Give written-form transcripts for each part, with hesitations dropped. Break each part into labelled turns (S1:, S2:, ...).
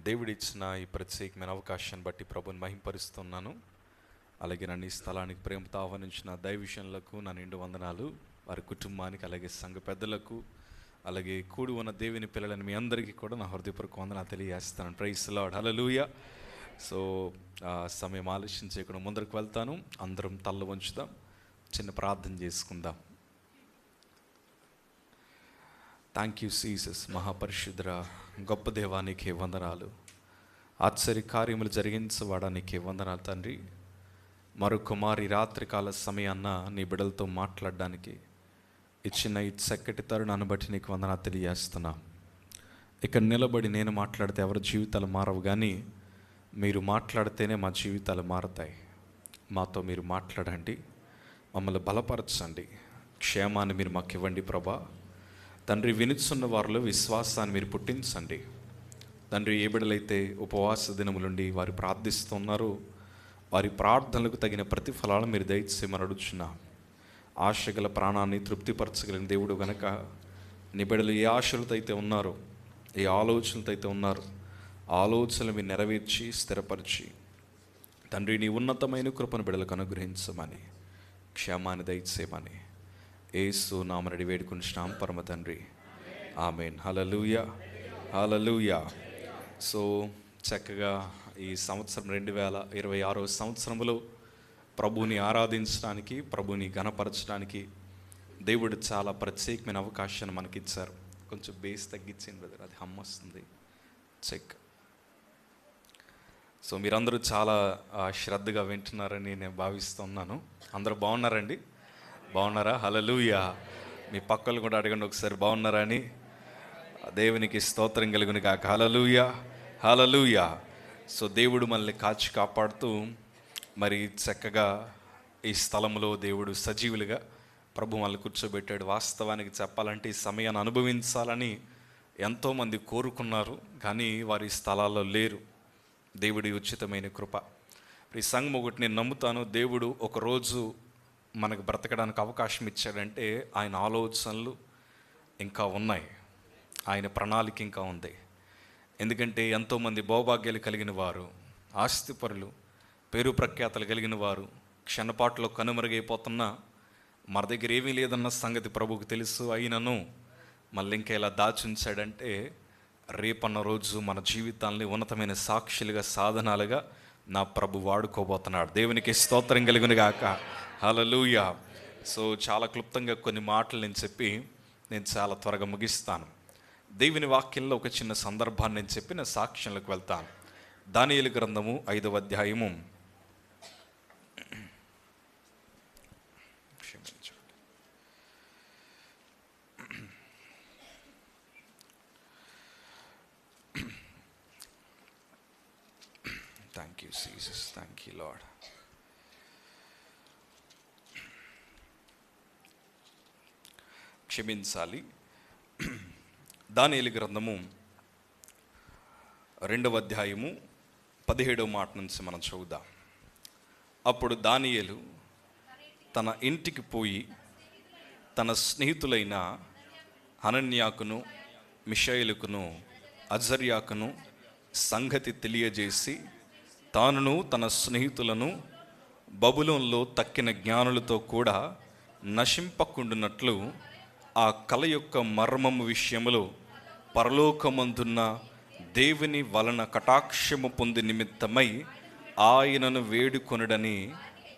S1: దేవుడిచ్చిన ఈ ప్రత్యేకమైన అవకాశాన్ని బట్టి ప్రభుని మహింపరుస్తున్నాను. అలాగే నన్ను ఈ స్థలానికి ప్రేమతో ఆహ్వానించిన దైవజనులకు నా నిండు వందనాలు, వారి కుటుంబానికి, అలాగే సంఘ పెద్దలకు, అలాగే కూడి ఉన్న దేవుని పిల్లలని మీ అందరికీ కూడా నా హృదయపూర్వక వందనాలు తెలియజేస్తాను. ప్రైజ్ లార్డ్, హల్లెలూయా. సో సమయం ఆలస్యం చేయకుండా ముందరకు వెళ్తాను. అందరం తల్ల వంచుదాం, చిన్న ప్రార్థన చేసుకుందాం. Thank you Jesus. మహాపరిశుద్ధ గొప్ప దేవానికి వందనాలు, ఆశ్చర్య కార్యములు జరిగించవాడానికి వందనాలు తండ్రి. మరొక మారి రాత్రికాల సమయాన్న నీ బిడ్డలతో మాట్లాడడానికి ఇచ్చిన ఈ చక్కటి తరుణాన్ని బట్టి నీకు వందనాలు తెలియజేస్తున్నా. ఇక్కడ నిలబడి నేను మాట్లాడితే ఎవరి జీవితాలు మారవు, కానీ మీరు మాట్లాడితేనే మా జీవితాలు మారతాయి. మాతో మీరు మాట్లాడండి, మమ్మల్ని బలపరచండి, క్షేమాన్ని మీరు మాకు ఇవ్వండి ప్రభా. తండ్రి, వినుచున్న వారిలో విశ్వాసాన్ని మీరు పుట్టించండి తండ్రి. ఏ బిడ్డలైతే ఉపవాస దినములుండి వారు ప్రార్థిస్తున్నారో వారి ప్రార్థనలకు తగిన ప్రతిఫలాలను మీరు దయచేయమని అడుగుచున్నా. ఆశగల ప్రాణాన్ని తృప్తిపరచగలిగిన దేవుడు గనక నీ బిడ్డలు ఏ ఆశలతో అయితే ఉన్నారో, ఏ ఆలోచనలతో అయితే ఉన్నారో ఆలోచనలు మీరు నెరవేర్చి స్థిరపరిచి తండ్రి నీ ఉన్నతమైన కృపను బిడ్డలకు అనుగ్రహించమని, క్షేమాన్ని దయచేయమని యేసు నామమున వేడుకుంటున్నాం పరమ తండ్రి, ఆమేన్. హల్లెలూయా, హల్లెలూయా. సో చక్కగా ఈ సంవత్సరం 2026 సంవత్సరంలో ప్రభువుని ఆరాధించడానికి, ప్రభువుని ఘనపరచడానికి దేవుడు చాలా ప్రత్యేకమైన అవకాశాన్ని మనకిచ్చారు. కొంచెం బేస్ తగ్గించింది బ్రదర్, అది హమ్మొస్తుంది. చెక్. సో మీరందరూ చాలా శ్రద్ధగా వింటున్నారని నేను భావిస్తున్నాను. అందరూ బాగున్నారండి? బాగున్నారా? హల్లెలూయా. మీ పక్కలు కూడా అడగండి ఒకసారి, బాగున్నారా అని. దేవునికి స్తోత్రం కలుగును గాక. హల్లెలూయా, హల్లెలూయా. సో దేవుడు మనల్ని కాచి కాపాడుతూ మరి చక్కగా ఈ స్థలంలో దేవుడు సజీవులుగా ప్రభు మనల్ని కూర్చోబెట్టాడు. వాస్తవానికి చెప్పాలంటే ఈ సమయాన్ని అనుభవించాలని ఎంతోమంది కోరుకున్నారు, కానీ వారి స్థలాల్లో లేరు. దేవుడి ఉచితమైన కృప. ఈ సంఘం ఒకటి నేను నమ్ముతాను, దేవుడు ఒకరోజు మనకు బ్రతకడానికి అవకాశం ఇచ్చాడంటే ఆయన ఆలోచనలు ఇంకా ఉన్నాయి, ఆయన ప్రణాళిక ఇంకా ఉంది. ఎందుకంటే ఎంతోమంది భౌభాగ్యాలు కలిగిన వారు, ఆస్తిపరులు, పేరు ప్రఖ్యాతలు కలిగిన వారు క్షణపాటులో కనుమరుగైపోతున్నా మన దగ్గర ఏమీ లేదన్న సంగతి ప్రభువుకు తెలుసు. అయినను మళ్ళీ ఇంకా ఇలా దాచుంచాడంటే రేపన్న రోజు మన జీవితాల్ని ఉన్నతమైన సాక్షులుగా, సాధనాలుగా నా ప్రభు వాడుకోబోతున్నాడు. దేవునికి స్తోత్రం కలుగును గాక. హల్లెలూయా. సో చాలా క్లుప్తంగా కొన్ని మాటలు నేను చెప్పి నేను చాలా త్వరగా ముగిస్తాను. దేవుని వాక్యంలో ఒక చిన్న సందర్భాన్ని నేను చెప్పి నా సాక్ష్యంలోకి వెళ్తాను. దానియేలు గ్రంథము 5వ అధ్యాయము, thank you Jesus, thank you lord. క్షమించాలి. దానియేలు గ్రంథము 2వ అధ్యాయము 17వ మాట నుంచి మనం చదువుదాం. అప్పుడు దానియేలు తన ఇంటికి పోయి తన స్నేహితులైన హనన్యాకును, మిషాయేలుకును, అజర్యాకును సంగతి తెలియజేసి తానును తన స్నేహితులను బబులోనులో తక్కిన జ్ఞానులతో కూడా నశింపకుండునట్లు ఆ కల యొక్క మర్మము విషయములో పరలోకమందున్న దేవుని వలన కటాక్షము పొంది నిమిత్తమై ఆయనను వేడుకొనుడని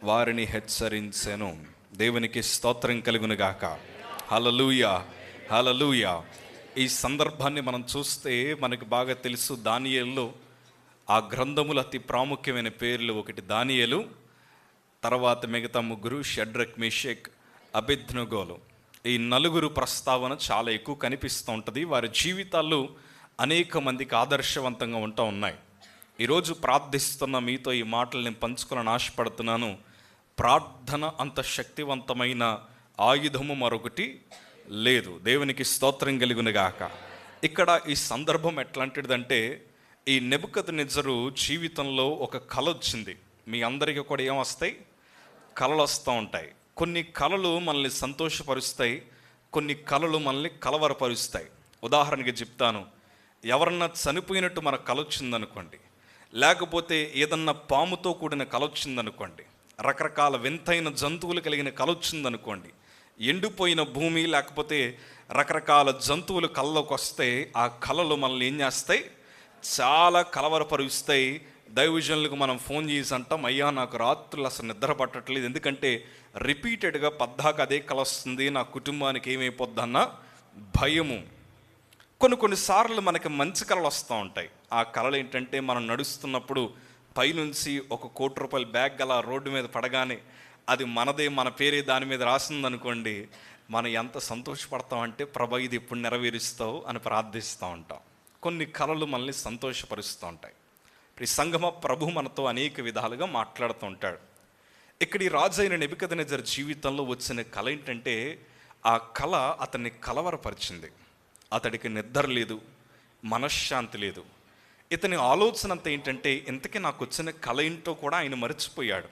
S1: వారిని హెచ్చరించెను. దేవునికి స్తోత్రం కలుగునుగాక. హల్లెలూయా, హల్లెలూయా. ఈ సందర్భాన్ని మనం చూస్తే మనకు బాగా తెలుసు. దానియేలులో ఆ గ్రంథములు అతి ప్రాముఖ్యమైన పేర్లు ఒకటి దానియేలు, తర్వాత మిగతా ముగ్గురు షడ్రక్, మేషక్, అబేద్నెగోలు. ఈ నలుగురు ప్రస్తావన చాలా ఎక్కువ కనిపిస్తూ ఉంటుంది. వారి జీవితాలు అనేక మందికి ఆదర్శవంతంగా ఉంటూ ఉన్నాయి. ఈరోజు ప్రార్థిస్తున్న మీతో ఈ మాటలు నేను పంచుకోవాలని ఆశపడుతున్నాను. ప్రార్థన అంత శక్తివంతమైన ఆయుధము మరొకటి లేదు. దేవునికి స్తోత్రం కలుగునుగాక. ఇక్కడ ఈ సందర్భం ఎట్లాంటిదంటే, ఈ నెబుకద్నెజరు జీవితంలో ఒక కల వచ్చింది. మీ అందరికీ కూడా ఏమొస్తాయి? కలలు వస్తూ ఉంటాయి. కొన్ని కలలు మనల్ని సంతోషపరుస్తాయి, కొన్ని కలలు మనల్ని కలవరపరుస్తాయి. ఉదాహరణకి చెప్తాను, ఎవరన్నా చనిపోయినట్టు మనకు కల వచ్చిందనుకోండి, లేకపోతే ఏదన్నా పాముతో కూడిన కల వచ్చిందనుకోండి, రకరకాల వింతైన జంతువులు కలిగిన కల వచ్చిందనుకోండి, ఎండిపోయిన భూమి లేకపోతే రకరకాల జంతువులు కళ్ళలోకి వస్తే ఆ కళలు మనల్ని ఏం చేస్తాయి? చాలా కలవరపరుస్తాయి. దైవజనులకు మనం ఫోన్ చేసి అంటాం, అయ్యా నాకు రాత్రులు అసలు నిద్ర పట్టట్లేదు, ఎందుకంటే రిపీటెడ్గా పద్దాక అదే కల వస్తుంది, నా కుటుంబానికి ఏమైపోద్దన్న భయము. కొన్నిసార్లు మనకి మంచి కళలు వస్తూ ఉంటాయి. ఆ కళలు ఏంటంటే, మనం నడుస్తున్నప్పుడు పైనుంచి ఒక ₹1,00,00,000 బ్యాగ్ గల రోడ్డు మీద పడగానే అది మనదే, మన పేరే దాని మీద రాసిందనుకోండి, మనం ఎంత సంతోషపడతామంటే, ప్రభా ఇది ఇప్పుడు నెరవేరుస్తావు అని ప్రార్థిస్తూ ఉంటాం. కొన్ని కళలు మనల్ని సంతోషపరుస్తూ ఉంటాయి. ఈ సంగమ ప్రభు మనతో అనేక విధాలుగా మాట్లాడుతూ ఉంటాడు. ఇక్కడ ఈ రాజు అయిన నెబుకద్నెజర్ జీవితంలో వచ్చిన కళ ఏంటంటే, ఆ కళ అతన్ని కలవరపరిచింది. అతడికి నిద్ర లేదు, మనశ్శాంతి లేదు. ఇతని ఆలోచన అంతా ఏంటంటే, ఇంతకీ నాకు వచ్చిన కళ ఏంటో కూడా ఆయన మర్చిపోయాడు.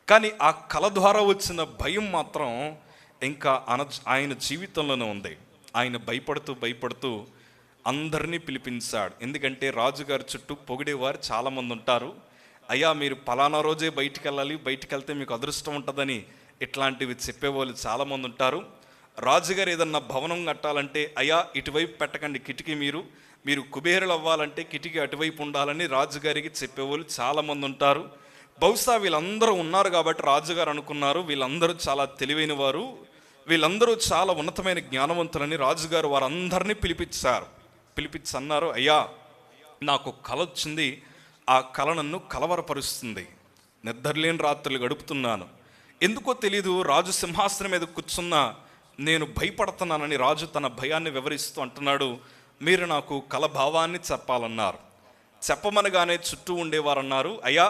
S1: కానీ ఆ కళ ద్వారా వచ్చిన భయం మాత్రం ఇంకా ఆయన జీవితంలోనే ఉంది. ఆయన భయపడుతూ అందరినీ పిలిపించాడు. ఎందుకంటే రాజుగారి చుట్టూ పొగిడేవారు చాలామంది ఉంటారు. అయ్యా మీరు పలానా రోజే బయటికి వెళ్ళాలి, బయటికి వెళ్తే మీకు అదృష్టం ఉంటుందని ఇట్లాంటివి చెప్పేవాళ్ళు చాలామంది ఉంటారు. రాజుగారు ఏదన్నా భవనం కట్టాలంటే, అయ్యా ఇటువైపు పెట్టకండి కిటికీ, మీరు కుబేరులు అవ్వాలంటే కిటికీ అటువైపు ఉండాలని రాజుగారికి చెప్పేవాళ్ళు చాలామంది ఉంటారు. బహుశా వీళ్ళందరూ ఉన్నారు కాబట్టి రాజుగారు అనుకున్నారు, వీళ్ళందరూ చాలా తెలివైన వారు, వీళ్ళందరూ చాలా ఉన్నతమైన జ్ఞానవంతులని రాజుగారు వారందరినీ పిలిపించి అన్నారు, అయ్యా నాకు కల వచ్చింది, ఆ కల నన్ను కలవరపరుస్తుంది, నిద్రలేని రాత్రులు గడుపుతున్నాను, ఎందుకో తెలీదు రాజు సింహాసనం మీద కూర్చున్నా నేను భయపడుతున్నానని రాజు తన భయాన్ని వివరిస్తూ అంటున్నాడు, మీరు నాకు కల భావాన్ని చెప్పాలన్నారు. చెప్పమనగానే చుట్టూ ఉండేవారు అన్నారు, అయ్యా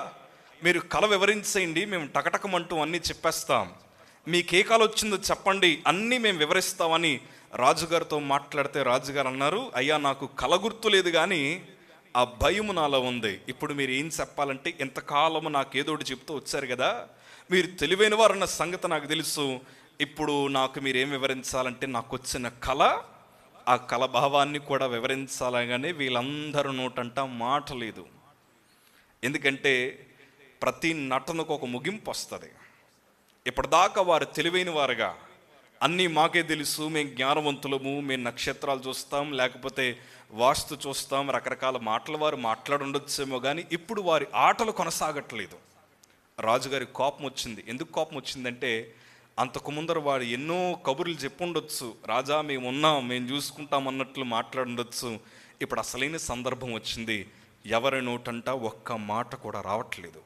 S1: మీరు కల వివరించేయండి, మేము టకటకమంటూ అన్నీ చెప్పేస్తాం, మీకే కల వచ్చిందో చెప్పండి, అన్నీ మేము వివరిస్తామని రాజుగారితో మాట్లాడితే రాజుగారు అన్నారు, అయ్యా నాకు కల గుర్తు లేదు కానీ ఆ భయము నాలో ఉంది. ఇప్పుడు మీరు ఏం చెప్పాలంటే, ఎంతకాలము నాకేదోటి చెప్తూ వచ్చారు కదా, మీరు తెలివైన వారు అన్న సంగతి నాకు తెలుసు, ఇప్పుడు నాకు మీరేం వివరించాలంటే, నాకు వచ్చిన కళ, ఆ కళ భావాన్ని కూడా వివరించాలగానే వీళ్ళందరూ నోటంట మాట లేదు. ఎందుకంటే ప్రతి నటనకు ఒక ముగింపు వస్తుంది. ఇప్పటిదాకా వారు తెలివైన వారుగా అన్నీ మాకే తెలుసు, మేము జ్ఞానవంతులము, మేము నక్షత్రాలు చూస్తాం, లేకపోతే వాస్తు చూస్తాం, రకరకాల మాటలు వారు మాట్లాడుండొచ్చేమో, కానీ ఇప్పుడు వారి ఆటలు కొనసాగట్లేదు. రాజుగారి కోపం వచ్చింది. ఎందుకు కోపం వచ్చిందంటే, అంతకు ముందర వాడు ఎన్నో కబుర్లు చెప్పుండొచ్చు, రాజా మేము ఉన్నాం, మేము చూసుకుంటాం అన్నట్లు మాట్లాడుండొచ్చు. ఇప్పుడు అసలైన సందర్భం వచ్చింది, ఎవరి నోటంట ఒక్క మాట కూడా రావట్లేదు.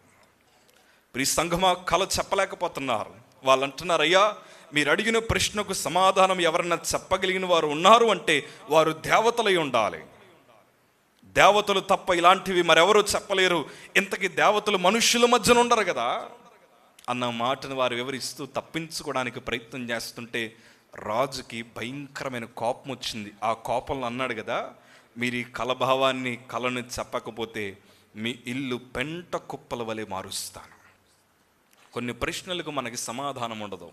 S1: ఈ సంఘమా కళ చెప్పలేకపోతున్నారు. వాళ్ళు అంటున్నారు, అయ్యా మీరు అడిగిన ప్రశ్నకు సమాధానం ఎవరన్నా చెప్పగలిగిన వారు ఉన్నారు అంటే వారు దేవతలై ఉండాలి, దేవతలు తప్ప ఇలాంటివి మరెవరూ చెప్పలేరు, ఇంతకీ దేవతలు మనుష్యుల మధ్యన ఉండరు కదా అన్న మాటను వారు వివరిస్తూ తప్పించుకోవడానికి ప్రయత్నం చేస్తుంటే రాజుకి భయంకరమైన కోపం వచ్చింది. ఆ కోపంలో అన్నాడు కదా, మీరు ఈ కలభావాన్ని కళను చెప్పకపోతే మీ ఇల్లు పెంట కుప్పల వలె మారుస్తాను. కొన్ని ప్రశ్నలకు మనకి సమాధానం ఉండదు,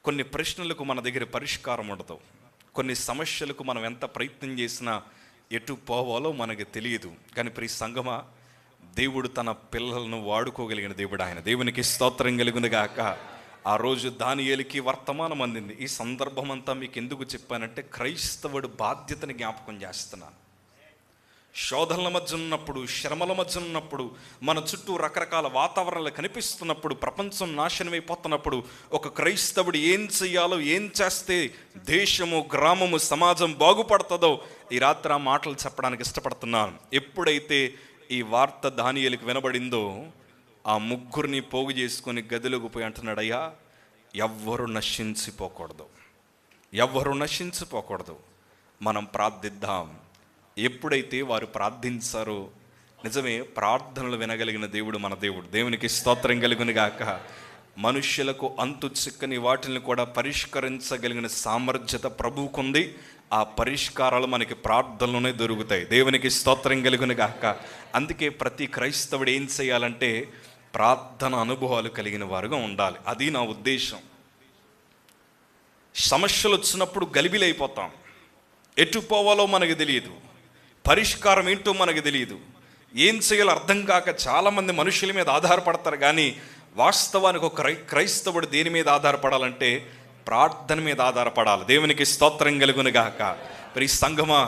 S1: కొన్ని ప్రశ్నలకు మన దగ్గర పరిష్కారం ఉండదు, కొన్ని సమస్యలకు మనం ఎంత ప్రయత్నం చేసినా ఎటు పోవాలో మనకి తెలియదు. కానీ ప్రియ సంగమా, దేవుడు తన పిల్లలను వాడుకోగలిగిన దేవుడు ఆయన. దేవునికి స్తోత్రం కలుగును గాక. ఆ రోజు దానియేలుకి వర్తమానం అందింది. ఈ సందర్భం అంతా మీకు ఎందుకు చెప్పానంటే, క్రైస్తవుడు బాధ్యతని జ్ఞాపకం చేస్తున్నాను. శోధనల మధ్య ఉన్నప్పుడు, శ్రమల మధ్య ఉన్నప్పుడు, మన చుట్టూ రకరకాల వాతావరణాలు కనిపిస్తున్నప్పుడు, ప్రపంచం నాశనమైపోతున్నప్పుడు ఒక క్రైస్తవుడు ఏం చెయ్యాలో, ఏం చేస్తే దేశము, గ్రామము, సమాజం బాగుపడుతుందో ఈ రాత్రి ఆ మాటలు చెప్పడానికి ఇష్టపడుతున్నాను. ఎప్పుడైతే ఈ వార్త దానియేలుకి వినబడిందో, ఆ ముగ్గురిని పోగు చేసుకొని గదిలోకి పోయి అంటున్నాడు, అయ్యా ఎవ్వరు నశించిపోకూడదు, మనం ప్రార్థిద్దాం. ఎప్పుడైతే వారు ప్రార్థించారో, నిజమే ప్రార్థనలు వినగలిగిన దేవుడు మన దేవుడు. దేవునికి స్తోత్రం కలుగును గాక. మనుష్యులకు అంతు చిక్కని వాటిని కూడా పరిష్కరించగలిగిన సామర్థ్యత ప్రభువుకుంది. ఆ పరిష్కారాలు మనకి ప్రార్థనలోనే దొరుకుతాయి. దేవునికి స్తోత్రం కలుగును గాక. అందుకే ప్రతి క్రైస్తవుడు ఏం చేయాలంటే, ప్రార్థన అనుభవాలు కలిగిన వారుగా ఉండాలి. అది నా ఉద్దేశం. సమస్యలు వచ్చినప్పుడు గలిబిలైపోతాం, ఎటు పోవాలో మనకు తెలియదు, పరిష్కారం ఏంటో మనకు తెలియదు. ఏం చేయాలో అర్థం కాక చాలామంది మనుషుల మీద ఆధారపడతారు. కానీ వాస్తవానికి ఒక క్రైస్తవుడు దేని మీద ఆధారపడాలంటే ప్రార్థన మీద ఆధారపడాలి. దేవునికి స్తోత్రం కలుగును గాక. మరి ఈ సంఘమా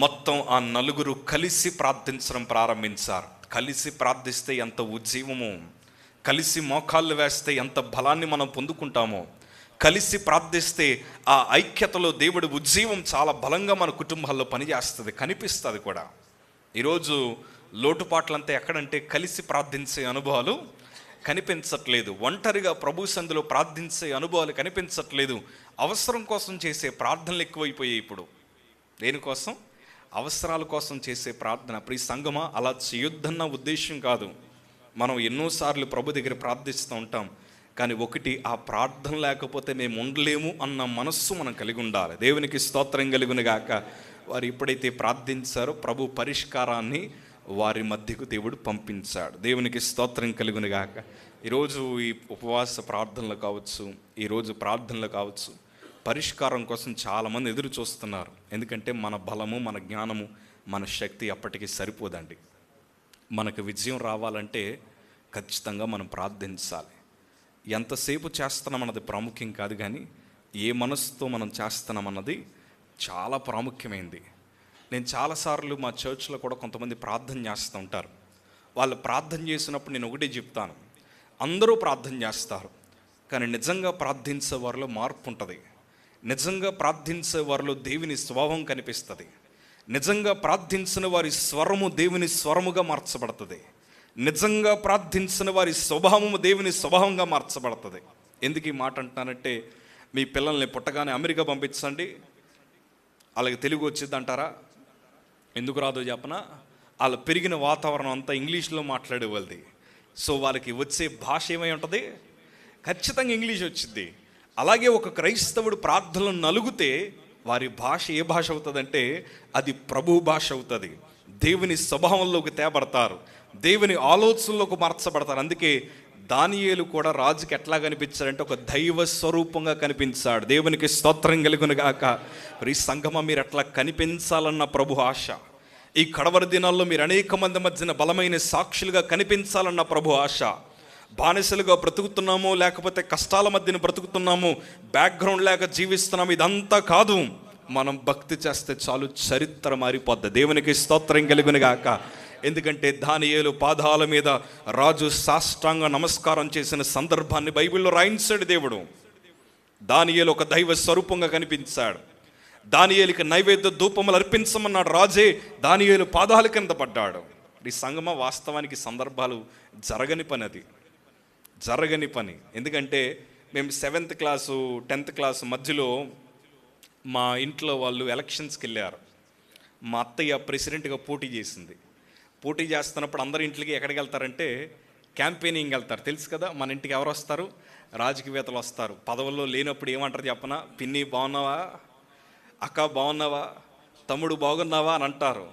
S1: మొత్తం ఆ నలుగురు కలిసి ప్రార్థించడం ప్రారంభించారు. కలిసి ప్రార్థిస్తే ఎంత ఉజ్జీవమో, కలిసి మోకాళ్ళు వేస్తే ఎంత బలాన్ని మనం పొందుకుంటామో, కలిసి ప్రార్థిస్తే ఆ ఐక్యతలో దేవుడి ఉజ్జీవం చాలా బలంగా మన కుటుంబాల్లో పనిచేస్తుంది, కనిపిస్తుంది కూడా. ఈరోజు లోటుపాట్లంతా ఎక్కడంటే కలిసి ప్రార్థించే అనుభవాలు కనిపించట్లేదు. ఒంటరిగా ప్రభు సన్నిధిలో ప్రార్థించే అనుభవాలు కనిపించట్లేదు. అవసరం కోసం చేసే ప్రార్థనలు ఎక్కువైపోయాయి ఇప్పుడు. దేనికోసం? అవసరాల కోసం చేసే ప్రార్థన. ప్రియ సంఘమా, అలా చేయొద్దన్న ఉద్దేశం కాదు. మనం ఎన్నోసార్లు ప్రభు దగ్గర ప్రార్థిస్తూ ఉంటాం. కానీ ఒకటి, ఆ ప్రార్థన లేకపోతే మేము ఉండలేము అన్న మనస్సు మనం కలిగి ఉండాలి. దేవునికి స్తోత్రం కలుగును గాక. వారు ఎప్పుడైతే ప్రార్థించారో ప్రభు పరిష్కారాన్ని వారి మధ్యకు దేవుడు పంపించాడు. దేవునికి స్తోత్రం కలుగును గాక. ఈరోజు ఈ ఉపవాస ప్రార్థనలు కావచ్చు, ఈరోజు ప్రార్థనలు కావచ్చు, పరిష్కారం కోసం చాలామంది ఎదురు చూస్తున్నారు. ఎందుకంటే మన బలము, మన జ్ఞానము, మన శక్తి అప్పటికి సరిపోదండి. మనకు విజయం రావాలంటే ఖచ్చితంగా మనం ప్రార్థించాలి. ఎంతసేపు చేస్తున్నామన్నది ప్రాముఖ్యం కాదు, కానీ ఏ మనసుతో మనం చేస్తున్నామన్నది చాలా ప్రాముఖ్యమైంది. నేను చాలాసార్లు మా చర్చ్లో కూడా కొంతమంది ప్రార్థన చేస్తూ ఉంటారు. వాళ్ళు ప్రార్థన చేసినప్పుడు నేను ఒకటే చెప్తాను, అందరూ ప్రార్థన చేస్తారు, కానీ నిజంగా ప్రార్థించే వారిలో మార్పు ఉంటుంది. నిజంగా ప్రార్థించే వారిలో దేవుని స్వభావం కనిపిస్తుంది. నిజంగా ప్రార్థించిన వారి స్వరము దేవుని స్వరముగా మార్చబడుతుంది. నిజంగా ప్రార్థించిన వారి స్వభావము దేవుని స్వభావంగా మార్చబడుతుంది. ఎందుకు ఈ మాట అంటున్నానంటే, మీ పిల్లల్ని పుట్టగానే అమెరికా పంపించండి, వాళ్ళకి తెలుగు వచ్చింది అంటారా? ఎందుకు రాదో చెప్పనా? వాళ్ళు పెరిగిన వాతావరణం అంతా ఇంగ్లీష్లో మాట్లాడే వాళ్ళది. సో వాళ్ళకి వచ్చే భాష ఏమై ఉంటుంది? ఖచ్చితంగా ఇంగ్లీష్ వచ్చింది. అలాగే ఒక క్రైస్తవుడు ప్రార్థనలు నలుగుతే వారి భాష ఏ భాష అవుతుందంటే అది ప్రభు భాష అవుతుంది. దేవుని స్వభావంలోకి తేబడతారు, దేవుని ఆలోచనలోకి మార్చబడతారు. అందుకే దానియేలు కూడా రాజుకి ఎట్లా కనిపించాడంటే ఒక దైవ స్వరూపంగా కనిపించాడు. దేవునికి స్తోత్రం కలుగును గాక. ఈ సంఘమా, మీరు అట్లా కనిపించాలన్న ప్రభు ఆశ. ఈ కడవరి దినాల్లో మీరు అనేక మంది మధ్యన బలమైన సాక్షులుగా కనిపించాలన్న ప్రభు ఆశ. బానిసలుగా బ్రతుకుతున్నాము, లేకపోతే కష్టాల మధ్యన బ్రతుకుతున్నాము, బ్యాక్గ్రౌండ్ లేక జీవిస్తున్నాము, ఇదంతా కాదు. మనం భక్తి చేస్తే చాలు, చరిత్ర మారిపోద్ది. దేవునికి స్తోత్రం కలుగును గాక. ఎందుకంటే దానియేలు పాదాల మీద రాజు సాష్టాంగ నమస్కారం చేసిన సందర్భాన్ని బైబిల్లో రాయించాడు దేవుడు. దానియేలు ఒక దైవ స్వరూపంగా కనిపించాడు. దానియేలుకి నైవేద్య ధూపములు అర్పించమన్నాడు రాజే, దానియేలు పాదాల కింద పడ్డాడు. ఈ సంగమ వాస్తవానికి సందర్భాలు జరగని పని, అది జరగని పని. ఎందుకంటే మేము 7th క్లాసు 10th క్లాసు మధ్యలో మా ఇంట్లో వాళ్ళు ఎలక్షన్స్కి వెళ్ళారు. మా అత్తయ్య ప్రెసిడెంట్గా పోటీ చేసింది. పోటీ చేస్తున్నప్పుడు అందరి ఇంటికి ఎక్కడికి వెళ్తారంటే క్యాంపెయినింగ్ వెళ్తారు. తెలుసు కదా, మన ఇంటికి ఎవరు వస్తారు? రాజకీయవేత్తలు వస్తారు. పదవుల్లో లేనప్పుడు ఏమంటారు చెప్పనా? పిన్ని బాగున్నావా, అక్క బాగున్నావా, తమ్ముడు బాగున్నావా అని అంటారు.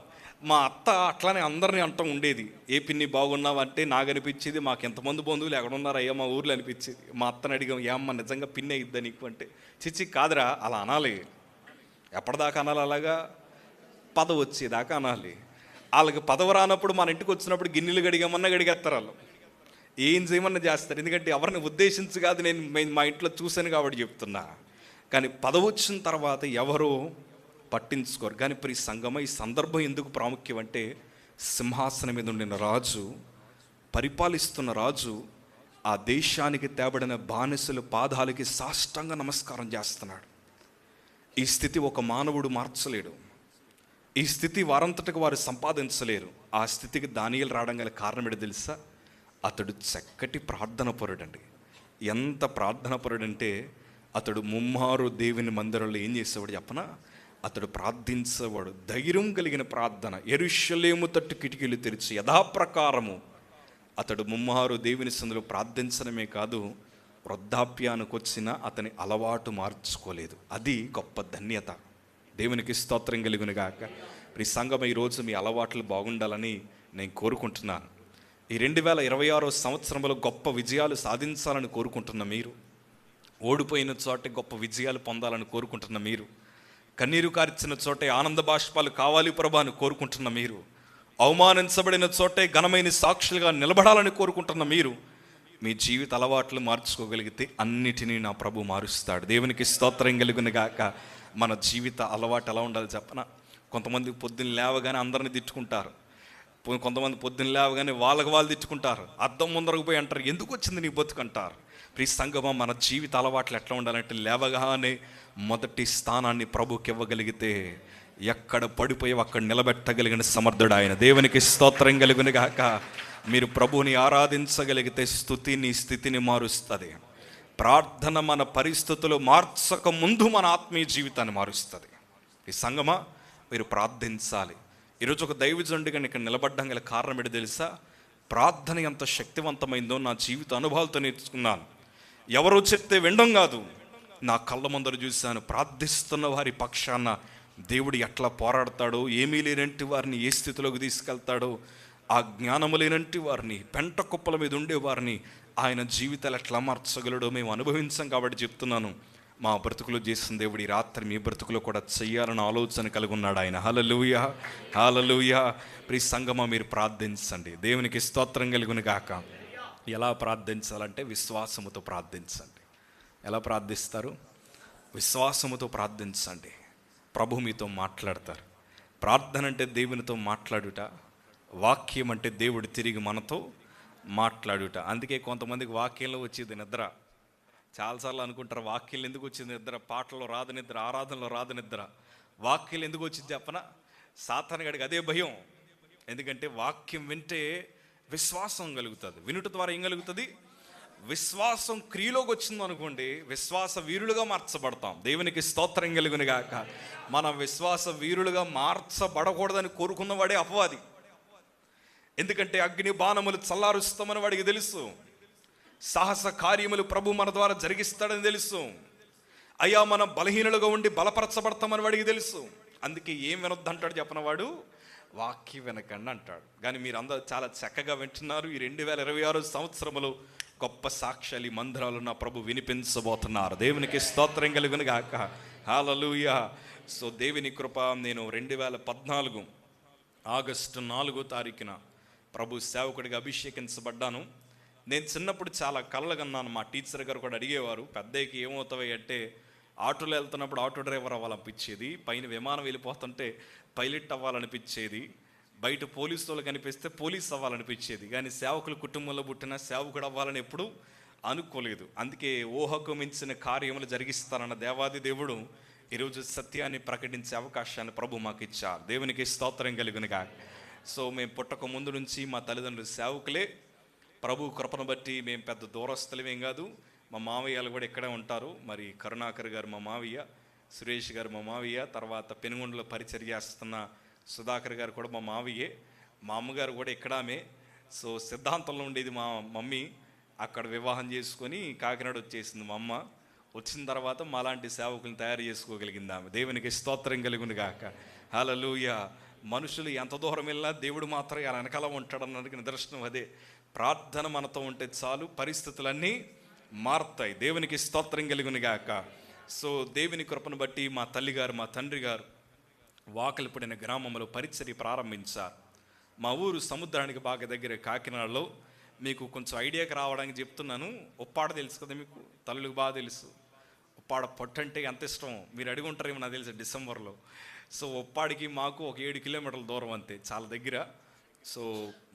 S1: మా అత్త అట్లానే అందరినీ అంటూ ఉండేది. ఏ పిన్ని బాగున్నావా అంటే నాకు అనిపించేది, మాకు ఎంతమంది బంధువులు ఎక్కడున్నారా అయ్యా మా ఊర్లో అనిపించేది. మా అత్తని అడిగాం, ఏమ్మా నిజంగా పిన్ని అయిద్దా నీకు అంటే, చిచ్చి కాదురా అలా అనాలి. ఎప్పటిదాకా అనాలి? అలాగా పదవి వచ్చేదాకా అనాలి. వాళ్ళకి పదవి రానప్పుడు మన ఇంటికి వచ్చినప్పుడు గిన్నెలు గడిగామన్నా గడిగేస్తారు. వాళ్ళు ఏం చేయమన్నా చేస్తారు. ఎందుకంటే ఎవరిని ఉద్దేశించి కాదు, నేను మా ఇంట్లో చూశాను కాబట్టి చెప్తున్నా. కానీ పదవి వచ్చిన తర్వాత ఎవరు పట్టించుకోరు. కానీ ప్రియ సంఘమా, ఈ సందర్భం ఎందుకు ప్రాముఖ్యం అంటే, సింహాసనం మీద ఉండిన రాజు, పరిపాలిస్తున్న రాజు ఆ దేశానికి తేబడిన బానిసలు పాదాలకి సాష్టాంగ నమస్కారం చేస్తున్నాడు. ఈ స్థితి ఒక మానవుడు మార్చలేడు. ఈ స్థితి వారంతటికి వారు సంపాదించలేరు. ఆ స్థితికి దానియేలు రావడం గల కారణం ఏంటో తెలుసా? అతడు చక్కటి ప్రార్థన పరుడండి. ఎంత ప్రార్థన పరుడంటే అతడు ముమ్మారు దేవుని మందిరంలో ఏం చేసేవాడు చెప్పనా? అతడు ప్రార్థించేవాడు. ధైర్యం కలిగిన ప్రార్థన. యెరూషలేము తట్టు కిటికీలు తెరిచి యథాప్రకారము అతడు ముమ్మారు దేవుని సన్నిధిలో ప్రార్థించడమే కాదు, వృద్ధాప్యానికి వచ్చిన అతని అలవాటు మార్చుకోలేదు. అది గొప్ప ధన్యత. దేవునికి స్తోత్రం కలుగును గాక. ఈ సంఘం ఈరోజు మీ అలవాట్లు బాగుండాలని నేను కోరుకుంటున్నాను. ఈ 2026 సంవత్సరంలో గొప్ప విజయాలు సాధించాలని కోరుకుంటున్న మీరు, ఓడిపోయిన చోట గొప్ప విజయాలు పొందాలని కోరుకుంటున్న మీరు, కన్నీరు కార్చిన చోటే ఆనంద బాష్పాలు కావాలి ప్రభా అని కోరుకుంటున్న మీరు, అవమానించబడిన చోటే ఘనమైన సాక్షులుగా నిలబడాలని కోరుకుంటున్న మీరు, మీ జీవిత అలవాట్లు మార్చుకోగలిగితే అన్నిటినీ నా ప్రభు మారుస్తాడు. దేవునికి స్తోత్రం కలుగును గాక. మన జీవిత అలవాటు ఎలా ఉండాలి చెప్పనా? కొంతమంది పొద్దున్న లేవగానే అందరిని తిట్టుకుంటారు, కొంతమంది పొద్దున్న లేవగానే వాళ్ళకి వాళ్ళు తిట్టుకుంటారు, అద్దం ముందరకు పోయి అంటారు ఎందుకు వచ్చింది నీ బతుకు అంటారు. ప్రియ సంగమా, మన జీవిత అలవాట్లు ఎట్లా ఉండాలంటే లేవగానే మొదటి స్థానాన్ని ప్రభుకి ఇవ్వగలిగితే ఎక్కడ పడిపోయి అక్కడ నిలబెట్టగలిగిన సమర్థుడు ఆయన. దేవునికి స్తోత్రం కలుగును గాక. మీరు ప్రభువుని ఆరాధించగలిగితే స్తుతి నీ స్థితిని మారుస్తుంది. ప్రార్థన మన పరిస్థితులు మార్చక ముందు మన ఆత్మీయ జీవితాన్ని మారుస్తుంది. ఈ సంగమా, మీరు ప్రార్థించాలి. ఈరోజు ఒక దైవజనుడిగా ఇక్కడ నిలబడ్డం గల కారణం ఏంటో తెలుసా? ప్రార్థన ఎంత శక్తివంతమైందో నా జీవిత అనుభవాలతో నేర్చుకున్నాను. ఎవరో చెప్తే వినడం కాదు, నా కళ్ళ ముందర చూశాను. ప్రార్థిస్తున్న వారి పక్షాన దేవుడు ఎట్లా పోరాడతాడో, ఏమీ లేనంటి వారిని ఏ స్థితిలోకి తీసుకెళ్తాడో, ఆ జ్ఞానము లేనంటి వారిని, పెంట కుప్పల మీద ఉండేవారిని ఆయన జీవితాలు ఎట్లా మార్చగలడో మేము అనుభవించాం. కాబట్టి చెప్తున్నాను, మా బ్రతుకులో చేసిన దేవుడు ఈ రాత్రి మీ బ్రతుకులో కూడా చెయ్యాలని ఆలోచన కలిగి ఉన్నాడు ఆయన. హల్లెలూయా, హల్లెలూయా. ప్రియ సంగమా, మీరు ప్రార్థించండి. దేవునికి స్తోత్రం కలుగును గాక. ఎలా ప్రార్థించాలంటే విశ్వాసముతో ప్రార్థించండి. ఎలా ప్రార్థిస్తారు? విశ్వాసముతో ప్రార్థించండి. ప్రభు మీతో మాట్లాడతారు. ప్రార్థన అంటే దేవునితో మాట్లాడుట, వాక్యం అంటే దేవుడు తిరిగి మనతో మాట్లాడుట. అందుకే కొంతమందికి వాక్యంలో వచ్చేది నిద్ర. చాలాసార్లు అనుకుంటారు వాక్యం ఎందుకు వచ్చింది నిద్ర, పాటల్లో రాదు నిద్ర, ఆరాధనలో రాదు నిద్ర. వాక్యం ఎందుకు వచ్చింది చెప్పనా? సాతాను గడికి అదే భయం. ఎందుకంటే వాక్యం వింటే విశ్వాసం కలుగుతుంది. వినుట ద్వారా ఏం కలుగుతుంది? విశ్వాసం క్రియలోకి వచ్చింది అనుకోండి, విశ్వాస వీరులుగా మార్చబడతాం. దేవునికి స్తోత్రం కలుగును గాక. మన విశ్వాస వీరులుగా మార్చబడకూడదని కోరుకున్నవాడే అపవాది. ఎందుకంటే అగ్ని బాణములు చల్లారుస్తామని వాడికి తెలుసు, సాహస కార్యములు ప్రభు మన ద్వారా జరిగిస్తాడని తెలుసు, అయ్యా మనం బలహీనులుగా ఉండి బలపరచబడతామని వాడికి తెలుసు. అందుకే ఏం వినొద్దు అంటాడు చెప్పనవాడు? వాక్యం వినకండి అంటాడు. కానీ మీరు అందరూ చాలా చక్కగా వింటున్నారు. ఈ 2026 సంవత్సరములో గొప్ప సాక్ష్యాలు ఈ మందిరాలు నా ప్రభు వినిపించబోతున్నారు. దేవునికి స్తోత్రం కలుగును గాక. హల్లెలూయా. సో దేవుని కృప, నేను 2014 ఆగస్టు 4వ తారీఖున ప్రభు సేవకుడిగా అభిషేకించబడ్డాను. నేను చిన్నప్పుడు చాలా కలలు కన్నాను. మా టీచర్ గారు కూడా అడిగేవారు, పెద్దయ్యకి ఏమవుతాయి అంటే, ఆటోలో వెళ్తున్నప్పుడు ఆటో డ్రైవర్ అవ్వాలనిపించేది, పైన విమానం వెళ్ళిపోతుంటే పైలట్ అవ్వాలనిపించేది, బయట పోలీసు వాళ్ళు కనిపిస్తే పోలీస్ అవ్వాలనిపించేది. కానీ సేవకుల కుటుంబంలో పుట్టిన సేవకుడు అవ్వాలని ఎప్పుడూ అనుకోలేదు. అందుకే ఊహకు మించిన కార్యములు జరిగిస్తానన్న దేవాది దేవుడు ఈరోజు సత్యాన్ని ప్రకటించే అవకాశాన్ని ప్రభు మాకు ఇచ్చారు. దేవునికి స్తోత్రం కలుగునుగా. సో మేము పుట్టక ముందు నుంచి మా తల్లిదండ్రులు సేవకులే. ప్రభు కృపను బట్టి మేము పెద్ద దూరస్తులమేం కాదు. మా మావయ్యలు కూడా ఇక్కడే ఉంటారు. మరి కరుణాకర్ గారు మా మావయ్య, సురేష్ గారు మా మావయ్య, తర్వాత పెనుగొండలో పరిచర్య చేస్తున్న సుధాకర్ గారు కూడా మా మావయ్యే. మా అమ్మగారు కూడా ఇక్కడామే. సో సిద్ధాంతంలో ఉండేది మా మమ్మీ, అక్కడ వివాహం చేసుకొని కాకినాడ వచ్చేసింది మా అమ్మ. వచ్చిన తర్వాత మాలాంటి సేవకులను తయారు చేసుకోగలిగింది ఆమె. దేవునికి స్తోత్రం కలుగును గాక. హల్లెలూయా. మనుషులు ఎంత దూరం వెళ్ళినా దేవుడు మాత్రం అలా వెనకాల ఉంటాడన్నది నిదర్శనం అదే. ప్రార్థన మనతో ఉంటే చాలు, పరిస్థితులన్నీ మారుతాయి. దేవునికి స్తోత్రం కలుగును గాక. సో దేవుని కృపను బట్టి మా తల్లిగారు మా తండ్రి గారు వాకలిపడిన గ్రామంలో పరిచర్య ప్రారంభించారు. మా ఊరు సముద్రానికి బాగా దగ్గర కాకినాడలో. మీకు కొంచెం ఐడియాకి రావడానికి చెప్తున్నాను. ఉప్పాడ తెలుసు కదా మీకు, తల్లులకు బాగా తెలుసు. ఉప్పాడ పొట్టు అంటే ఎంత ఇష్టం మీరు అడిగి ఉంటారేమో నాకు తెలుసు డిసెంబర్లో. సో ఉప్పాడికి మాకు ఒక 7 కిలోమీటర్ల దూరం అంతే, చాలా దగ్గర. సో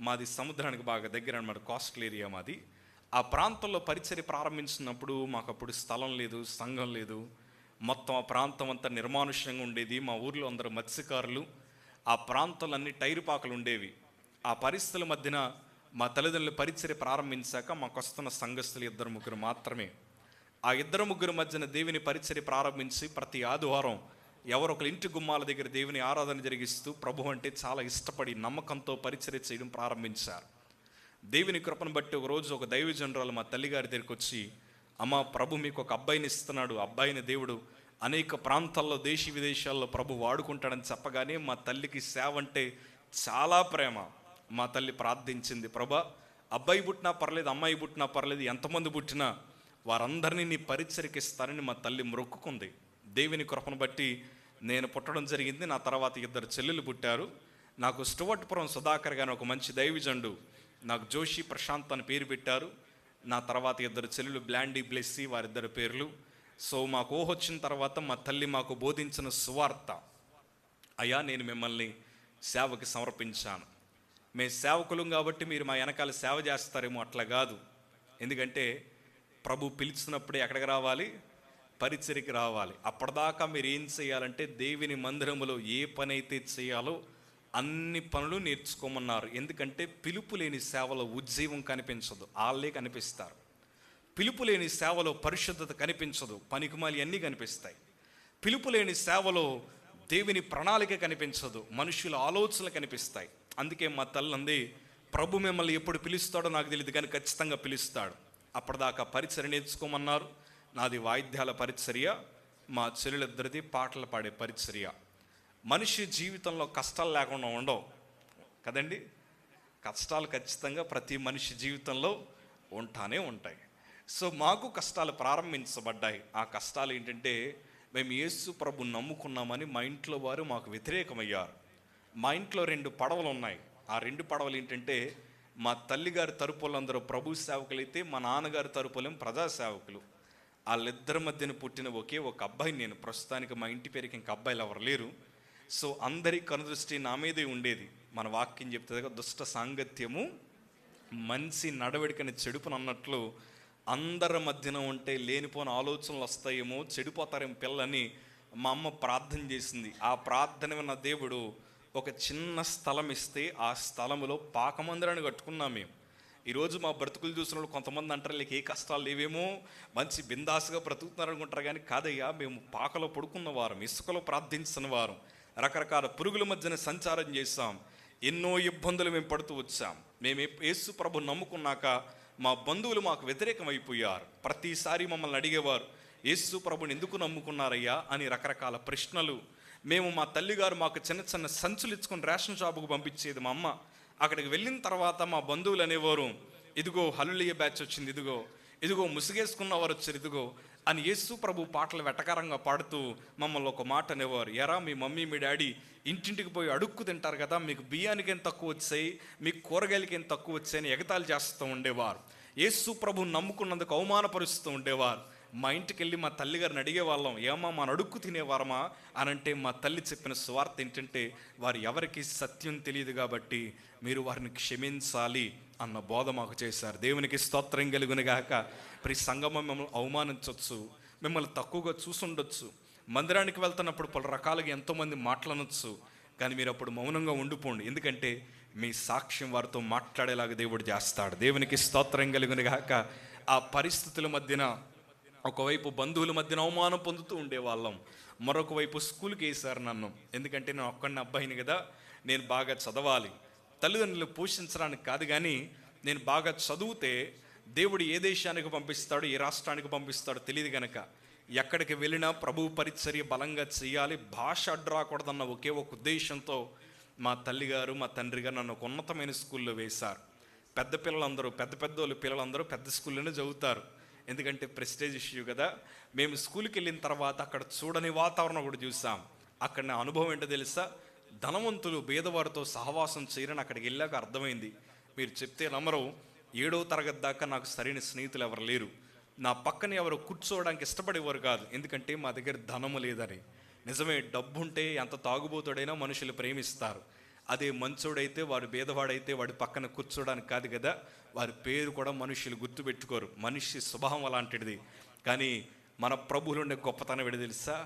S1: మాది సముద్రానికి బాగా దగ్గర అన్నమాట, కోస్టల్ ఏరియా మాది. ఆ ప్రాంతంలో పరిచర్య ప్రారంభించినప్పుడు మాకు అప్పుడు స్థలం లేదు, సంఘం లేదు. మొత్తం ఆ ప్రాంతం అంతా నిర్మానుష్యంగా ఉండేది. మా ఊర్లో అందరూ మత్స్యకారులు. ఆ ప్రాంతాలన్నీ టైరు పాకలు ఉండేవి. ఆ పరిస్థితుల మధ్యన మా తల్లిదండ్రులు పరిచర్య ప్రారంభించాక మాకు వస్తున్న సంఘస్థులు 2-3 మాత్రమే. ఆ 2-3 మధ్యన దేవుని పరిచర్య ప్రారంభించి ప్రతి ఆదివారం ఎవరొకరు ఇంటి గుమ్మాల దగ్గర దేవుని ఆరాధన జరిగిస్తూ ప్రభు అంటే చాలా ఇష్టపడి నమ్మకంతో పరిచర్య చేయడం ప్రారంభించారు. దేవుని కృపను బట్టి ఒకరోజు ఒక దైవజనురాలు మా తల్లిగారి దగ్గరికి వచ్చి, అమ్మ ప్రభు మీకు ఒక అబ్బాయిని ఇస్తున్నాడు, అబ్బాయిని దేవుడు అనేక ప్రాంతాల్లో దేశీ విదేశాల్లో ప్రభు వాడుకుంటాడని చెప్పగానే మా తల్లికి సేవ అంటే చాలా ప్రేమ. మా తల్లి ప్రార్థించింది, ప్రభా అబ్బాయి పుట్టినా పర్లేదు, అమ్మాయి పుట్టినా పర్లేదు, ఎంతమంది పుట్టినా వారందరినీ నీ పరిచర్యకి ఇస్తారని మా తల్లి మొక్కుకుంది. దేవుని కృపను బట్టి నేను పుట్టడం జరిగింది. నా తర్వాత ఇద్దరు చెల్లెలు పుట్టారు. నాకు స్టువర్ట్పురం సుధాకర్ గారు ఒక మంచి దైవజనుడు నాకు జోషి ప్రశాంత్ అని పేరు పెట్టారు. నా తర్వాత ఇద్దరు చెల్లెలు బ్లాండీ బ్లెస్సీ, వారిద్దరు పేర్లు. సో మాకు వచ్చిన తర్వాత మా తల్లి మాకు బోధించిన సువార్త, అయ్యా నేను మిమ్మల్ని సేవకి సమర్పించాను, మేము సేవకులం కాబట్టి మీరు మా వెనకాల సేవ చేస్తారేమో, అట్లా కాదు. ఎందుకంటే ప్రభు పిలిచినప్పుడే ఎక్కడికి రావాలి? పరిచర్యకి రావాలి. అప్పటిదాకా మీరు ఏం చేయాలంటే దేవుని మందిరములో ఏ పని అయితే చేయాలో అన్ని పనులు నేర్చుకోమన్నారు. ఎందుకంటే పిలుపు లేని సేవలో ఉజ్జీవం కనిపించదు, వాళ్ళే కనిపిస్తారు. పిలుపు లేని సేవలో పరిశుద్ధత కనిపించదు, పనికిమాలి అన్నీ కనిపిస్తాయి. పిలుపు లేని సేవలో దేవుని ప్రణాళిక కనిపించదు, మనుషుల ఆలోచనలు కనిపిస్తాయి. అందుకే మా తల్లి అంది, ప్రభు మిమ్మల్ని ఎప్పుడు పిలుస్తాడో నాకు తెలియదు కానీ ఖచ్చితంగా పిలుస్తాడు. అప్పటిదాకా పరిచర్య నేర్చుకోమన్నారు. నాది వాయిద్యాల పరిచర్య, మా చెల్లెలిద్దరిది పాటలు పాడే పరిచర్య. మనిషి జీవితంలో కష్టాలు లేకుండా ఉండవు కదండి. కష్టాలు ఖచ్చితంగా ప్రతి మనిషి జీవితంలో ఉంటానే ఉంటాయి. సో మాకు కష్టాలు ప్రారంభించబడ్డాయి. ఆ కష్టాలు ఏంటంటే, మేము యేసు ప్రభు నమ్ముకున్నామని మా ఇంట్లో వారు మాకు వ్యతిరేకమయ్యారు. మా ఇంట్లో 2 పడవలు ఉన్నాయి. ఆ 2 పడవలు ఏంటంటే, మా తల్లిగారి తరపులందరూ ప్రభు సేవకులైతే మా నాన్నగారి తరపులేం ప్రజా సేవకులు. వాళ్ళిద్దరి మధ్యన పుట్టిన ఒకే ఒక అబ్బాయి నేను. ప్రస్తుతానికి మా ఇంటి పేరుకి ఇంక అబ్బాయిలు ఎవరు లేరు. సో అందరి కనుదృష్టి నా మీదే ఉండేది. మన వాక్యం చెప్తుంది కదా, దుష్ట సాంగత్యము మంచి నడవడికని చెడుపును అన్నట్లు అందరి మధ్యన ఉంటే లేనిపోని ఆలోచనలు వస్తాయేమో, చెడిపోతారేమో పిల్లని మా అమ్మ ప్రార్థన చేసింది. ఆ ప్రార్థన విన్న దేవుడు ఒక చిన్న స్థలం ఇస్తే ఆ స్థలంలో పాకమందిరాన్ని కట్టుకున్నాం మేము. ఈరోజు మా బ్రతుకులు చూసిన వాళ్ళు కొంతమంది అంటారు, లేక ఏ కష్టాలు లేవేమో, మంచి బిందాసుగా బ్రతుకుతున్నారు అనుకుంటారు. కానీ కాదయ్యా, మేము పాకలో పడుకున్న వారం, ఇసుకలో ప్రార్థించిన వారం, రకరకాల పురుగుల మధ్యన సంచారం చేశాం, ఎన్నో ఇబ్బందులు మేము పడుతూ వచ్చాం. మేము యేసు ప్రభు నమ్ముకున్నాక మా బంధువులు మాకు వ్యతిరేకం అయిపోయారు. ప్రతిసారి మమ్మల్ని అడిగేవారు, యేసు ప్రభుని ఎందుకు నమ్ముకున్నారయ్యా అని రకరకాల ప్రశ్నలు. మేము మా తల్లిగారు మాకు చిన్న చిన్న సంచులు ఇచ్చుకొని రేషన్ షాపుకు పంపించేది మా అమ్మ. అక్కడికి వెళ్ళిన తర్వాత మా బంధువులు అనేవారు, ఇదిగో హల్లెలూయా బ్యాచ్ వచ్చింది, ఇదిగో ఇదిగో ముసుగేసుకున్న వారు వచ్చారు, ఇదిగో అని యేసు ప్రభు పాటలు వెటకారంగా పాడుతూ మమ్మల్ని ఒక మాట అనేవారు, ఎరా మీ మమ్మీ మీ డాడీ ఇంటింటికి పోయి అడుక్కు తింటారు కదా, మీకు బియ్యానికి ఏం తక్కువ వచ్చాయి, మీకు కూరగాయలకి ఏం తక్కువ వచ్చాయని ఎగతాళి చేస్తూ ఉండేవారు. యేసు ప్రభుని నమ్ముకున్నందుకు అవమానపరుస్తూ ఉండేవారు. మా ఇంటికి వెళ్ళి మా తల్లిగారిని అడిగేవాళ్ళం, ఏమా మన అడుక్కు తినేవారమా అని. అంటే మా తల్లి చెప్పిన స్వార్థ ఏంటంటే, వారు ఎవరికి సత్యం తెలియదు కాబట్టి మీరు వారిని క్షమించాలి అన్న బోధ మాకు చేశారు. దేవునికి స్తోత్రం కలుగునుగాక. ప్రతి సంగమం మిమ్మల్ని అవమానించవచ్చు, మిమ్మల్ని తక్కువగా చూసుండొచ్చు, మందిరానికి వెళ్తున్నప్పుడు పలు రకాలుగా ఎంతోమంది మాట్లాడవచ్చు, కానీ మీరు అప్పుడు మౌనంగా ఉండిపోండి. ఎందుకంటే మీ సాక్ష్యం వారితో మాట్లాడేలాగా దేవుడు చేస్తాడు. దేవునికి స్తోత్రం కలుగునుగాక. ఆ పరిస్థితుల మధ్యన ఒకవైపు బంధువుల మధ్యన అవమానం పొందుతూ ఉండేవాళ్ళం, మరొక వైపు స్కూల్కి వేశారు నన్ను. ఎందుకంటే నేను ఒక్కడిని అబ్బాయిని కదా, నేను బాగా చదవాలి, తల్లిదండ్రులు పోషించడానికి కాదు, కానీ నేను బాగా చదివితే దేవుడు ఏ దేశానికి పంపిస్తాడో, ఏ రాష్ట్రానికి పంపిస్తాడో తెలియదు కనుక ఎక్కడికి వెళ్ళినా ప్రభువు పరిచర్య బలంగా చేయాలి, భాష అడ్డు రాకూడదన్న ఒకే ఒక ఉద్దేశంతో మా తల్లిగారు మా తండ్రి గారు నన్ను ఒక ఉన్నతమైన స్కూల్లో వేశారు. పెద్ద పిల్లలందరూ పెద్దోళ్ళు పిల్లలందరూ పెద్ద స్కూల్లోనే చదువుతారు, ఎందుకంటే ప్రెస్టేజ్ ఇష్యూ కదా. మేము స్కూల్కి వెళ్ళిన తర్వాత అక్కడ చూడని వాతావరణం కూడా చూసాం. అక్కడ నా అనుభవం ఏంటో తెలుసా, ధనవంతులు బీదవారితో సహవాసం చేయరని అక్కడికి వెళ్ళాక అర్థమైంది. మీరు చెప్తే నమ్మరు, 7వ తరగతి దాకా నాకు సరైన స్నేహితులు ఎవరు లేరు. నా పక్కన ఎవరు కూర్చోవడానికి ఇష్టపడేవారు కాదు, ఎందుకంటే మా దగ్గర ధనము లేదని. నిజమే, డబ్బుంటే ఎంత తాగుబోతుడైనా మనుషులు ప్రేమిస్తారు. అదే మంచోడైతే, వాడు బీదవాడైతే వాడి పక్కన కూర్చోడానికి కాదు కదా, వారి పేరు కూడా మనుషులు గుర్తుపెట్టుకోరు. మనిషి స్వభావం అలాంటిది. కానీ మన ప్రభువులు ఉండే గొప్పతనం ఏంటో తెలుసా,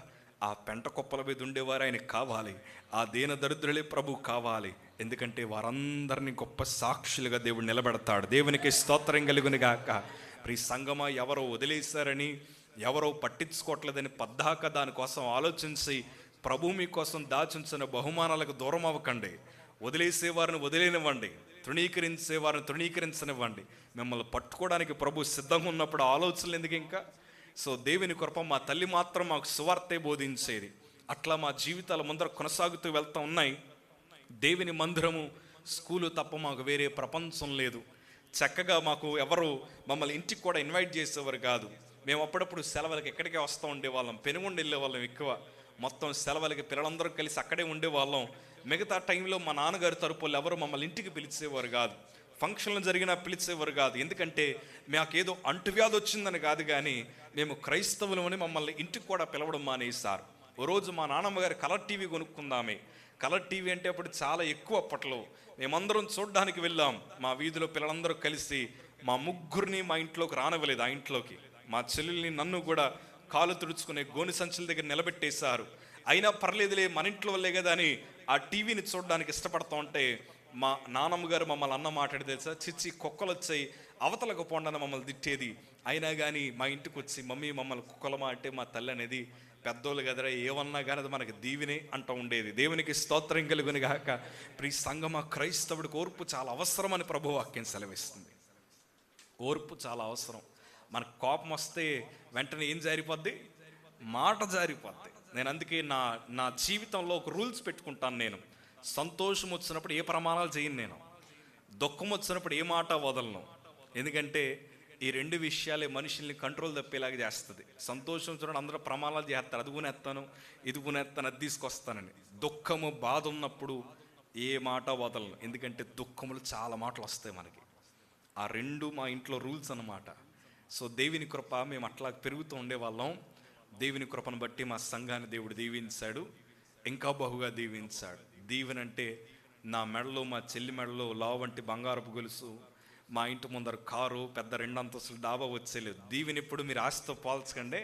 S1: ఆ పెంట కుప్పల మీద ఉండేవారు ఆయనకు కావాలి, ఆ దీన దరిద్రులే ప్రభు కావాలి. ఎందుకంటే వారందరినీ గొప్ప సాక్షులుగా దేవుడు నిలబెడతాడు. దేవునికి స్తోత్రం కలుగునుగాక. ప్రియ సంగమా, ఎవరో వదిలేశారని, ఎవరో పట్టించుకోవట్లేదని పద్దాక దానికోసం ఆలోచించి ప్రభు మీకోసం దాచుంచిన బహుమానాలకు దూరం అవ్వకండి. వదిలేసేవారిని వదిలేనివ్వండి, తృణీకరించేవారిని తృణీకరించనివ్వండి. మిమ్మల్ని పట్టుకోవడానికి ప్రభు సిద్ధంగా ఉన్నప్పుడు ఆలోచనలు ఎందుకు ఇంకా? సో దేవుని కృప, మా తల్లి మాత్రం మాకు సువార్తే బోధించేది. అట్లా మా జీవితాల ముందర కొనసాగుతూ వెళ్తూ ఉన్నాయి. దేవుని మందిరము, స్కూలు తప్ప మాకు వేరే ప్రపంచం లేదు. చక్కగా మాకు ఎవరు మమ్మల్ని ఇంటికి కూడా ఇన్వైట్ చేసేవారు కాదు. మేము అప్పుడప్పుడు సెలవులకు ఎక్కడికే వస్తూ ఉండేవాళ్ళం, పెనుగొండ వెళ్ళే వాళ్ళం ఎక్కువ. మొత్తం సెలవులకి పిల్లలందరూ కలిసి అక్కడే ఉండేవాళ్ళం. మిగతా టైంలో మా నాన్నగారి తరపులు ఎవరు మమ్మల్ని ఇంటికి పిలిచేవారు కాదు, ఫంక్షన్లు జరిగినా పిలిచేవారు కాదు. ఎందుకంటే మాకేదో అంటువ్యాధి వచ్చిందని కాదు, కానీ మేము క్రైస్తవులమని మమ్మల్ని ఇంటికి కూడా పిలవడం మానేశారు. ఓ రోజు మా నాన్నమ్మ గారు కలర్ టీవీ కొనుక్కుందామే. కలర్ టీవీ అంటే అప్పుడు చాలా ఎక్కువ. అప్పట్లో మేమందరం చూడడానికి వెళ్ళాం. మా వీధిలో పిల్లలందరూ కలిసి మా ముగ్గురిని మా ఇంట్లోకి రానివ్వలేదు. ఆ ఇంట్లోకి మా చెల్లెల్ని నన్ను కూడా కాలు తుడుచుకునే గోని సంచుల దగ్గర నిలబెట్టేశారు. అయినా పర్లేదులే, మన ఇంట్లో వల్లే కదా అని ఆ టీవీని చూడడానికి ఇష్టపడుతూ ఉంటే మా నాన్నమ్మ గారు మమ్మల్ని అన్న మాట్లాడి తెలుసా, చిచ్చి కుక్కలు వచ్చాయి అవతలకు పోండని మమ్మల్ని తిట్టేది. అయినా కానీ మా ఇంటికి వచ్చి మమ్మీ మమ్మల్ని కుక్కలమా అంటే మా తల్లి అనేది పెద్దోళ్ళు కదరా, ఏమన్నా కానీ అది మనకి దీవినే అంటూ ఉండేది. దేవునికి స్తోత్రం కలుగును గాక. ప్రియ సంగమా, క్రైస్తవుడికి ఓర్పు చాలా అవసరం అని ప్రభువు వాక్యం సెలవిస్తుంది. ఓర్పు చాలా అవసరం. మనకు కోపం వస్తే వెంటనే ఏం జారిపోద్ది? మాట జారిపోద్ది. నేను అందుకే నా జీవితంలో ఒక రూల్స్ పెట్టుకుంటాను. నేను సంతోషం వచ్చినప్పుడు ఏ ప్రమాణాలు చేయను, నేను దుఃఖం వచ్చినప్పుడు ఏ మాట వదలను. ఎందుకంటే ఈ రెండు విషయాలే మనుషుల్ని కంట్రోల్ తప్పేలాగా చేస్తుంది. సంతోషం వచ్చినప్పుడు అందరూ ప్రమాణాలు చేస్తారు, అది కొనేస్తాను ఇది కొనేస్తాను అది తీసుకొస్తానని. దుఃఖము బాధ ఉన్నప్పుడు ఏ మాట వదలను. ఎందుకంటే దుఃఖములు చాలా మాటలు వస్తాయి మనకి. ఆ రెండు మా ఇంట్లో రూల్స్ అన్నమాట. సో దేవుని కృప, మేము అట్లా పెరుగుతూ ఉండేవాళ్ళం. దేవుని కృపను బట్టి మా సంఘాన్ని దేవుడు దీవించాడు, ఇంకా బహుగా దీవించాడు. దీవెనంటే నా మెడలో, మా చెల్లి మెడలో లావు వంటి బంగారపు గొలుసు, మా ఇంటి ముందర కారు, పెద్ద 2 అంతస్తుల డాబా వచ్చేలేదు. దీవెని ఇప్పుడు మీరు ఆశతో పోల్చకండి.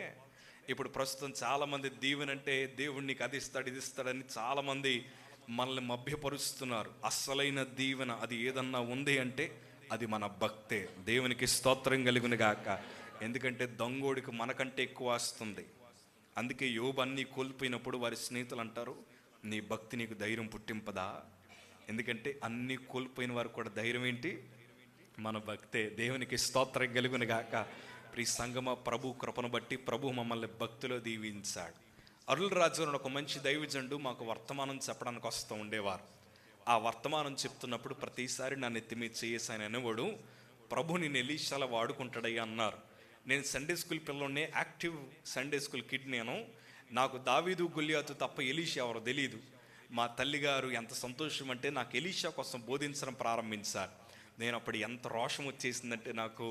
S1: ఇప్పుడు ప్రస్తుతం చాలామంది దీవెనంటే దేవుడు నీకు అది ఇస్తాడు ఇది ఇస్తాడని చాలామంది మనల్ని మభ్యపరుస్తున్నారు. అస్సలైన దీవెన అది ఏదన్నా ఉంది అంటే అది మన భక్తే. దేవునికి స్తోత్రం కలుగును గాక. ఎందుకంటే దొంగోడికి మనకంటే ఎక్కువ వస్తుంది. అందుకే యోబు అన్నీ కోల్పోయినప్పుడు వారి స్నేహితులు అంటారు, నీ భక్తి నీకు ధైర్యం పుట్టింపదా? ఎందుకంటే అన్నీ కోల్పోయిన వారు కూడా ధైర్యం ఏంటి? మన భక్తే. దేవునికి స్తోత్రం కలుగును గాక. ప్రియ సంగమ, ప్రభు కృపను బట్టి ప్రభు మమ్మల్ని భక్తిలో దీవించాడు. అరుల్ రాజు అని ఒక మంచి దైవజనుడు మాకు వర్తమానం చెప్పడానికి వస్తూ ఉండేవారు. ఆ వర్తమానం చెప్తున్నప్పుడు ప్రతిసారి నన్ను ఎత్తి మీద చేసాను అనేవాడు, ప్రభు నేను ఎలీషాలా వాడుకుంటాడయ్యా అన్నారు. నేను సండే స్కూల్ పిల్లల్ని, యాక్టివ్ సండే స్కూల్ కిడ్. నాకు దావీదు గొల్లియాతు తప్ప ఎలీషా ఎవరో తెలియదు. మా తల్లిగారు ఎంత సంతోషం అంటే నాకు ఎలీషా కోసం బోధించడం ప్రారంభించారు. నేను అప్పుడు ఎంత రోషం వచ్చేసిందంటే, నాకు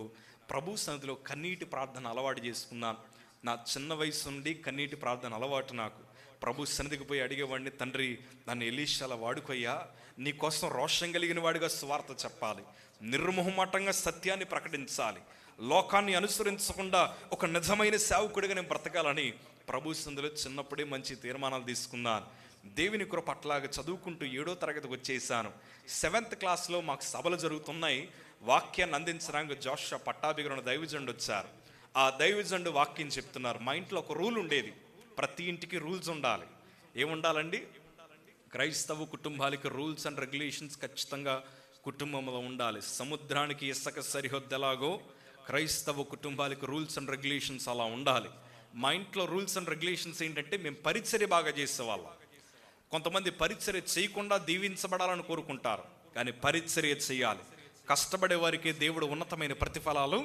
S1: ప్రభు సన్నిధిలో కన్నీటి ప్రార్థన అలవాటు చేసుకున్నాను. నా చిన్న వయసు నుండి కన్నీటి ప్రార్థన అలవాటు నాకు. ప్రభు సన్నిధికి పోయి అడిగేవాడిని, తండ్రి నన్ను ఎలీషాలా వాడుకోయ్యా, నీకోసం రోషం కలిగిన వాడిగా స్వార్థ చెప్పాలి, నిర్మోహమాటంగా సత్యాన్ని ప్రకటించాలి, లోకాన్ని అనుసరించకుండా ఒక నిజమైన సేవకుడిగా నేను బ్రతకాలని ప్రభు సన్నిధిలో చిన్నప్పుడే మంచి తీర్మానాలు తీసుకున్నాను. దేవుని కృప అట్లాగా చదువుకుంటూ 7వ తరగతికి వచ్చేసాను. 7th క్లాస్లో మాకు సభలు జరుగుతున్నాయి. వాక్యాన్ని అందించడానికి జోష పట్టాభిగరణ దైవజనుడు వచ్చారు. ఆ దైవజనుడు వాక్యం చెప్తున్నారు. మా ఇంట్లో ఒక రూల్ ఉండేది, ప్రతి ఇంటికి రూల్స్ ఉండాలి. ఏముండాలండి? క్రైస్తవ కుటుంబాలకి రూల్స్ అండ్ రెగ్యులేషన్స్ ఖచ్చితంగా కుటుంబంలో ఉండాలి. సముద్రానికి ఇసుక సరిహద్దు ఎలాగో క్రైస్తవ కుటుంబాలకి రూల్స్ అండ్ రెగ్యులేషన్స్ అలా ఉండాలి. మా ఇంట్లో రూల్స్ అండ్ రెగ్యులేషన్స్ ఏంటంటే, మేము పరిచర్య బాగా చేసేవాళ్ళం. కొంతమంది పరిచర్య చేయకుండా దీవించబడాలని కోరుకుంటారు, కానీ పరిచర్య చేయాలి. కష్టపడే వారికి దేవుడు ఉన్నతమైన ప్రతిఫలాలు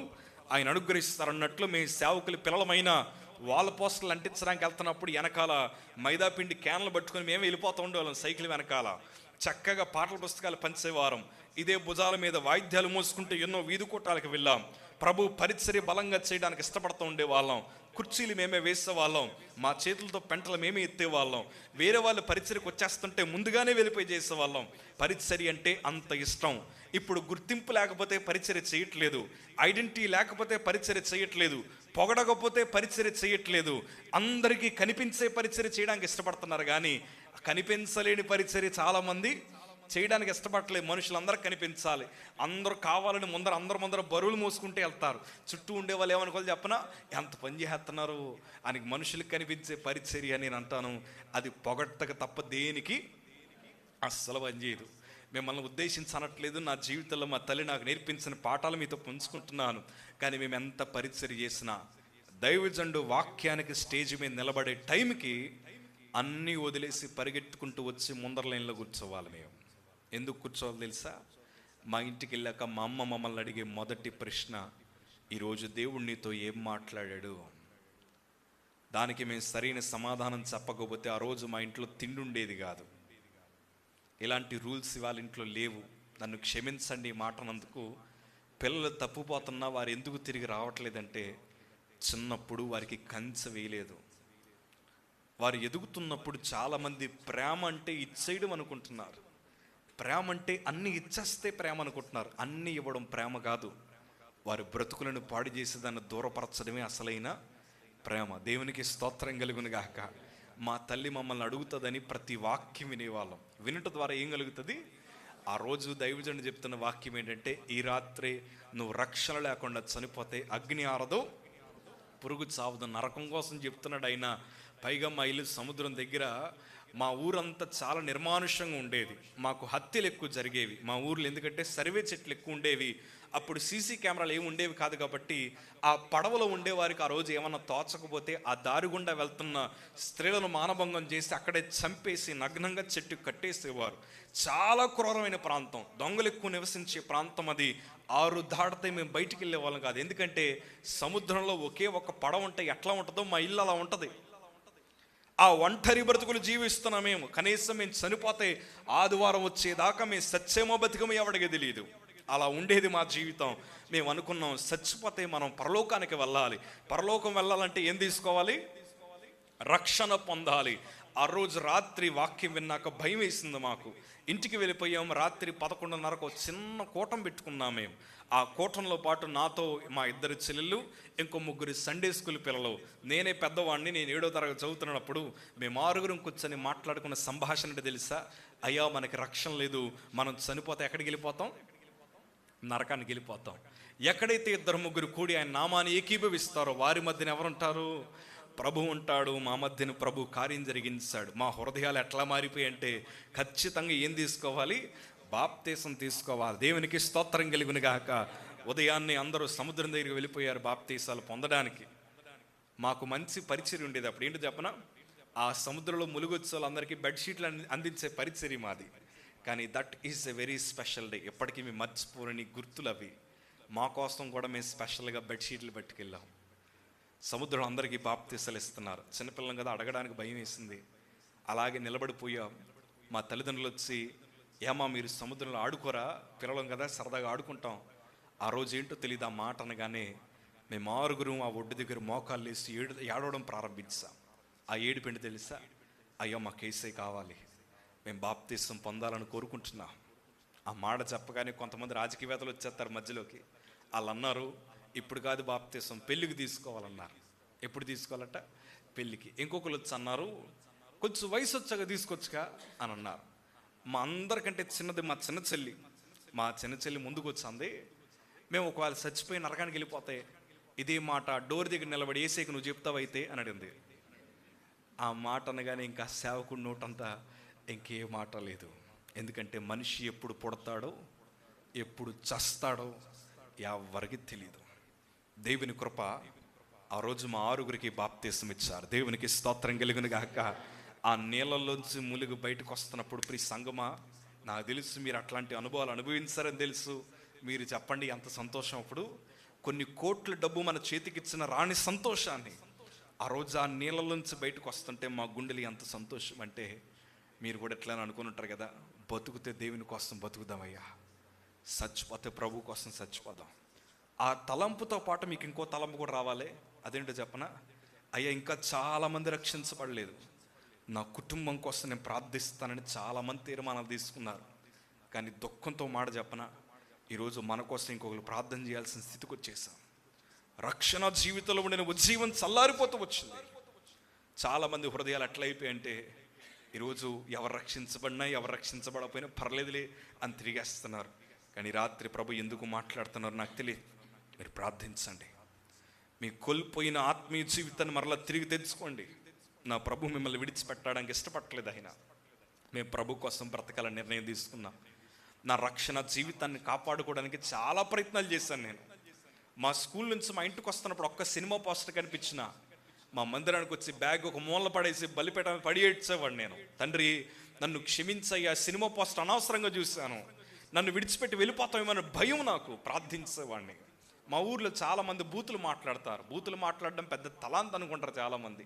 S1: ఆయన అనుగ్రహిస్తారన్నట్లు మేము సేవకులు పిల్లలమైన వాళ్ళ పోస్టర్లు అంటించడానికి వెళ్తున్నప్పుడు వెనకాల మైదాపిండి క్యాన్లు పట్టుకొని మేము వెళ్ళిపోతూ ఉండేవాళ్ళం. సైకిల్ వెనకాల చక్కగా పాటల పుస్తకాలు పంచేవారం. ఇదే భుజాల మీద వాయిద్యాలు మోసుకుంటూ ఎన్నో వీధి కూటాలకు వెళ్ళాం. ప్రభు పరిచర్య బలంగా చేయడానికి ఇష్టపడుతూ ఉండేవాళ్ళం. కుర్చీలు మేమే వేసేవాళ్ళం, మా చేతులతో పెంటలు మేమే ఎత్తేవాళ్ళం. వేరే వాళ్ళు పరిచర్యకు వచ్చేస్తుంటే ముందుగానే వెళ్ళిపోయి చేసేవాళ్ళం. పరిచర్య అంటే అంత ఇష్టం. ఇప్పుడు గుర్తింపు లేకపోతే పరిచర్య చేయట్లేదు, ఐడెంటిటీ లేకపోతే పరిచర్య చేయట్లేదు, పొగడకపోతే పరిచర్య చేయట్లేదు. అందరికీ కనిపించే పరిచర్య చేయడానికి ఇష్టపడుతున్నారు, కానీ కనిపించలేని పరిచర్య చాలామంది చేయడానికి ఇష్టపడలేదు. మనుషులందరూ కనిపించాలి, అందరూ కావాలని అందరి ముందర బరువులు మోసుకుంటే వెళ్తారు. చుట్టూ ఉండే వాళ్ళు ఏమనుకోవాలి చెప్పనా, ఎంత పని చేస్తున్నారు అని. మనుషులకు కనిపించే పరిచర్య నేను అంటాను, అది పొగట్టక తప్ప దేనికి అస్సలు పనిచేయదు. మిమ్మల్ని ఉద్దేశించనట్లేదు, నా జీవితంలో మా తల్లి నాకు నేర్పించిన పాఠాలు మీతో పంచుకుంటున్నాను. కానీ మేము ఎంత పరిచర్య చేసినా దైవజనుడు వాక్యానికి స్టేజ్ మీద నిలబడే టైంకి అన్నీ వదిలేసి పరిగెట్టుకుంటూ వచ్చి ముందర లైన్లో కూర్చోవాలి. మేము ఎందుకు కూర్చోవాలి తెలుసా? మా ఇంటికి వెళ్ళాక మా అమ్మ మమ్మల్ని అడిగే మొదటి ప్రశ్న, ఈరోజు దేవుడు నీతో ఏం మాట్లాడాడు? దానికి మేము సరైన సమాధానం చెప్పకపోతే ఆ రోజు మా ఇంట్లో తిండి ఉండేది కాదు. ఇలాంటి రూల్స్ వాళ్ళ ఇంట్లో లేవు. నన్ను క్షమించండి ఈ మాటనందుకు. పిల్లలు తప్పుపోతున్నా వారు ఎందుకు తిరిగి రావట్లేదంటే, చిన్నప్పుడు వారికి కంచె వేయలేదు. వారు ఎదుగుతున్నప్పుడు చాలామంది ప్రేమ అంటే ఇచ్చేయడం అనుకుంటున్నారు. ప్రేమ అంటే అన్నీ ఇచ్చేస్తే ప్రేమ అనుకుంటున్నారు. అన్నీ ఇవ్వడం ప్రేమ కాదు. వారి బ్రతుకులను పాడు చేసి దాన్ని దూరపరచడమే అసలైన ప్రేమ. దేవునికి స్తోత్రం కలుగును గాక. మా తల్లి మమ్మల్ని అడుగుతుందని ప్రతి వాక్యం వినేవాళ్ళం. వినటం ద్వారా ఏం కలుగుతుంది? ఆ రోజు దైవజనుడు చెప్తున్న వాక్యం ఏంటంటే, ఈ రాత్రి నువ్వు రక్షణ లేకుండా చనిపోతే అగ్ని ఆరదు, పురుగు చావదు. నరకం కోసం చెప్తున్నాడు ఆయన. పైగా మా ఇల్లు సముద్రం దగ్గర. మా ఊరంతా చాలా నిర్మానుష్యంగా ఉండేది. మాకు హత్యలు ఎక్కువ జరిగేవి మా ఊర్లో. ఎందుకంటే సర్వే చెట్లు ఎక్కువ ఉండేవి. అప్పుడు సీసీ కెమెరాలు ఏమి ఉండేవి కాదు. కాబట్టి ఆ పడవలో ఉండేవారికి ఆ రోజు ఏమన్నా తోచకపోతే ఆ దారి గుండా వెళ్తున్న స్త్రీలను మానభంగం చేసి అక్కడే చంపేసి నగ్నంగా చెట్టు కట్టేసేవారు. చాలా క్రూరమైన ప్రాంతం, దొంగలు ఎక్కువ నివసించే ప్రాంతం అది. 6 దాటితే మేము బయటికి వెళ్ళే వాళ్ళం కాదు. ఎందుకంటే సముద్రంలో ఒకే ఒక పడవ ఉంటే ఎట్లా ఉంటుందో మా ఇల్లు అలా ఉంటుంది. ఆ ఒంటరి బ్రతుకులు జీవిస్తున్నాం మేము. కనీసం మేము చనిపోతే ఆదివారం వచ్చేదాకా మేము సత్యమో బతికమో ఎవడికి తెలియదు. అలా ఉండేది మా జీవితం. మేము అనుకున్నాం, చచ్చిపోతే మనం పరలోకానికి వెళ్ళాలి. పరలోకం వెళ్ళాలంటే ఏం తీసుకోవాలి? రక్షణ పొందాలి. ఆ రోజు రాత్రి వాక్యం విన్నాక భయం వేసింది మాకు. ఇంటికి వెళ్ళిపోయాం. రాత్రి 11:30కు చిన్న కూటం పెట్టుకున్నాం మేము. ఆ కూటంలో పాటు నాతో మా 2 చెల్లెళ్ళు, ఇంకో 3 సండే స్కూల్ పిల్లలు, నేనే పెద్దవాడిని. నేను 7వ తరగతి చదువుతున్నప్పుడు మేము 6గురం కూర్చొని మాట్లాడుకున్న సంభాషణ అంటే తెలుసా? అయ్యా, మనకి రక్షణ లేదు, మనం చనిపోతే ఎక్కడికి వెళ్ళిపోతాం? నరకానికి వెళ్ళిపోతాం. ఎక్కడైతే 2-3 కూడి ఆయన నామాన్ని ఏకీభవిస్తారో వారి మధ్యన ఎవరుంటారు? ప్రభు ఉంటాడు. మా మధ్యన ప్రభు కార్యం జరిగించాడు. మా హృదయాలు ఎట్లా మారిపోయి అంటే, ఖచ్చితంగా ఏం తీసుకోవాలి? బాప్తీసం తీసుకోవాలి. దేవునికి స్తోత్రం కలుగును గాక. ఉదయాన్నే అందరూ సముద్రం దగ్గరికి వెళ్ళిపోయారు బాప్తీసాలు పొందడానికి. మాకు మంచి పరిచర్య ఉండేది అప్పుడు. ఏంటో చెప్పనా? ఆ సముద్రంలో ములుగొచ్చేవాళ్ళు అందరికీ బెడ్షీట్లు అందించే పరిచర్య మాది. కానీ that is a very special day. ఎప్పటికీ మేము మర్చిపోరని గుర్తులు అవి. మా కోసం కూడా మేము స్పెషల్గా బెడ్షీట్లు పట్టుకెళ్ళాం. సముద్రం అందరికీ బాప్తీసాలు ఇస్తున్నారు. చిన్నపిల్లం కదా, అడగడానికి భయం వేసింది. అలాగే నిలబడిపోయాం. మా తల్లిదండ్రులు వచ్చి, ఏమా మీరు సముద్రంలో ఆడుకోరా? పిల్లలం కదా, సరదాగా ఆడుకుంటాం. ఆ రోజు ఏంటో తెలియదు, ఆ మాట అనగానే మేము 6గురం ఆ ఒడ్డు దగ్గర మోకాళ్ళు వేసి ఏడవడం ప్రారంభించాం. ఆ ఏడుపెండి తెలుసా? అయ్యో, మాకు యేసయ్య కావాలి, మేము బాప్తీసం పొందాలని కోరుకుంటున్నాం. ఆ మాట చెప్పగానే కొంతమంది రాజకీయవేత్తలు వచ్చేస్తారు మధ్యలోకి. వాళ్ళు అన్నారు, ఇప్పుడు కాదు బాప్తీసం, పెళ్ళికి తీసుకోవాలన్నారు. ఎప్పుడు తీసుకోవాలట? పెళ్ళికి. ఇంకొకరు వచ్చి అన్నారు, కొంచెం వయసు వచ్చాక తీసుకోవచ్చుగా అని అన్నారు. మా అందరికంటే చిన్నది మా చిన్న చెల్లి. మా చిన్న చెల్లి ముందుకు వచ్చింది. మేము ఒకవేళ చచ్చిపోయి నరకానికి వెళ్ళిపోతే ఇదే మాట డోర్ దగ్గర నిలబడి, యేసయ్యకు నువ్వు చెప్తావైతే అని అడిగింది. ఆ మాట అనగానే ఇంకా సేవకుడి నోటంతా ఇంకే మాట లేదు. ఎందుకంటే మనిషి ఎప్పుడు పుడతాడో ఎప్పుడు చస్తాడో ఎవరికి తెలియదు. దేవుని కృప. ఆ రోజు మా 6గురికి బాప్తీసం ఇచ్చారు. దేవునికి స్తోత్రం కలుగును గాక. ఆ నీళ్ళల్లోంచి ములుగు బయటకు వస్తున్నప్పుడు, ప్రియ సంగమా, నాకు తెలుసు మీరు అట్లాంటి అనుభవాలు అనుభవించారని తెలుసు. మీరు చెప్పండి ఎంత సంతోషం. అప్పుడు కొన్ని కోట్ల డబ్బు మన చేతికి ఇచ్చిన రాని సంతోషాన్ని ఆ రోజు ఆ నీళ్ళలోంచి బయటకు వస్తుంటే మా గుండెలు ఎంత సంతోషం అంటే, మీరు కూడా ఎట్లా అనుకుని ఉంటారు కదా, బతుకుతే దేవుని కోసం బతుకుదామయ్యా, చచ్చిపోతే ప్రభు కోసం చచ్చిపోదాం. ఆ తలంపుతో పాటు మీకు ఇంకో తలంపు కూడా రావాలి. అదేంటో చెప్పనా? అయ్యా, ఇంకా చాలామంది రక్షించబడలేదు, నా కుటుంబం కోసం నేను ప్రార్థిస్తానని చాలామంది తీర్మానాలు తీసుకున్నారు. కానీ దుఃఖంతో మాట చెప్పనా, ఈరోజు మన కోసం ఇంకొకరు ప్రార్థన చేయాల్సిన స్థితికి వచ్చేసాం. రక్షణ జీవితంలో ఉండిన ఉజ్జీవం చల్లారిపోతూ వచ్చింది. చాలామంది హృదయాలు ఎట్లయిపోయాయంటే, ఈరోజు ఎవరు రక్షించబడినా ఎవరు రక్షించబడకపోయినా పర్లేదులే అని తిరిగేస్తున్నారు. కానీ రాత్రి ప్రభు ఎందుకు మాట్లాడుతున్నారు నాకు తెలియదు. మీరు ప్రార్థించండి. మీ కోల్పోయిన ఆత్మీయ జీవితాన్ని మరలా తిరిగి తెచ్చుకోండి. నా ప్రభు మిమ్మల్ని విడిచిపెట్టడానికి ఇష్టపడలేదు. ఆయన మేము ప్రభు కోసం బ్రతకాలని నిర్ణయం తీసుకున్నాం. నా రక్షణ జీవితాన్ని కాపాడుకోవడానికి చాలా ప్రయత్నాలు చేశాను నేను. మా స్కూల్ నుంచి మా ఇంటికి వస్తున్నప్పుడు ఒక్క సినిమా పోస్టర్ కనిపించిన మా మందిరానికి వచ్చి బ్యాగ్ ఒక మూల పడేసి బలిపేట పడి ఏడ్చేవాడు నేను. తండ్రి, నన్ను క్షమించయ్యా, సినిమా పోస్టర్ అనవసరంగా చూశాను, నన్ను విడిచిపెట్టి వెళ్ళిపోతామేమో భయం నాకు. ప్రార్థించేవాడిని. మా ఊర్లో చాలామంది బూతులు మాట్లాడతారు. బూతులు మాట్లాడడం పెద్ద తలాంత్ అనుకుంటారు చాలామంది.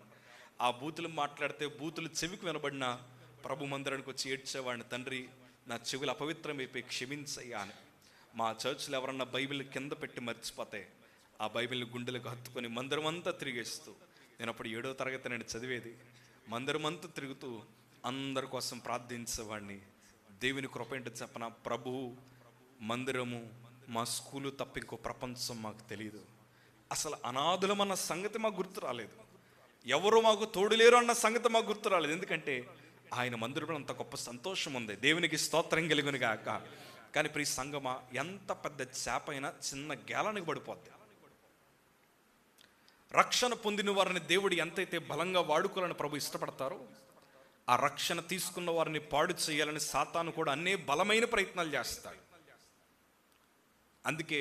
S1: ఆ బూతులు మాట్లాడితే బూతులు చెవికి వినబడిన ప్రభు మందిరానికి వచ్చి ఏడ్చేవాడిని, తండ్రి నా చెవులు అపవిత్రమైపోయి క్షమించయ్యా అని. మా చర్చ్లో ఎవరన్నా బైబిల్ కింద పెట్టి మర్చిపోతే ఆ బైబిల్ని గుండెలకు హత్తుకొని మందిరం అంతా తిరిగేస్తూ, నేను అప్పుడు 7వ తరగతి నేను చదివేది, మందిరం అంతా తిరుగుతూ అందరి కోసం ప్రార్థించేవాడిని. దేవుని కృప ఏంటో చెప్పన, ప్రభు మందిరము మా స్కూలు తప్ప ఇంకో ప్రపంచం మాకు తెలియదు. అసలు అనాథులమన్న సంగతి మాకు గుర్తు రాలేదు, ఎవరు మాకు తోడులేరు అన్న సంగతి మాకు గుర్తు రాలేదు. ఎందుకంటే ఆయన మందిరంలో అంత గొప్ప సంతోషం ఉంది. దేవునికి స్తోత్రం కలుగును గాక. కానీ ప్రియ సంగమా, ఎంత పెద్ద చేప అయినా చిన్న గేలానికి పడిపోద్ది. రక్షణ పొందిన వారిని దేవుడు ఎంతైతే బలంగా వాడుకోవాలని ప్రభు ఇష్టపడతారో, ఆ రక్షణ తీసుకున్న వారిని పాడు చేయాలని సాతాను కూడా అన్ని బలమైన ప్రయత్నాలు చేస్తాడు. అందుకే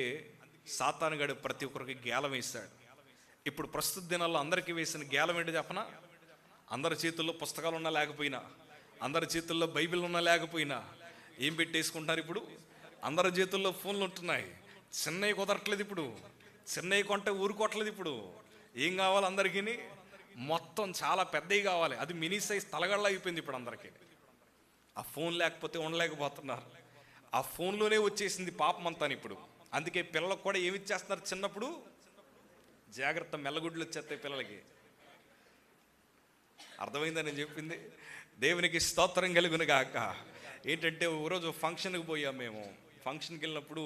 S1: సాతాను గడు ప్రతి ఒక్కరికి గేలం వేశాడు. ఇప్పుడు ప్రస్తుత దినాల్లో అందరికీ వేసిన గేలం ఏంటి చెప్పనా? అందరి చేతుల్లో పుస్తకాలు ఉన్నా లేకపోయినా, అందరి చేతుల్లో బైబిల్ ఉన్నా లేకపోయినా ఏం పెట్టేసుకుంటున్నారు ఇప్పుడు? అందరి చేతుల్లో ఫోన్లు ఉంటున్నాయి. చిన్నవి కుదరట్లేదు ఇప్పుడు, చిన్నవి కొంటే ఊరుకోవట్లేదు ఇప్పుడు. ఏం కావాలి అందరికీ? మొత్తం చాలా పెద్దవి కావాలి. అది మినీ సైజ్ తలగళ్ళ అయిపోయింది ఇప్పుడు అందరికీ. ఆ ఫోన్ లేకపోతే ఉండలేకపోతున్నారు. ఆ ఫోన్లోనే వచ్చేసింది పాపం అంతా ఇప్పుడు. అందుకే పిల్లలకు కూడా ఏమి ఇచ్చేస్తున్నారు చిన్నప్పుడు? జాగ్రత్త, మెల్లగుడ్లు వచ్చేస్తాయి పిల్లలకి. అర్థమైందని నేను చెప్పింది? దేవునికి స్తోత్రం కలుగును గాక. ఏంటంటే ఒకరోజు ఫంక్షన్కి పోయాం మేము. ఫంక్షన్కి వెళ్ళినప్పుడు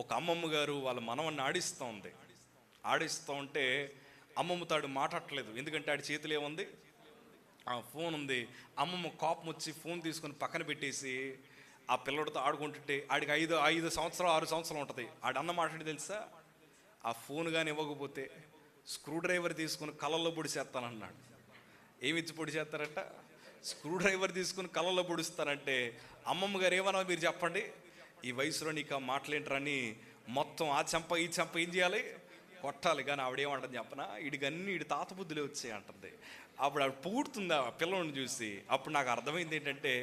S1: ఒక అమ్మమ్మ గారు వాళ్ళ మనవన్ని ఆడిస్తూ ఉంటే అమ్మమ్మ తాడు మాట్లాడట్లేదు. ఎందుకంటే ఆడి చేతిలో ఏముంది? ఆ ఫోన్ ఉంది. అమ్మమ్మ కోపం వచ్చి ఫోన్ తీసుకొని పక్కన పెట్టేసి ఆ పిల్లడితో ఆడుకుంటుంటే, ఆడికి 5 సంవత్సరాలు 6 సంవత్సరాలు ఉంటుంది. ఆడు అన్న మాట్లాడి తెలుసా? ఆ ఫోన్ కానీ ఇవ్వకపోతే స్క్రూ డ్రైవర్ తీసుకుని కళ్ళల్లో పొడిచేస్తానన్నాడు. ఏమిచ్చి పొడి చేస్తారట? స్క్రూ డ్రైవర్ తీసుకుని కళ్ళల్లో పొడుస్తానంటే అమ్మమ్మ గారు ఏమన్నా మీరు చెప్పండి, ఈ వయసులో నీకు ఆ మాటలేంటరని మొత్తం ఆ చెంప ఈ చెంప ఏం చేయాలి? కొట్టాలి. కానీ ఆవిడేమంటుంది చెప్పనా? వీడి తాత బుద్ధులే వచ్చాయి అంటుంది. అప్పుడు ఆవిడ పూడుతుంది ఆ పిల్లల్ని చూసి. అప్పుడు నాకు అర్థమైంది ఏంటంటే,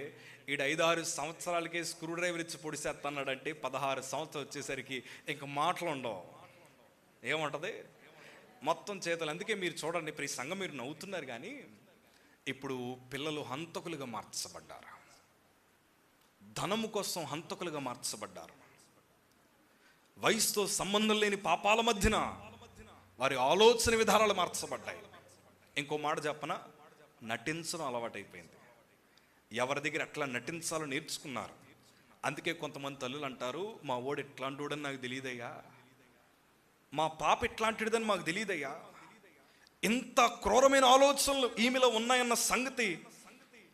S1: 5-6 సంవత్సరాలకే స్క్రూ డ్రైవర్ ఇచ్చి పొడిసేస్తున్నాడంటే 16 సంవత్సరాలు వచ్చేసరికి ఇంక మాటలు ఉండవు. ఏమంటది? మొత్తం చేతులు. అందుకే మీరు చూడండి, ఇప్పుడు ఈ సంఘం మీరు నవ్వుతున్నారు కానీ ఇప్పుడు పిల్లలు హంతకులుగా మార్చబడ్డారు. ధనము కోసం హంతకులుగా మార్చబడ్డారు. వయసుతో సంబంధం లేని పాపాల మధ్యన వారి ఆలోచన విధానాలు మార్చబడ్డాయి. ఇంకో మాట చెప్పనా, నటించడం అలవాటైపోయింది. ఎవరి దగ్గర ఎట్లా నటించాలో నేర్చుకున్నారు. అందుకే కొంతమంది తల్లులు అంటారు, మా ఓడు ఎట్లాంటి వాడని నాకు తెలియదయ్యా, మా పాప ఎట్లాంటిదని మాకు తెలియదయ్యా. ఇంత క్రూరమైన ఆలోచనలు ఈమెలో ఉన్నాయన్న సంగతి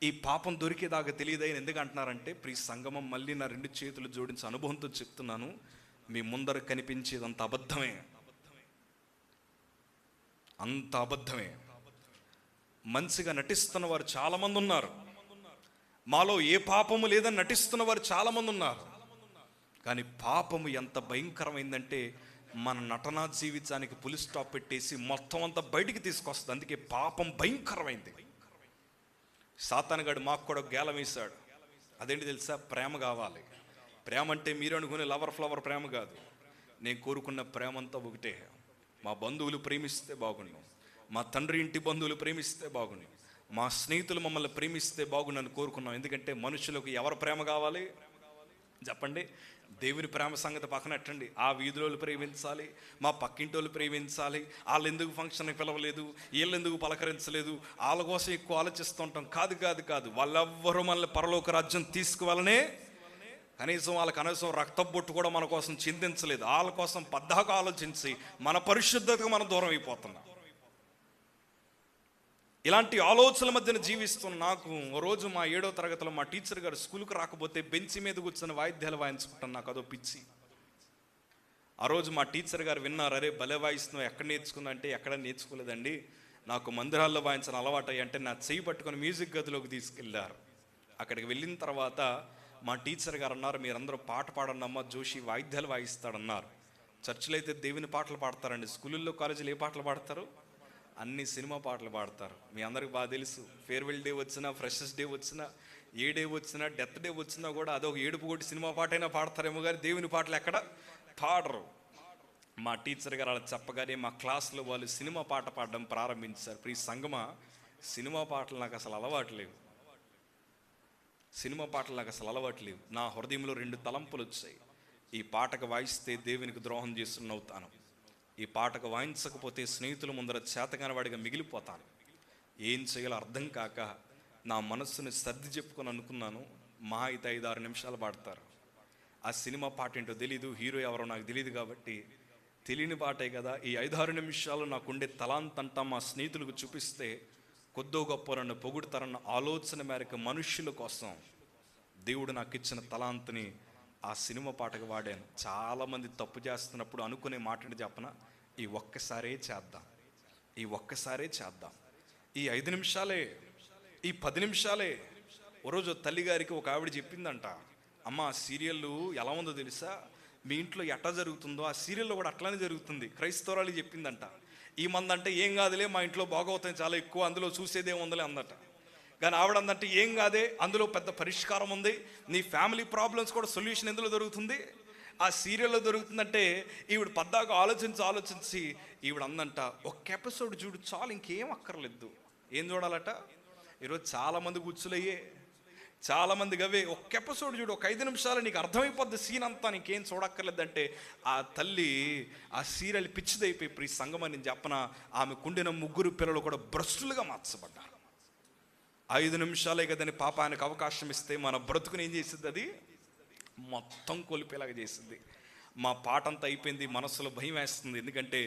S1: ఈ పాపం దొరికేదాకా తెలియదని ఎందుకు అంటున్నారంటే, ప్రియ సంగమం, మళ్ళీ నా 2 చేతులు జోడించి అనుభవంతో చెప్తున్నాను, మీ ముందర కనిపించేదంత అబద్ధమే, అంత అబద్ధమే. మంచిగా నటిస్తున్న వారు చాలామంది ఉన్నారు. మాలో ఏ పాపము లేదని నటిస్తున్న వారు చాలామంది ఉన్నారు. కానీ పాపము ఎంత భయంకరమైందంటే మన నటనా జీవితానికి పులి స్టాప్ పెట్టేసి మొత్తం అంతా బయటికి తీసుకొస్తుంది. అందుకే పాపం భయంకరమైంది. సాతానుగాడు మాకు కూడా గేలం వేశాడు. అదేంటి తెలుసా? ప్రేమ కావాలి. ప్రేమ అంటే మీరు అనుకునే లవర్ ఫ్లవర్ ప్రేమ కాదు. నేను కోరుకున్న ప్రేమ అంతా ఒకటే. మా బంధువులు ప్రేమిస్తే బాగుండు, మా తండ్రి ఇంటి బంధువులు ప్రేమిస్తే బాగుండు, మా స్నేహితులు మమ్మల్ని ప్రేమిస్తే బాగుండు కోరుకున్నాం. ఎందుకంటే మనుషులకు ఎవరు ప్రేమ కావాలి చెప్పండి? దేవుని ప్రేమ సంగతి పక్కన ఎట్టండి. ఆ వీధిలో ప్రేమించాలి, మా పక్కింటి వాళ్ళు ప్రేమించాలి, వాళ్ళు ఎందుకు ఫంక్షన్కి పిలవలేదు, వీళ్ళు ఎందుకు పలకరించలేదు, వాళ్ళ కోసం ఎక్కువ ఆలోచిస్తూ ఉంటాం. కాదు కాదు కాదు వాళ్ళెవ్వరూ మనల్ని పరలోక రాజ్యం తీసుకువెళ్ళనే కనీసం రక్తం బొట్టు కూడా మన కోసం చింతించలేదు. వాళ్ళ కోసం పద్దాక ఆలోచించి మన పరిశుద్ధతకు మనం దూరం అయిపోతున్నాం. ఇలాంటి ఆలోచనల మధ్యన జీవిస్తున్న నాకు ఓ రోజు మా 7వ తరగతిలో మా టీచర్ గారు స్కూల్కి రాకపోతే బెంచి మీద కూర్చొని వాయిద్యాలు వాయించుకుంటాను. నాకు అదో పిచ్చి. ఆ రోజు మా టీచర్ గారు విన్నారు, అరే భలే వాయిస్తున్నావు, ఎక్కడ నేర్చుకున్నా అంటే ఎక్కడ నేర్చుకోలేదండి, నాకు మందిరాల్లో వాయించిన అలవాటు అంటే నా చెయ్యి పట్టుకొని మ్యూజిక్ గదిలోకి తీసుకెళ్ళారు. అక్కడికి వెళ్ళిన తర్వాత మా టీచర్ గారు అన్నారు, మీరందరూ పాట పాడండి అమ్మ, జోషి వాయిద్యాలు వాయిస్తాడన్నారు. చర్చిలో అయితే దేవుని పాటలు పాడతారండి, స్కూళ్ళల్లో కాలేజీలో ఏ పాటలు పాడతారు? అన్ని సినిమా పాటలు పాడతారు. మీ అందరికి బాగా తెలుసు. ఫేర్వెల్ డే వచ్చినా, ఫ్రెషర్స్ డే వచ్చినా, ఏ డే వచ్చినా, డెత్ డే వచ్చినా కూడా అదొక ఏడుపు కొట్టి సినిమా పాట అయినా పాడతారేమో కానీ దేవుని పాటలు ఎక్కడ పాడరు. మా టీచర్ గారు అలా చెప్పగానే మా క్లాస్లో వాళ్ళు సినిమా పాట పాడడం ప్రారంభించారు. ప్రియ సంగమా, సినిమా పాటలు నాకు అసలు అలవాటు లేవు. సినిమా పాటలు నాకు అసలు అలవాటు లేవు. నా హృదయంలో రెండు తలంపులు వచ్చాయి. ఈ పాటకు వాయిస్తే దేవునికి ద్రోహం చేస్తున్నవుతాను, ఈ పాటకు వాయించకపోతే స్నేహితుల ముందర చేతగాని వాడిగా మిగిలిపోతాను. ఏం చేయాలో అర్థం కాక నా మనస్సుని సర్ది చెప్పుకొని అనుకున్నాను, మా అయితే 5-6 నిమిషాలు పాడతారు. ఆ సినిమా పాట ఏంటో తెలీదు, హీరో ఎవరో నాకు తెలియదు కాబట్టి తెలియని పాటే కదా, ఈ 5-6 నిమిషాలు నాకుండే తలాంతంతా మా స్నేహితులకు చూపిస్తే కొద్దో గొప్ప నన్ను పొగుడుతారన్న ఆలోచన మేరకు మనుష్యుల కోసం దేవుడు నాకు ఇచ్చిన తలాంతని ఆ సినిమా పాటకు వాడాను. చాలామంది తప్పు చేస్తున్నప్పుడు అనుకునే మాటని చెప్పన, ఈ ఒక్కసారే చేద్దాం, ఈ ఒక్కసారే చేద్దాం, ఈ 5 నిమిషాలే, ఈ 10 నిమిషాలే. ఓ రోజు తల్లిగారికి ఒక ఆవిడ చెప్పిందంట, అమ్మ సీరియల్ ఎలా ఉందో తెలుసా, మీ ఇంట్లో ఎట్లా జరుగుతుందో ఆ సీరియల్లో కూడా అట్లానే జరుగుతుంది. క్రైస్తవురాలు చెప్పిందంట. ఈ మందంటే ఏం కాదులే, మా ఇంట్లో భాగవతం చాలా ఎక్కువ, అందులో చూసేదే ఉందలే అందట. కానీ ఆవిడ అందంటే ఏం కాదే, అందులో పెద్ద పరిష్కారం ఉంది, నీ ఫ్యామిలీ ప్రాబ్లమ్స్ కూడా సొల్యూషన్ ఎందులో దొరుకుతుంది, ఆ సీరియల్లో దొరుకుతుందంటే ఈవిడ పద్దాక ఆలోచించి ఈవిడ అందంట, ఒక్క ఎపిసోడ్ చూడు చాలు, ఇంకేం అక్కర్లేదు. ఏం చూడాలట? ఈరోజు చాలామంది గుచ్చులయ్యే, చాలామంది అవే, ఒక్క ఎపిసోడ్ చూడు, ఒక 5 నిమిషాలు నీకు అర్థమైపోద్ది సీన్ అంతా, నీకేం చూడక్కర్లేదంటే ఆ తల్లి ఆ సీరియల్ పిచ్చిదైపోయి ప్రియ సంగమని నేను చెప్పన, ఆమె కుండిన 3 పిల్లలు కూడా భ్రష్టులుగా మార్చబడ్డారు. 5 నిమిషాలే కదని పాపానికి అవకాశం ఇస్తే మన బ్రతుకుని ఏం చేసింది, అది మొత్తం కొలిపేలాగా చేసింది. మా పాట అంతా అయిపోయింది, మనసులో భయం వేస్తుంది. ఎందుకంటే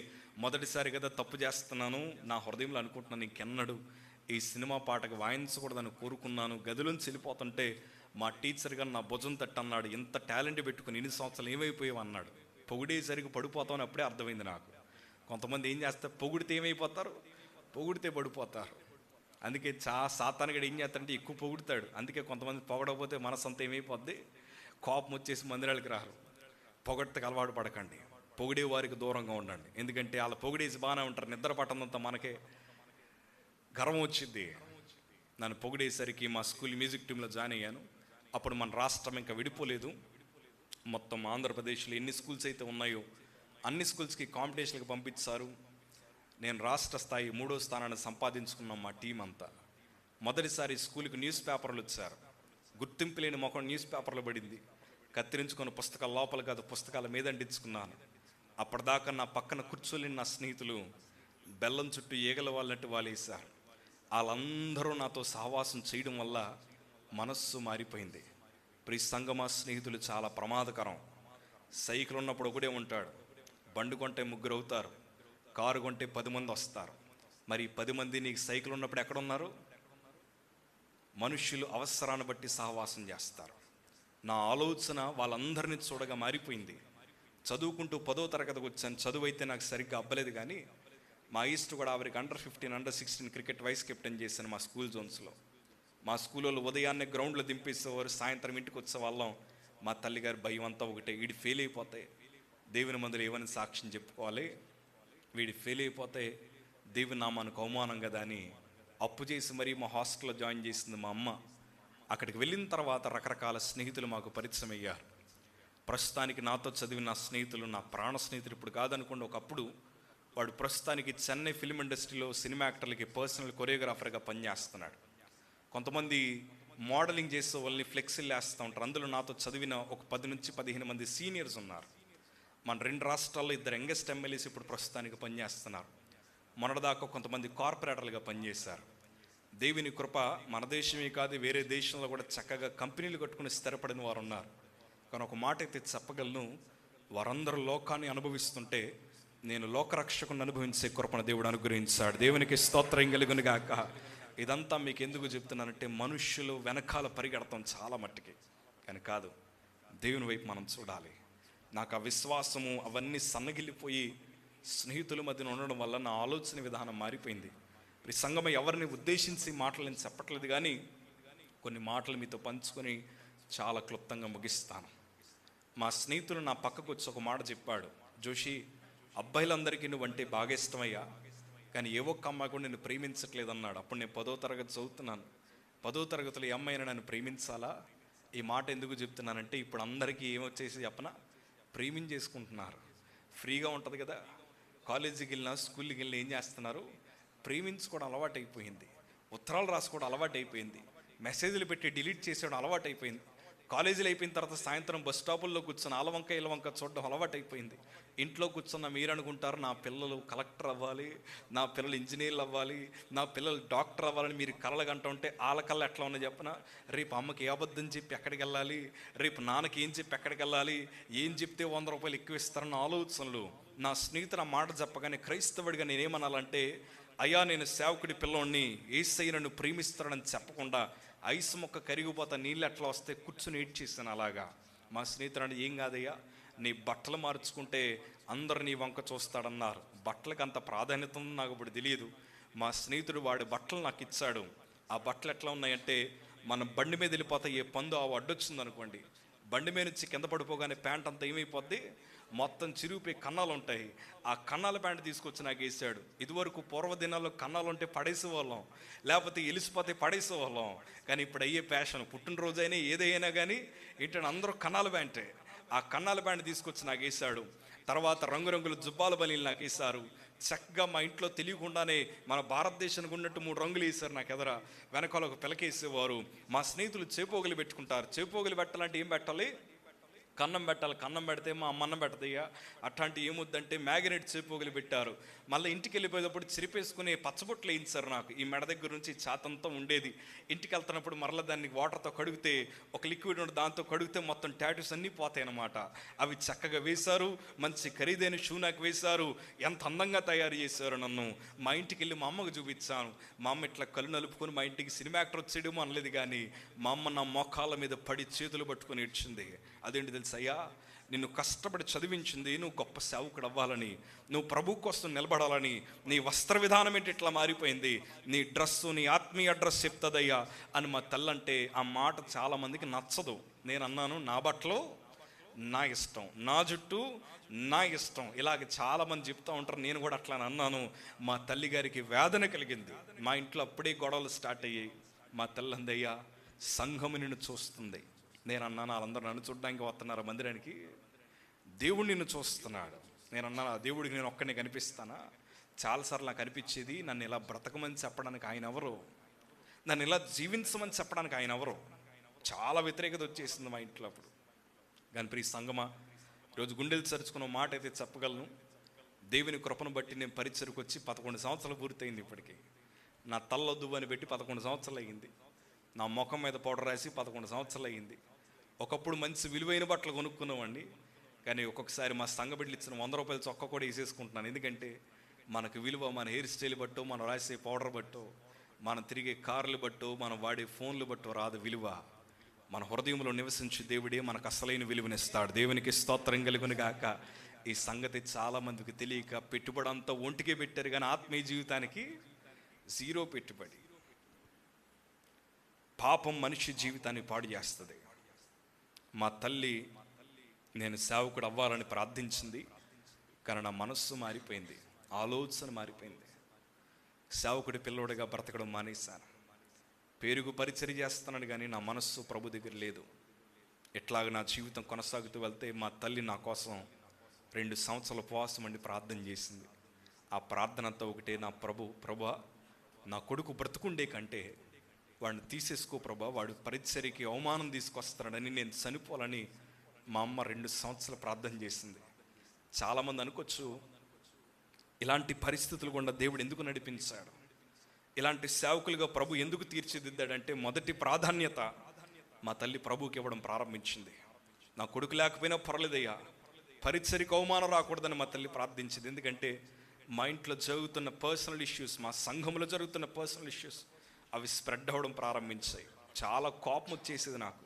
S1: మొదటిసారి కదా తప్పు చేస్తున్నాను, నా హృదయంలో అనుకుంటున్నాను ఇంకెన్నడు ఈ సినిమా పాటకు వాయించకూడదని కోరుకున్నాను. గదిలోంచి వెళ్ళిపోతుంటే మా టీచర్ గారు నా భుజం తట్టు అన్నాడు, ఇంత టాలెంట్ పెట్టుకుని ఇన్ని సంవత్సరాలు ఏమైపోయావు అన్నాడు. పొగిడేసరికి పడిపోతామని అప్పుడే అర్థమైంది నాకు. కొంతమంది ఏం చేస్తారు, పొగిడితే ఏమైపోతారు, పొగిడితే పడిపోతారు. అందుకే సాతానుగాడు ఏం చేస్తాడంటే ఎక్కువ పొగుడుతాడు. అందుకే కొంతమంది పొగడకపోతే మనసంతా ఏమైపోద్ది, కోపం వచ్చేసి మందిరాలకు రారు. పొగడ్తకు అలవాటు పడకండి, పొగిడే వారికి దూరంగా ఉండండి. ఎందుకంటే వాళ్ళ పొగిడేసి బాగానే ఉంటారు, నిద్ర పట్టనంత మనకే గర్వం వచ్చింది. నన్ను పొగిడేసరికి మా స్కూల్ మ్యూజిక్ టీంలో జాయిన్ అయ్యాను. అప్పుడు మన రాష్ట్రం ఇంకా విడిపోలేదు. మొత్తం ఆంధ్రప్రదేశ్లో ఎన్ని స్కూల్స్ అయితే ఉన్నాయో అన్ని స్కూల్స్కి కాంపిటీషన్కి పంపించారు. నేను రాష్ట్ర స్థాయి 3వ స్థానాన్ని సంపాదించుకున్నాం మా టీం అంతా. మొదటిసారి స్కూల్కి న్యూస్ పేపర్లు వచ్చారు. గుర్తింపు లేని మొఖం న్యూస్ పేపర్లో పడింది. కత్తిరించుకొని పుస్తకాల లోపల కాదు పుస్తకాల మీద అంటించుకున్నాను. అప్పటిదాకా నా పక్కన కూర్చోలేని నా స్నేహితులు బెల్లం చుట్టూ ఈగల వాళ్ళంటూ వాళ్ళేశారు. వాళ్ళందరూ నాతో సహవాసం చేయడం వల్ల మనస్సు మారిపోయింది. ప్రియ సంగమ, స్నేహితులు చాలా ప్రమాదకరం. సైకిల్ ఉన్నప్పుడు ఒకడే ఉంటాడు, బండి కొంటే 3 అవుతారు, కారు కొంటే 10 మంది వస్తారు. మరి 10 మంది నీకు సైకిల్ ఉన్నప్పుడు ఎక్కడున్నారు? మనుష్యులు అవసరాన్ని బట్టి సహవాసం చేస్తారు. నా ఆలోచన వాళ్ళందరినీ చూడగా మారిపోయింది. చదువుకుంటూ 10వ తరగతికి వచ్చాను. చదువు అయితే నాకు సరిగ్గా అబ్బలేదు, కానీ మా ఈస్ట్ కూడా ఆవిరికి అండర్-15 అండర్-16 క్రికెట్ వైస్ కెప్టెన్ చేశాను మా స్కూల్ జోన్స్లో. మా స్కూల్లో ఉదయాన్నే గ్రౌండ్లో దింపేసేవారు, సాయంత్రం ఇంటికి వచ్చే వాళ్ళం. మా తల్లిగారి భయం అంతా ఒకటే, వీడి ఫెయిల్ అయిపోతే దేవుని మందులు ఏమని సాక్ష్యం చెప్పుకోవాలి, వీడి ఫెయిల్ అయిపోతే దేవుని నామానికి అవమానం కదా అని అప్పు చేసి మరీ మా హాస్టల్లో జాయిన్ చేసింది మా అమ్మ. అక్కడికి వెళ్ళిన తర్వాత రకరకాల స్నేహితులు మాకు పరిచయం అయ్యారు. ప్రస్తుతానికి నాతో చదివిన నా స్నేహితులు నా ప్రాణ స్నేహితులు ఇప్పుడు కాదనుకోండి, ఒకప్పుడు వాడు ప్రస్తుతానికి చెన్నై ఫిల్మ్ ఇండస్ట్రీలో సినిమా యాక్టర్లకి పర్సనల్ కొరియోగ్రాఫర్గా పనిచేస్తున్నాడు. కొంతమంది మోడలింగ్ చేసే వాళ్ళని ఫ్లెక్సీలు వేస్తూ ఉంటారు. అందులో నాతో చదివిన ఒక 10 నుంచి 15 మంది సీనియర్స్ ఉన్నారు. మన 2 రాష్ట్రాల్లో 2 యంగెస్ట్ ఎమ్మెల్యేస్ ఇప్పుడు ప్రస్తుతానికి పనిచేస్తున్నారు. మొన్నటిదాకా కొంతమంది కార్పొరేటర్లుగా పనిచేశారు. దేవుని కృప మన దేశమే కాదు, వేరే దేశంలో కూడా చక్కగా కంపెనీలు కట్టుకుని స్థిరపడిన వారు ఉన్నారు. కానీ ఒక మాట అయితే చెప్పగలను, వారందరూ లోకాన్ని అనుభవిస్తుంటే నేను లోకరక్షకుని అనుభవించే కృపను దేవుడు అనుగ్రహించాడు. దేవునికి స్తోత్రం కలుగును గాక. ఇదంతా మీకు ఎందుకు చెప్తున్నానంటే, మనుష్యులు వెనకాల పరిగెడతాం చాలా మట్టికి, కానీ కాదు, దేవుని వైపు మనం చూడాలి. నాకు ఆ విశ్వాసము అవన్నీ సన్నగిల్లిపోయి స్నేహితుల మధ్యన ఉండడం వల్ల నా ఆలోచన విధానం మారిపోయింది. ఈ సంగమ ఎవరిని ఉద్దేశించి మాటలు నేను చెప్పట్లేదు, కానీ కొన్ని మాటలు మీతో పంచుకొని చాలా క్లుప్తంగా ముగిస్తాను. మా స్నేహితులు నా పక్కకు వచ్చి ఒక మాట చెప్పాడు, జోషి, అబ్బాయిలందరికీ నువ్వంటే బాగా ఇష్టమయ్యా, కానీ ఏ ఒక్క అమ్మాయి కూడా నేను ప్రేమించట్లేదు అన్నాడు. అప్పుడు నేను 10వ తరగతి చదువుతున్నాను. 10వ తరగతిలో ఈ అమ్మాయిని నన్ను ప్రేమించాలా? ఈ మాట ఎందుకు చెప్తున్నానంటే, ఇప్పుడు అందరికీ ఏమొచ్చేసి చెప్పనా, ప్రేమించేసుకుంటున్నారు. ఫ్రీగా ఉంటుంది కదా. కాలేజీకి వెళ్ళినా స్కూల్కి వెళ్ళినా ఏం చేస్తున్నారు? ప్రేమించుకోవడం అలవాటు అయిపోయింది, ఉత్తరాలు రాసుకోవడం అలవాటు అయిపోయింది, మెసేజ్లు పెట్టి డిలీట్ చేసేయడం అలవాటు అయిపోయింది. కాలేజీలు అయిపోయిన తర్వాత సాయంత్రం బస్ స్టాపుల్లో కూర్చొని ఆలవంక ఇలవంక చూడడం అలవాటు అయిపోయింది. ఇంట్లో కూర్చున్న మీరు అనుకుంటారు నా పిల్లలు కలెక్టర్ అవ్వాలి, నా పిల్లలు ఇంజనీర్లు అవ్వాలి, నా పిల్లలు డాక్టర్ అవ్వాలని మీరు కలలు గంట ఉంటే వాళ్ళ కళ్ళ ఎట్లా ఉన్నాయి చెప్పనా? రేపు అమ్మకి ఏ అబద్ధం చెప్పి ఎక్కడికి వెళ్ళాలి, రేపు నాన్నకి ఏం చెప్పి ఎక్కడికి వెళ్ళాలి, ఏం చెప్తే 100 రూపాయలు ఎక్కువ ఇస్తారన్న ఆలోచనలు. నా స్నేహితుడు ఆ మాట చెప్పగానే క్రైస్తవుడిగా నేనేమనాలంటే, అయ్యా నేను సేవకుడి పిల్లోడిని, యేసయ్య నన్ను ప్రేమిస్తాడని చెప్పకుండా ఐస్ మొక్క కరిగిపోతా నీళ్ళు ఎట్లా వస్తే కూర్చుని ఏడ్చేసాను అలాగా. మా స్నేహితుడు ఏం కాదయ్యా, నీ బట్టలు మార్చుకుంటే అందరు నీ వంక చూస్తాడన్నారు. బట్టలకు అంత ప్రాధాన్యత ఉందో నాకు ఇప్పుడు తెలియదు. మా స్నేహితుడు వాడి బట్టలు నాకు ఇచ్చాడు. ఆ బట్టలు ఎట్లా ఉన్నాయంటే, మన బండి మీద వెళ్ళిపోతే ఏ పందు ఆ అడ్డొచ్చింది అనుకోండి, బండి మీద నుంచి కింద పడిపోగానే ప్యాంట్ అంతా ఏమైపోద్ది, మొత్తం చిరిగిపోయి కన్నాలు ఉంటాయి. ఆ కన్నాల ప్యాంట్ తీసుకొచ్చి నాకు వేసాడు. ఇదివరకు పూర్వదినాల్లో కన్నాలు ఉంటే పడేసేవాళ్ళం, లేకపోతే ఎలిసిపోతే పడేసేవాళ్ళం. కానీ ఇప్పుడు అయ్యే ఫ్యాషన్, పుట్టినరోజు అయినా ఏదైనా కానీ ఏంటంటే అందరూ కన్నాల ప్యాంటే. ఆ కన్నాల ప్యాంట్ తీసుకొచ్చి నాకు వేసాడు. తర్వాత రంగురంగుల జుబ్బాల బలీలు నాకు వేశారు. చక్కగా మా ఇంట్లో తెలియకుండానే మన భారతదేశానికి ఉన్నట్టు 3 రంగులు వేశారు నాకు ఎదర. వెనకాల ఒక పిలకేసేవారు. మా స్నేహితులు చేపోగులు పెట్టుకుంటారు. చేపోగులు పెట్టాలంటే ఏం పెట్టాలి? కన్నం పెట్టాలి. కన్నం పెడితే మా అమ్మ అన్నం పెడతాయ్యా. అట్లాంటి ఏముద్దంటే మ్యాగ్నెట్ చేపోగులు పెట్టారు. మళ్ళీ ఇంటికి వెళ్ళిపోయేటప్పుడు చిరిపేసుకునే పచ్చబొట్లు వేయించారు నాకు. ఈ మెడ దగ్గర నుంచి చాతంతా ఉండేది. ఇంటికి వెళ్తున్నప్పుడు మరలా దాన్ని వాటర్తో కడిగితే, ఒక లిక్విడ్ ఉండి దాంతో కడిగితే మొత్తం టాటూస్ అన్నీ పోతాయి అన్నమాట. అవి చక్కగా వేశారు. మంచి ఖరీదైన షూ నాకు వేశారు. ఎంత అందంగా తయారు చేశారు నన్ను. మా ఇంటికి వెళ్ళి మా అమ్మకు చూపించాను. మా అమ్మ ఇట్లా కళ్ళు నలుపుకొని, మా ఇంటికి సినిమా యాక్టర్ వచ్చేయడమో అనలేదు, కానీ మా అమ్మ నా మోకాళ్ళ మీద పడి చేతులు పట్టుకొని ఏడ్చింది. అదేంటి తెలుసు అయ్యా, నిన్ను కష్టపడి చదివించింది నువ్వు గొప్ప సేవకుడు అవ్వాలని, నువ్వు ప్రభు కోసం నిలబడాలని. నీ వస్త్ర విధానం ఏంటి ఇట్లా మారిపోయింది, నీ డ్రెస్సు నీ ఆత్మీయ డ్రెస్ చెప్తుందయ్యా అని మా తల్లంటే ఆ మాట చాలామందికి నచ్చదు. నేను అన్నాను, నా బట్టలు నా ఇష్టం, నా జుట్టు నా ఇష్టం, ఇలాగ చాలామంది చెప్తూ ఉంటారు. నేను కూడా అట్లా అన్నాను. మా తల్లి గారికి వేదన కలిగింది. మా ఇంట్లో అప్పుడే గొడవలు స్టార్ట్ అయ్యాయి. మా తల్లి అందయ్యా, సంఘము నిన్ను చూస్తుంది. నేను అన్నాను, వాళ్ళందరూ నన్ను చూడడానికి వస్తున్నారు మందిరానికి, దేవుడు నిన్ను చూస్తున్నాడు. నేను అన్నాను, ఆ దేవుడికి నేను ఒక్కనే కనిపిస్తానా? చాలాసార్లు నాకు అనిపించేది, నన్ను ఇలా బ్రతకమని చెప్పడానికి ఆయన ఎవరు, నన్ను ఇలా జీవించమని చెప్పడానికి ఆయన ఎవరు. చాలా వ్యతిరేకత వచ్చేసింది మా ఇంట్లో అప్పుడు. కానీ ప్రియ సంగమా, ఈరోజు గుండెలు చరుచుకున్న మాట అయితే చెప్పగలను. దేవుని కృపను బట్టి నేను పరిచయకు వచ్చి 11 సంవత్సరాలు పూర్తయింది. ఇప్పటికీ నా తల్లొద్దు అని పెట్టి 11 సంవత్సరాలు అయ్యింది. నా ముఖం మీద పౌడర్ రాసి 11 సంవత్సరాలు అయ్యింది. ఒకప్పుడు మంచి విలువైన బట్టలు కొనుక్కున్నామండి, కానీ ఒక్కొక్కసారి మా సంఘ బిడ్డలు ఇచ్చిన 100 రూపాయల చొక్కా కూడా వేసేసుకుంటున్నాను. ఎందుకంటే మనకు విలువ మన హెయిర్ స్టైల్ బట్టో, మనం రాసే పౌడర్ బట్టో, మనం తిరిగే కార్లు బట్టో, మనం వాడే ఫోన్లు బట్టో రాదు విలువ. మన హృదయంలో నివసించి దేవుడే మనకు అసలైన విలువనిస్తాడు. దేవునికి స్తోత్రం కలుగును గాక. ఈ సంగతి చాలామందికి తెలియక పెట్టుబడి అంతా ఒంటికే పెట్టారు, కానీ ఆత్మీయ జీవితానికి 0 పెట్టుబడి. పాపం మనిషి జీవితాన్ని పాడు చేస్తుంది. మా తల్లి నేను సేవకుడు అవ్వాలని ప్రార్థించింది, కానీ నా మనస్సు మారిపోయింది, ఆలోచన మారిపోయింది. సేవకుడి పిల్లోడిగా బ్రతకడం మానేశాను. పేరుకు పరిచర్య చేస్తున్నాను, కానీ నా మనస్సు ప్రభు దగ్గర లేదు. ఎట్లాగ నా జీవితం కొనసాగుతూ వెళ్తే మా తల్లి నా కోసం 2 సంవత్సరాల ఉపవాసం అండి ప్రార్థన చేసింది. ఆ ప్రార్థన అంతా ఒకటే, నా ప్రభా నా కొడుకు బ్రతుకుండే కంటే వాడిని తీసేసుకో ప్రభా, వాడు పరిచర్యకి అవమానం తీసుకొస్తాడని, నేను చనిపోవాలని మా అమ్మ 2 సంవత్సరాలు ప్రార్థన చేసింది. చాలామంది అనుకోవచ్చు, ఇలాంటి పరిస్థితులు గుండా దేవుడు ఎందుకు నడిపించాడు, ఇలాంటి సేవకులుగా ప్రభు ఎందుకు తీర్చిదిద్దాడంటే, మొదటి ప్రాధాన్యత మా తల్లి ప్రభుకి ఇవ్వడం ప్రారంభించింది. నా కొడుకు లేకపోయినా పర్లేదయ్యా, పరిచర్యకు అవమానం రాకూడదని మా తల్లి ప్రార్థించింది. ఎందుకంటే మా ఇంట్లో జరుగుతున్న పర్సనల్ ఇష్యూస్, మా సంఘంలో జరుగుతున్న పర్సనల్ ఇష్యూస్ అవి స్ప్రెడ్ అవ్వడం ప్రారంభించాయి. చాలా కోపం వచ్చేసేది నాకు.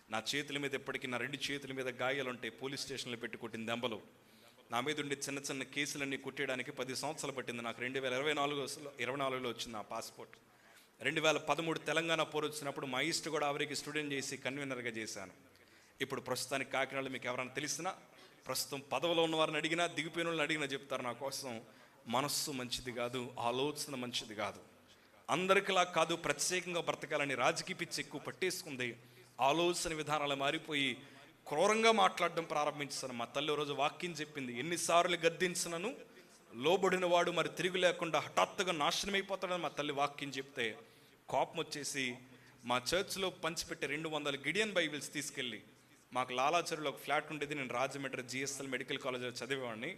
S1: నా చేతుల మీద ఎప్పటికీ నా 2 చేతుల మీద గాయాలు ఉంటాయి, పోలీస్ స్టేషన్లో పెట్టి కొట్టిన దెబ్బలు. నా మీద ఉండే చిన్న చిన్న కేసులన్నీ కొట్టేయడానికి 10 సంవత్సరాలు పట్టింది నాకు. 2024లో వచ్చింది నా పాస్పోర్ట్. 2013 తెలంగాణ పోరు వచ్చినప్పుడు మా ఈస్ట్ గోదావరికి స్టూడెంట్ చేసి కన్వీనర్గా చేశాను. ఇప్పుడు ప్రస్తుతానికి కాకినాడలో మీకు ఎవరైనా తెలిసినా, ప్రస్తుతం పదవిలో ఉన్న వారిని అడిగినా, దిగిపోయిన వాళ్ళని అడిగినా చెప్తారు, నా కోసం మనస్సు మంచిది కాదు, ఆలోచన మంచిది కాదు, అందరికిలా కాదు, ప్రత్యేకంగా బ్రతకాలని రాజకీయ పిచ్చి ఎక్కువ పట్టేసుకుంది. ఆలోచన విధానాలు మారిపోయి క్రూరంగా మాట్లాడడం ప్రారంభించాను. మా తల్లి రోజు వాక్యం చెప్పింది, ఎన్నిసార్లు గద్దించినను లోబడిన వాడు మరి తిరిగి లేకుండా హఠాత్తుగా నాశనమైపోతాడని మా తల్లి వాక్యం చెప్తే కోపం వచ్చేసి మా చర్చ్లో పంచిపెట్టే 200 గిడియన్ బైబిల్స్ తీసుకెళ్ళి, మాకు లాలాచరులో ఒక ఫ్లాట్ ఉండేది, నేను రాజమండ్రి జిఎస్ఎల్ మెడికల్ కాలేజ్లో చదివేవాడిని.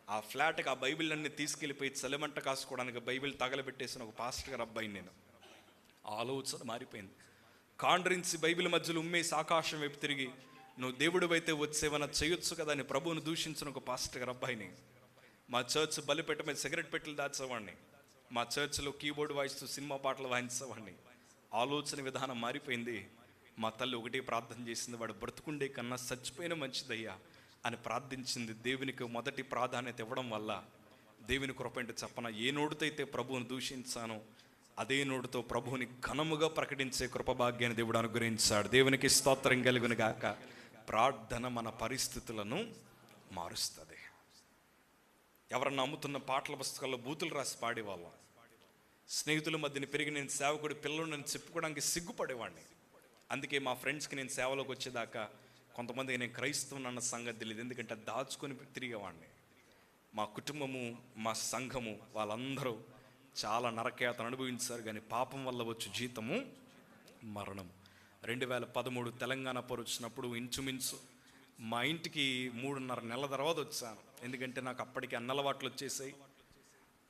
S1: ఆ ఫ్లాట్కి ఆ బైబిల్ అన్ని తీసుకెళ్ళిపోయి చలిమంట కాసుకోవడానికి బైబిల్ తగలబెట్టేసిన ఒక పాస్టర్ గారు అబ్బాయిని నేను. ఆలోచన మారిపోయింది. కాండ్రించి బైబిల్ మధ్యలో ఉమ్మేసి ఆకాశం వైపు తిరిగి, నువ్వు దేవుడు అయితే వచ్చేవన్నా చేయొచ్చు కదా అని ప్రభువును దూషించిన ఒక పాస్టర్ గారు అబ్బాయిని. మా చర్చ్ బలిపెట్ట మీద సిగరెట్ పెట్టెలు దాచేవాడిని. మా చర్చ్లో కీబోర్డ్ వాయిస్తూ సినిమా పాటలు వాయించేవాడిని. ఆలోచన విధానం మారిపోయింది. మా తల్లి ఒకటే ప్రార్థన చేసింది, వాడు బ్రతుకుండే కన్నా చచ్చిపోయిన మంచిదయ్యా అని ప్రార్థించింది. దేవునికి మొదటి ప్రాధాన్యత ఇవ్వడం వల్ల దేవుని కృప ఏంటో చెప్పన, ఏ నోటితో అయితే ప్రభువుని దూషించానో అదే నోటితో ప్రభువుని ఘనముగా ప్రకటించే కృపభాగ్యాన్ని దేవుడు అనుగ్రహించాడు. దేవునికి స్తోత్రం కలుగును గాక. ప్రార్థన మన పరిస్థితులను మారుస్తుంది. ఎవరన్నా అమ్ముతున్న పాటల పుస్తకాల్లో బూతులు రాసి పాడేవాళ్ళం. స్నేహితుల మధ్యన పెరిగి నేను సేవకుడి పిల్లలు నేను చెప్పుకోవడానికి సిగ్గుపడేవాడిని. అందుకే మా ఫ్రెండ్స్కి నేను సేవలోకి వచ్చేదాకా కొంతమంది నేను క్రైస్తవుని అన్న సంగతి తెలియదు, ఎందుకంటే దాచుకొని తిరిగేవాడిని. మా కుటుంబము, మా సంఘము వాళ్ళందరూ చాలా నరకయాతను అనుభవించారు, కానీ పాపం వల్ల వచ్చే జీతము మరణం. 2013 తెలంగాణ పోరు వచ్చినప్పుడు ఇంచుమించు మా ఇంటికి 3.5 నెలల తర్వాత వచ్చాను. ఎందుకంటే నాకు అప్పటికి అన్నలవాట్లు వచ్చేసాయి.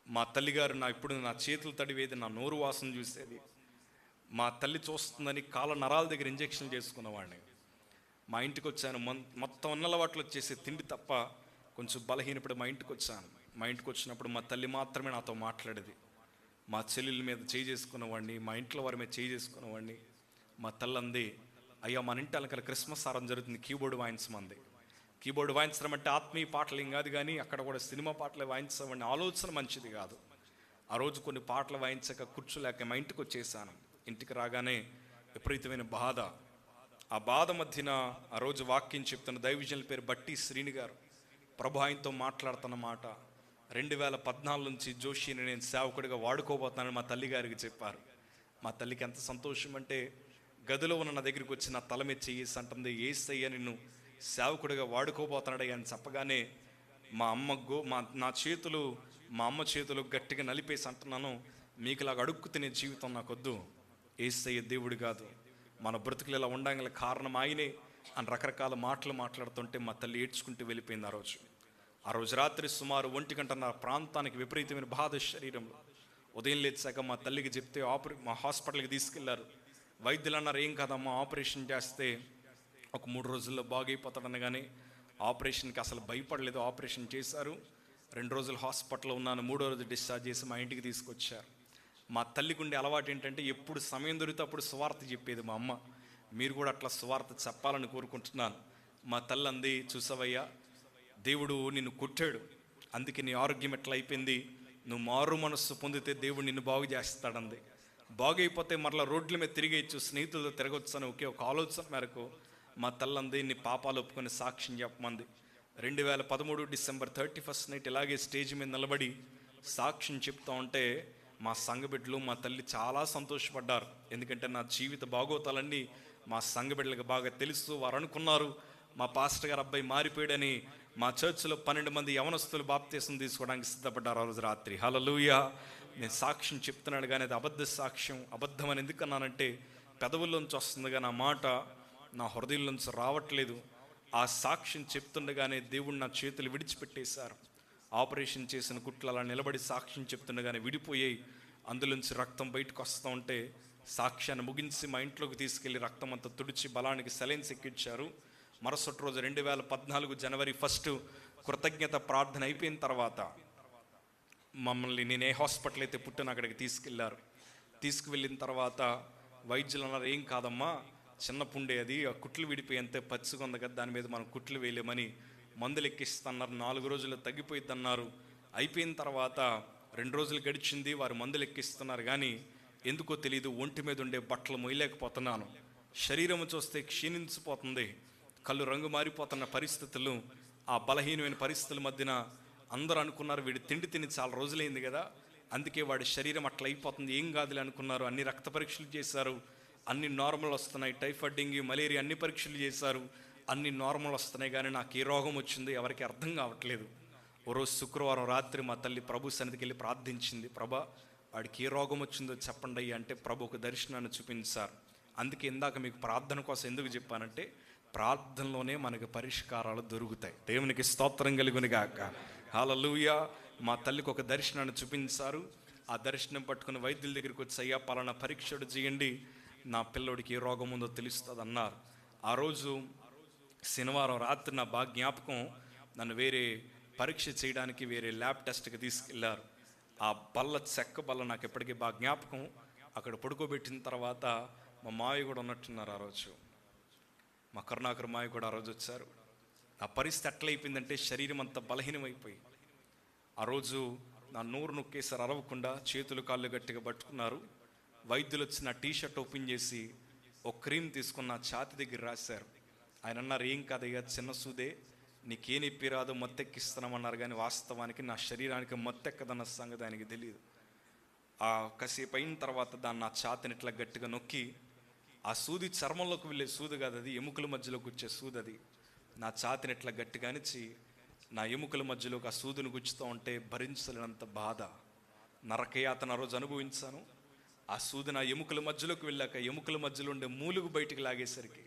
S1: మా తల్లిగారు ఇప్పుడు నా చేతులు తడివేది, నా నోరు వాసన చూసేది. మా తల్లి చూస్తుందని కాళ్ళ నరాల దగ్గర ఇంజెక్షన్ చేసుకున్నవాడిని. మా ఇంటికి వచ్చాను, మొత్తం అన్నలవాట్లు వచ్చేసి తిండి తప్ప కొంచెం బలహీనపడి మా ఇంటికి వచ్చాను. మా ఇంటికి వచ్చినప్పుడు మా తల్లి మాత్రమే నాతో మాట్లాడేది. మా చెల్లెల మీద చేయి చేసుకున్నవాడిని, మా ఇంట్లో వారి మీద చేయి చేసుకున్నవాడిని. మా తల్లి అంది, అయ్యా మన ఇంటి అలకల క్రిస్మస్ సారం జరుగుతుంది, కీబోర్డ్ వాయించమంది. కీబోర్డ్ వాయించడం అంటే ఆత్మీయ పాటలు ఏం కాదు, కానీ అక్కడ కూడా సినిమా పాటలు వాయించమని ఆలోచన మంచిది కాదు. ఆ రోజు కొన్ని పాటలు వాయించక కూర్చోలేక మా ఇంటికి వచ్చేసాను. ఇంటికి రాగానే విపరీతమైన బాధ. ఆ బాధ మధ్యన ఆ రోజు వాక్యం చెప్తున్న దైవజనుల పేరు బట్టి శ్రీని గారు ప్రభు ఆయనతో మాట్లాడుతున్న మాట, 2014 నుంచి జోషిని నేను సేవకుడిగా వాడుకోబోతున్నానని మా తల్లి గారికి చెప్పారు. మా తల్లికి ఎంత సంతోషం అంటే, గదిలో ఉన్న నా దగ్గరికి వచ్చి నా తల మీద చేసి అంటుంది, యేసయ్య నిన్ను సేవకుడిగా వాడుకోబోతున్నాడు అని చెప్పగానే మా అమ్మ చేతులు గట్టిగా నలిపేసి అంటున్నాను, మీకులాగా అడుక్కు తినే జీవితం నాకొద్దు. యేసయ్య దేవుడు కాదు, మన బ్రతుకులు ఇలా ఉండగల కారణం ఆయనే అని రకరకాల మాటలు మాట్లాడుతుంటే మా తల్లి ఏడ్చుకుంటూ వెళ్ళిపోయింది. ఆ రోజు రాత్రి సుమారు 1 గంట నా ప్రాంతానికి విపరీతమైన బాధ శరీరంలో. ఉదయం లేచాక మా తల్లికి చెప్తే మా హాస్పిటల్కి తీసుకెళ్లారు. వైద్యులు అన్నారు, ఏం కాదమ్మా, ఆపరేషన్ చేస్తే ఒక 3 రోజుల్లో బాగైపోతాడనగానే ఆపరేషన్కి అసలు భయపడలేదు. ఆపరేషన్ చేశారు. 2 రోజులు హాస్పిటల్లో ఉన్నాను. 3వ రోజు డిశ్చార్జ్ చేసి మా ఇంటికి తీసుకొచ్చారు. మా తల్లికి ఉండే అలవాటు ఏంటంటే, ఎప్పుడు సమయం దొరికితే అప్పుడు సువార్త చెప్పేది మా అమ్మ. మీరు కూడా అట్లా సువార్త చెప్పాలని కోరుకుంటున్నాను. మా తల్లి అంది, చూసావయ్యా, దేవుడు నిన్ను కొట్టాడు, అందుకే నీ ఆరోగ్యం ఎట్లా అయిపోయింది, నువ్వు మారు మనస్సు పొందితే దేవుడు నిన్ను బాగు చేస్తాడంది. బాగైపోతే మరలా రోడ్ల మీద తిరిగేయచ్చు, స్నేహితులతో తిరగొచ్చు అని ఒకే ఒక ఆలోచన మేరకు మా తల్లంది నీ పాపాలు ఒప్పుకొని సాక్ష్యం చెప్పమంది. 2013 డిసెంబర్ 31 నైట్ ఇలాగే స్టేజ్ మీద నిలబడి సాక్ష్యం చెప్తా ఉంటే మా సంఘ బిడ్డలు, మా తల్లి చాలా సంతోషపడ్డారు. ఎందుకంటే నా జీవిత బాగోతాలన్నీ మా సంఘ బిడ్డలకు బాగా తెలుసు. వారు అనుకున్నారు మా పాస్టర్ గారు అబ్బాయి మారిపోయాడని. మా చర్చిలో 12 మంది యవనస్తులు బాప్తీసం తీసుకోవడానికి సిద్ధపడ్డారు ఆ రోజు రాత్రి. హల్లెలూయా. నేను సాక్ష్యం చెప్తున్నాడు కానీ అది అబద్ధ సాక్ష్యం. అబద్ధం అని ఎందుకన్నానంటే, పెదవుల్లోంచి వస్తుంది కానీ ఆ మాట నా హృదయంలోంచి రావట్లేదు. ఆ సాక్ష్యం చెప్తుండగానే దేవుడు నా చేతులు విడిచిపెట్టేశారు. ఆపరేషన్ చేసిన కుట్లు అలా నిలబడి సాక్ష్యం చెప్తుండగానే విడిపోయాయి. అందులోంచి రక్తం బయటకు వస్తూ ఉంటే సాక్ష్యాన్ని ముగించి మా ఇంట్లోకి తీసుకెళ్లి రక్తం అంతా తుడిచి బలానికి సెలైన్స్ ఎక్కించారు. మరుసటి రోజు 2014 జనవరి 1 కృతజ్ఞత ప్రార్థన అయిపోయిన తర్వాత మమ్మల్ని, నేను ఏ హాస్పిటల్ అయితే పుట్టిన అక్కడికి తీసుకెళ్లారు. తీసుకువెళ్ళిన తర్వాత వైద్యులు అన్నారు, ఏం కాదమ్మా, చిన్న పుండే అది, ఆ కుట్లు విడిపోయి అంతే, పచ్చిగా ఉంది కదా, దాని మీద మనం కుట్లు వేయలేమని మందులు ఎక్కిస్తున్నారు. 4 రోజుల్లో తగ్గిపోయిద్ది అన్నారు. అయిపోయిన తర్వాత 2 రోజులు గడిచింది, వారు మందులు ఎక్కిస్తున్నారు. కానీ ఎందుకో తెలియదు, ఒంటి మీద ఉండే బట్టలు మొయ్యలేకపోతున్నాను. శరీరం చూస్తే క్షీణించిపోతుంది, కళ్ళు రంగు మారిపోతున్న పరిస్థితులు. ఆ బలహీనమైన పరిస్థితుల మధ్యన అందరూ అనుకున్నారు, వీడు తిని చాలా రోజులైంది కదా, అందుకే వాడి శరీరం అట్లా అయిపోతుంది, ఏం కాదులే అనుకున్నారు. అన్ని రక్త పరీక్షలు చేశారు, అన్ని నార్మల్ వస్తున్నాయి. టైఫాయిడ్, డెంగ్యూ, మలేరియా అన్ని పరీక్షలు చేశారు, అన్ని నార్మల్ వస్తున్నాయి, కానీ నాకు ఏ రోగం వచ్చిందో ఎవరికి అర్థం కావట్లేదు. ఓ రోజు శుక్రవారం రాత్రి మా తల్లి ప్రభు సన్నిధికి వెళ్ళి ప్రార్థించింది, ప్రభా వాడికి ఏ రోగం వచ్చిందో చెప్పండి అయ్యా అంటే ప్రభు ఒక దర్శనాన్ని చూపించారు. అందుకే ఇందాక మీకు ప్రార్థన కోసం ఎందుకు చెప్పానంటే, ప్రార్థనలోనే మనకి పరిష్కారాలు దొరుకుతాయి. దేవునికి స్తోత్రం కలుగునుగాక. హల్లెలూయా. మా తల్లికి ఒక దర్శనాన్ని చూపించారు. ఆ దర్శనం పట్టుకుని వైద్యుల దగ్గరికి వచ్చి, అయ్యా పలానా పరీక్షలు చేయండి, నా పిల్లోడికి ఏ రోగం ఉందో తెలుస్తుంది అన్నారు. ఆ రోజు శనివారం రాత్రి నా బాగా జ్ఞాపకం, నన్ను వేరే పరీక్ష చేయడానికి వేరే ల్యాబ్ టెస్ట్కి తీసుకెళ్లారు. ఆ చెక్క బల్ల నాకు ఎప్పటికీ బాగా జ్ఞాపకం. అక్కడ పడుకోబెట్టిన తర్వాత మా మావయ్య కూడా ఉన్నట్టున్నారు ఆ రోజు. మా కరుణాకర్ మావయ్య కూడా ఆ రోజు వచ్చారు. ఆ పరిస్థితి ఎట్లయిపోయిందంటే శరీరం అంతా బలహీనమైపోయి, ఆ రోజు నా నోరు నొక్కేసారి అరవకుండా, చేతులు కాళ్ళు గట్టిగా పట్టుకున్నారు. వైద్యులు వచ్చి నా టీషర్ట్ ఓపెన్ చేసి ఒక క్రీమ్ తీసుకున్న ఛాతి దగ్గర రాశారు. ఆయన అన్నారు, ఏం కాదయ్యా, చిన్న సూదే, నీకే నొప్పి రాదు, మత్తెక్కిస్తున్నామన్నారు. కానీ వాస్తవానికి నా శరీరానికి మత్తెక్కదన్న సంగతి ఆయనకి తెలియదు. ఆ కాసేపు అయిన తర్వాత దాన్ని నా ఛాతిని ఇట్లా గట్టిగా నొక్కి, ఆ సూది చర్మంలోకి వెళ్ళే సూది కాదు, అది ఎముకల మధ్యలోకి వచ్చే సూది. అది నా ఛాతిని ఇట్లా గట్టిగా అనిచి నా ఎముకల మధ్యలోకి ఆ సూదిని గుచ్చుతూ ఉంటే భరించలేనంత బాధ, నరకయాతన రోజు అనుభవించాను. ఆ సూది నా ఎముకల మధ్యలోకి వెళ్ళాక ఎముకల మధ్యలో ఉండే మూలుగు బయటికి లాగేసరికి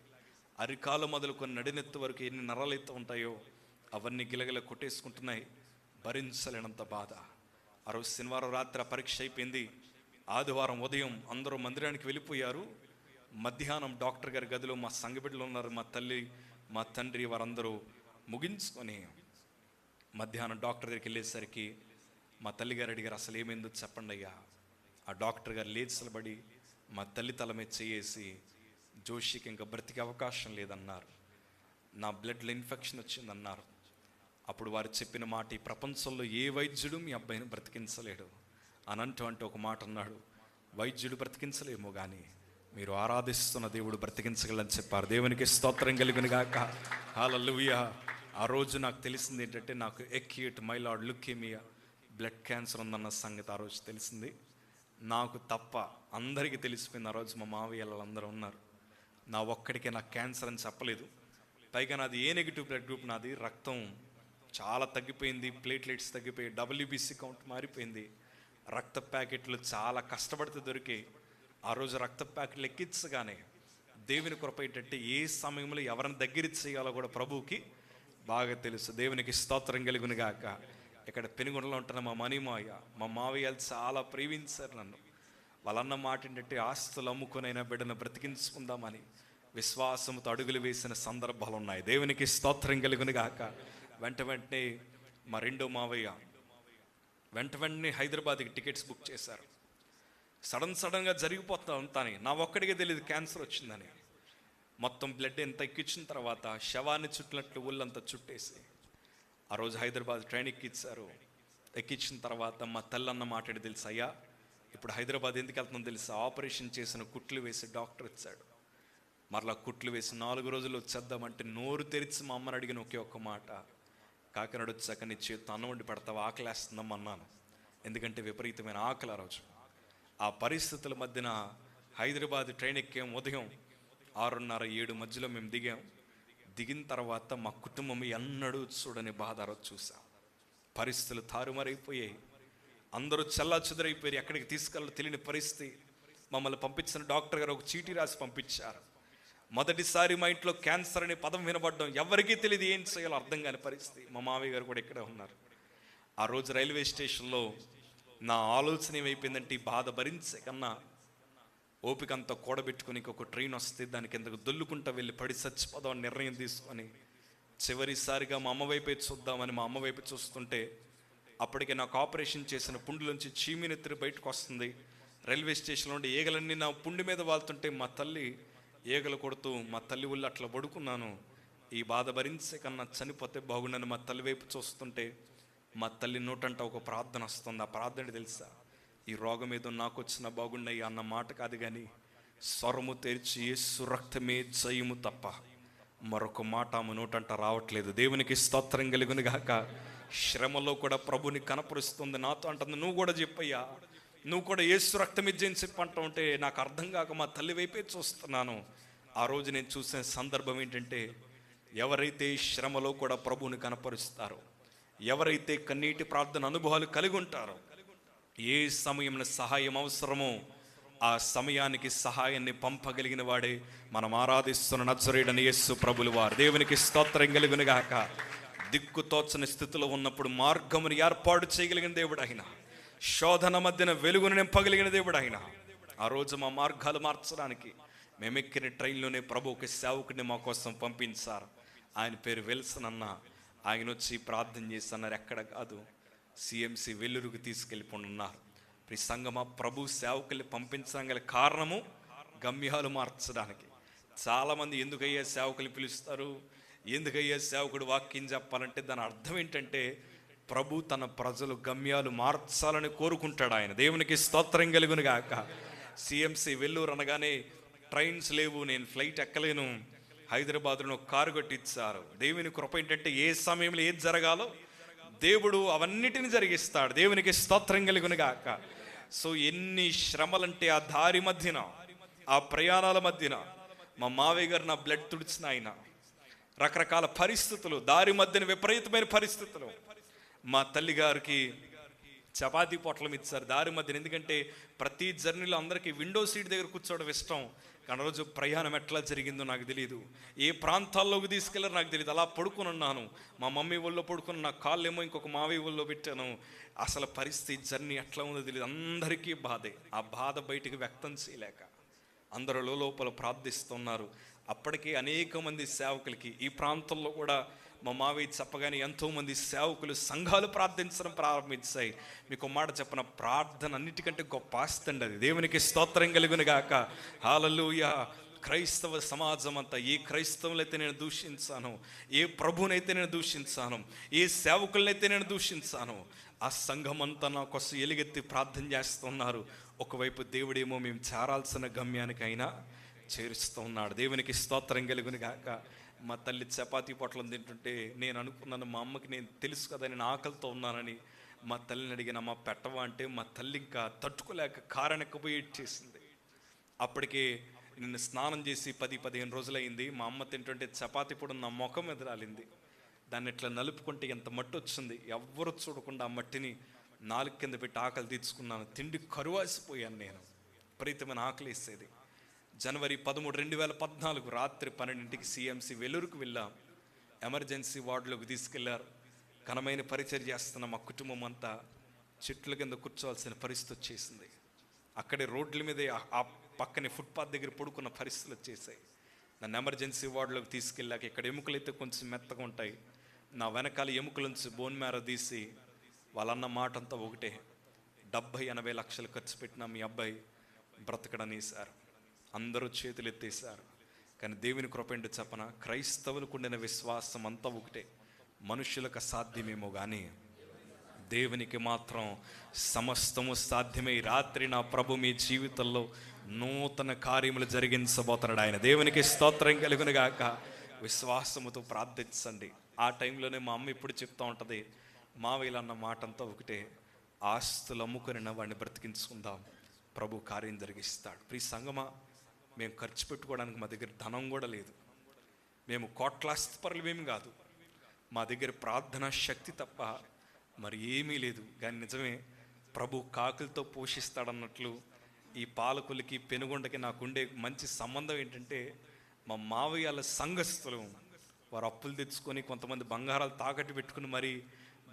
S1: అరికాలు మొదలుకొని నడినెత్తు వరకు ఎన్ని నరాలైతే ఉంటాయో అవన్నీ గిలగిల కొట్టేసుకుంటున్నాయి. భరించలేనంత బాధ. ఆ రోజు శనివారం రాత్రి పరీక్ష అయిపోయింది. ఆదివారం ఉదయం అందరూ మందిరానికి వెళ్ళిపోయారు. మధ్యాహ్నం డాక్టర్ గారి గదిలో మా సంఘ బిడ్డలు ఉన్నారు, మా తల్లి మా తండ్రి వారందరూ ముగించుకొని మధ్యాహ్నం డాక్టర్ దగ్గరికి వెళ్ళేసరికి మా తల్లిగారు అడిగారు, అసలు ఏమైందో చెప్పండి అయ్యా. ఆ డాక్టర్ గారు లేచలబడి మా తల్లి తల మీద చేసి, జోషికి ఇంకా బ్రతికే అవకాశం లేదన్నారు, నా బ్లడ్లో ఇన్ఫెక్షన్ వచ్చిందన్నారు. అప్పుడు వారు చెప్పిన మాట, ఈ ప్రపంచంలో ఏ వైద్యుడు మీ అబ్బాయిని బ్రతికించలేడు అని అంటే ఒక మాట అన్నాడు, వైద్యుడు బ్రతికించలేమో కానీ మీరు ఆరాధిస్తున్న దేవుడు బ్రతికించగలని చెప్పారు. దేవునికి స్తోత్రం కలుగునుగాక. హల్లెలూయా. ఆ రోజు నాకు తెలిసింది ఏంటంటే, నాకు acute myeloid leukaemia, blood cancer ఉందన్న సంగతి ఆ రోజు తెలిసింది. నాకు తప్ప అందరికీ తెలిసిపోయింది. ఆ రోజు మా మావయ్య వాళ్ళందరూ ఉన్నారు. నా ఒక్కడికే నాకు క్యాన్సర్ అని చెప్పలేదు. పైగా నాది ఏ నెగిటివ్ బ్లడ్ గ్రూప్, నాది రక్తం చాలా తగ్గిపోయింది, ప్లేట్లెట్స్ తగ్గిపోయి, WBC కౌంట్ మారిపోయింది. రక్త ప్యాకెట్లు చాలా కష్టపడితే దొరికాయి. ఆ రోజు రక్త ప్యాకెట్లు ఎక్కించగానే దేవుని కృప ఏంటంటే, ఏ సమయంలో ఎవరిని దగ్గర చేయాలో కూడా ప్రభువుకి బాగా తెలుసు. దేవునికి స్తోత్రం కలుగునుగాక. ఇక్కడ పెనుగొండలో ఉంటున్న మా మణిమాయ, మా మావయ్యలు చాలా ప్రేమించారు నన్ను. వాళ్ళన్న మాట ఏంటంటే, ఆస్తులు అమ్ముకునైనా బిడ్డను బ్రతికించుకుందామని విశ్వాసంతో అడుగులు వేసిన సందర్భాలు ఉన్నాయి. దేవునికి స్తోత్రం కలుగునుగాక. వెంటనే మా రెండో మావయ్య వెంటనే హైదరాబాద్కి టికెట్స్ బుక్ చేశారు. సడన్గా జరిగిపోతా ఉంటాను. నా ఒక్కడికే తెలియదు క్యాన్సర్ వచ్చిందని. మొత్తం బ్లడ్ ఎంత ఎక్కించిన తర్వాత శవాన్ని చుట్టినట్లు ఊళ్ళంతా చుట్టేసి ఆ రోజు హైదరాబాద్ ట్రైన్ ఎక్కించారు. ఎక్కించిన తర్వాత మా తల్లన్న మాట్లాడి, తెలుసు అయ్యా ఇప్పుడు హైదరాబాద్ ఎందుకు వెళ్తుందో తెలుసా, ఆపరేషన్ చేసిన కుట్లు వేసి డాక్టర్ వచ్చాడు. మరలా కుట్లు వేసి 4 రోజులు వచ్చేద్దామంటే నోరు తెరిచి మా అమ్మని అడిగిన ఒకే ఒక్క మాట, కాకినాడ వచ్చాక నీ చేతితో అన్నం వండి పెడతావు, ఆకలేస్తుందమ్మా అన్నాను. ఎందుకంటే విపరీతమైన ఆకలి ఆ రోజు. ఆ పరిస్థితుల మధ్యన హైదరాబాద్ ట్రైన్ ఎక్కాం. ఉదయం 6:30-7 మధ్యలో మేము దిగాం. దిగిన తర్వాత మా కుటుంబం ఎన్నడూ చూడని బాధ ఆ రోజు చూసాం. పరిస్థితులు తారుమారైపోయాయి. అందరూ చెల్లాచెదరైపోయారు. ఎక్కడికి తీసుకెళ్ళాలో తెలియని పరిస్థితి. మమ్మల్ని పంపించిన డాక్టర్ గారు ఒక చీటీ రాసి పంపించారు. మొదటిసారి మా ఇంట్లో క్యాన్సర్ అనే పదం వినబడ్డం, ఎవరికీ తెలియదు, ఏం చేయాలో అర్థం కాని పరిస్థితి. మా మావయ్య గారు కూడా ఇక్కడే ఉన్నారు. ఆ రోజు రైల్వే స్టేషన్లో నా ఆలోచన ఏమైపోయిందంటే, ఈ బాధ భరించే కన్నా ఓపిక అంతా కూడబెట్టుకుని ఇంకొక ట్రైన్ వస్తే దానికి ఎందుకు దొల్లుకుంటా వెళ్ళి పడి చచ్చిపోదామని నిర్ణయం తీసుకొని చివరిసారిగా మా అమ్మ వైపే చూద్దామని మా అమ్మ వైపు చూస్తుంటే, అప్పటికే నాకు ఆపరేషన్ చేసిన పుండులోంచి చీమినెత్తిరి బయటకు వస్తుంది. రైల్వే స్టేషన్లో ఉండే ఈగలన్నీ నా పుండి మీద వాళ్తుంటే మా తల్లి ఈగలు కొడుతూ మా తల్లి ఊళ్ళో అట్లా పడుకున్నాను. ఈ బాధ భరించే కన్నా చనిపోతే బాగుండని మా తల్లి వైపు చూస్తుంటే మా తల్లి నోటంట ఒక ప్రార్థన వస్తుంది. ఆ ప్రార్థన తెలుసా, ఈ రోగం ఏదో నాకు వచ్చినా బాగున్నాయి అన్న మాట కాదు, కానీ స్వరము తెరిచి యేసు రక్తమే జయము తప్ప మరొక మాట ఆమె నోటంట రావట్లేదు. దేవునికి స్తోత్రం కలుగునుగాక. శ్రమలో కూడా ప్రభుని కనపరుస్తుంది. నాతో అంటుంది, నువ్వు కూడా చెప్పయ్యా, నువ్వు కూడా యేసు రక్తమే జయం చెప్పంటూ ఉంటే నాకు అర్థం కాక మా తల్లి వైపే చూస్తున్నాను. ఆ రోజు నేను చూసిన సందర్భం ఏంటంటే, ఎవరైతే శ్రమలో కూడా ప్రభువుని కనపరుస్తారో, ఎవరైతే కన్నీటి ప్రార్థన అనుభవాలు కలిగి ఉంటారో, ఏ సమయంలో సహాయం అవసరమో ఆ సమయానికి సహాయాన్ని పంపగలిగిన వాడే మనం ఆరాధిస్తున్న నజరేయుడైన యేసు ప్రభులు వారు. దేవునికి స్తోత్రం కలుగును గాక. దిక్కుతోచని స్థితిలో ఉన్నప్పుడు మార్గమును ఏర్పాటు చేయగలిగిన దేవుడు ఆయన. శోధన మధ్యన వెలుగును నింపగలిగిన దేవుడు ఆయన. ఆ రోజు మా మార్గాలు మార్చడానికి మేమెక్కిన ట్రైన్లోనే ప్రభు ఒక సేవకుడిని మా కోసం పంపించారు. ఆయన పేరు విల్సన్ అన్న. ఆయన వచ్చి ప్రార్థన చేస్తున్నారు. ఎక్కడ కాదు, సిఎంసి వెల్లూరుకు తీసుకెళ్ళిపోతున్నారు. ఈ సంగమ ప్రభు సేవకుల్ని పంపించడం గల కారణము గమ్యాలు మార్చడానికి. చాలామంది ఎందుకయ్యా సేవకులు పిలుస్తారు, ఎందుకయ్యా సేవకుడు వాక్యం చెప్పాలంటే దాని అర్థం ఏంటంటే ప్రభు తన ప్రజలు గమ్యాలు మార్చాలని కోరుకుంటాడు ఆయన. దేవునికి స్తోత్రం కలుగును గాక. సిఎంసి వెల్లూరు అనగానే ట్రైన్స్ లేవు, నేను ఫ్లైట్ ఎక్కలేను, హైదరాబాద్లో కారు కట్టించారు. దేవుని కృప ఏంటంటే ఏ సమయంలో ఏది జరగాలో దేవుడు అవన్నిటిని జరిగిస్తాడు. దేవునికి స్తోత్రం కలుగును గాక. సో ఎన్ని శ్రమలంటే ఆ దారి మధ్యన, ఆ ప్రయాణాల మధ్యన మా మావయ్య గారు నా బ్లడ్ తుడిచిన ఆయన, రకరకాల పరిస్థితులు, దారి మధ్యన విపరీతమైన పరిస్థితులు. మా తల్లి గారికి చపాతీ పొట్లం ఇచ్చారు దారి మధ్యన. ఎందుకంటే ప్రతి జర్నీలో అందరికీ విండో సీట్ దగ్గర కూర్చోవడం ఇష్టం. కానీ రోజు ప్రయాణం ఎట్లా జరిగిందో నాకు తెలియదు, ఏ ప్రాంతాల్లోకి తీసుకెళ్లారో నాకు తెలియదు. అలా పడుకుని ఉన్నాను, మా మమ్మీ ఒళ్ళో పడుకుని నా కాళ్ళు ఏమో ఇంకొక మావయ్య ఒళ్ళో పెట్టాను. అసలు పరిస్థితి జర్నీ ఎట్లా ఉందో తెలియదు. అందరికీ బాధే. ఆ బాధ బయటికి వ్యక్తం చేయలేక అందరూ లోపల ప్రార్థిస్తున్నారు. అప్పటికే అనేక మంది సేవకులకి ఈ ప్రాంతంలో కూడా మా మావయ్య చెప్పగానే ఎంతోమంది సేవకులు సంఘాలు ప్రార్థించడం ప్రారంభించాయి. మీకు మాట చెప్పిన ప్రార్థన అన్నిటికంటే గొప్ప ఆస్తి అండి అది. దేవునికి స్తోత్రం కలుగును గాక. హల్లెలూయా. క్రైస్తవ సమాజం అంతా, ఏ క్రైస్తవులైతే నేను దూషించాను, ఏ ప్రభువునైతే నేను దూషించాను, ఏ సేవకులనైతే నేను దూషించాను, ఆ సంఘం అంతా నా కోసం ఎలుగెత్తి ప్రార్థన చేస్తున్నారు. ఒకవైపు దేవుడేమో మేము చేరాల్సిన గమ్యానికైనా చేరుస్తూ ఉన్నాడు. దేవునికి స్తోత్రం కలుగును గాక. మా తల్లి చపాతీ పొట్లం తింటుంటే నేను అనుకున్నాను, మా అమ్మకి నేను తెలుసు కదా నేను ఆకలితో ఉన్నానని. మా తల్లిని అడిగిన, అమ్మ పెట్టవా అంటే మా తల్లి ఇంకా తట్టుకోలేక కారణకపోయి ఇచ్చేసింది. అప్పటికే నిన్ను స్నానం చేసి 10-15 రోజులైంది. మా అమ్మ తింటుంటే చపాతీ పొడి నా ముఖం మీద రాలింది. దాన్ని ఇట్లా నలుపుకుంటే ఎంత మట్టి వచ్చింది. ఎవ్వరు చూడకుండా ఆ మట్టిని నాలుగు కింద పెట్టి ఆకలి తీర్చుకున్నాను. తిండి కరువాసిపోయాను నేను. విపరీతమైన ఆకలి వేసేది. జనవరి 13, 2014 రాత్రి 12ంటికి సిఎంసి వెల్లూరుకు వెళ్ళాం. ఎమర్జెన్సీ వార్డులోకి తీసుకెళ్లారు. ఘనమైన పరిచర్య చేస్తున్న మా కుటుంబం అంతా చెట్ల కింద కూర్చోవాల్సిన పరిస్థితి వచ్చేసింది. అక్కడే రోడ్ల మీదే ఆ పక్కనే ఫుట్పాత్ దగ్గర పడుకున్న పరిస్థితులు వచ్చేసాయి. నన్ను ఎమర్జెన్సీ వార్డులోకి తీసుకెళ్ళాక ఇక్కడ ఎముకలు అయితే కొంచెం మెత్తగా ఉంటాయి. నా వెనకాల ఎముకల నుంచి బోన్ మ్యారో తీసి వాళ్ళన్న మాట అంతా ఒకటే, 70-80 లక్షలు ఖర్చు పెట్టిన మీ అబ్బాయి బ్రతకడనేసారు. అందరూ చేతులు ఎత్తేసారు. కానీ దేవుని కృప ఏంటో చెప్పన, క్రైస్తవులకు ఉండిన విశ్వాసం అంతా ఒకటే. మనుషులకు అసాధ్యమేమో కానీ దేవునికి మాత్రం సమస్తము సాధ్యమే. రాత్రి నా ప్రభు మీ జీవితంలో నూతన కార్యములు జరిగించబోతున్నాడు ఆయన. దేవునికి స్తోత్రం కలుగును గాక. విశ్వాసముతో ప్రార్థించండి. ఆ టైంలోనే మా అమ్మ ఇప్పుడు చెప్తూ ఉంటుంది, మావయ్య అన్న మాట అంతా ఒకటే, ఆస్తులు అమ్ముకొని వాడిని బ్రతికించుకుందాం, ప్రభు కార్యం జరిగిస్తాడు. ప్రియ సంగమా, మేము ఖర్చు పెట్టుకోవడానికి మా దగ్గర ధనం కూడా లేదు. మేము కోట్లాస్తిపరులమేమి కాదు. మా దగ్గర ప్రార్థనా శక్తి తప్ప మరి ఏమీ లేదు. కానీ నిజమే, ప్రభు కాకులతో పోషిస్తాడన్నట్లు ఈ పాలకులకి పెనుగొండకి నాకుండే మంచి సంబంధం ఏంటంటే, మా మావయ్యాల సంఘస్థులు వారు అప్పులు తెచ్చుకొని కొంతమంది బంగారాలు తాకట్టు పెట్టుకుని మరి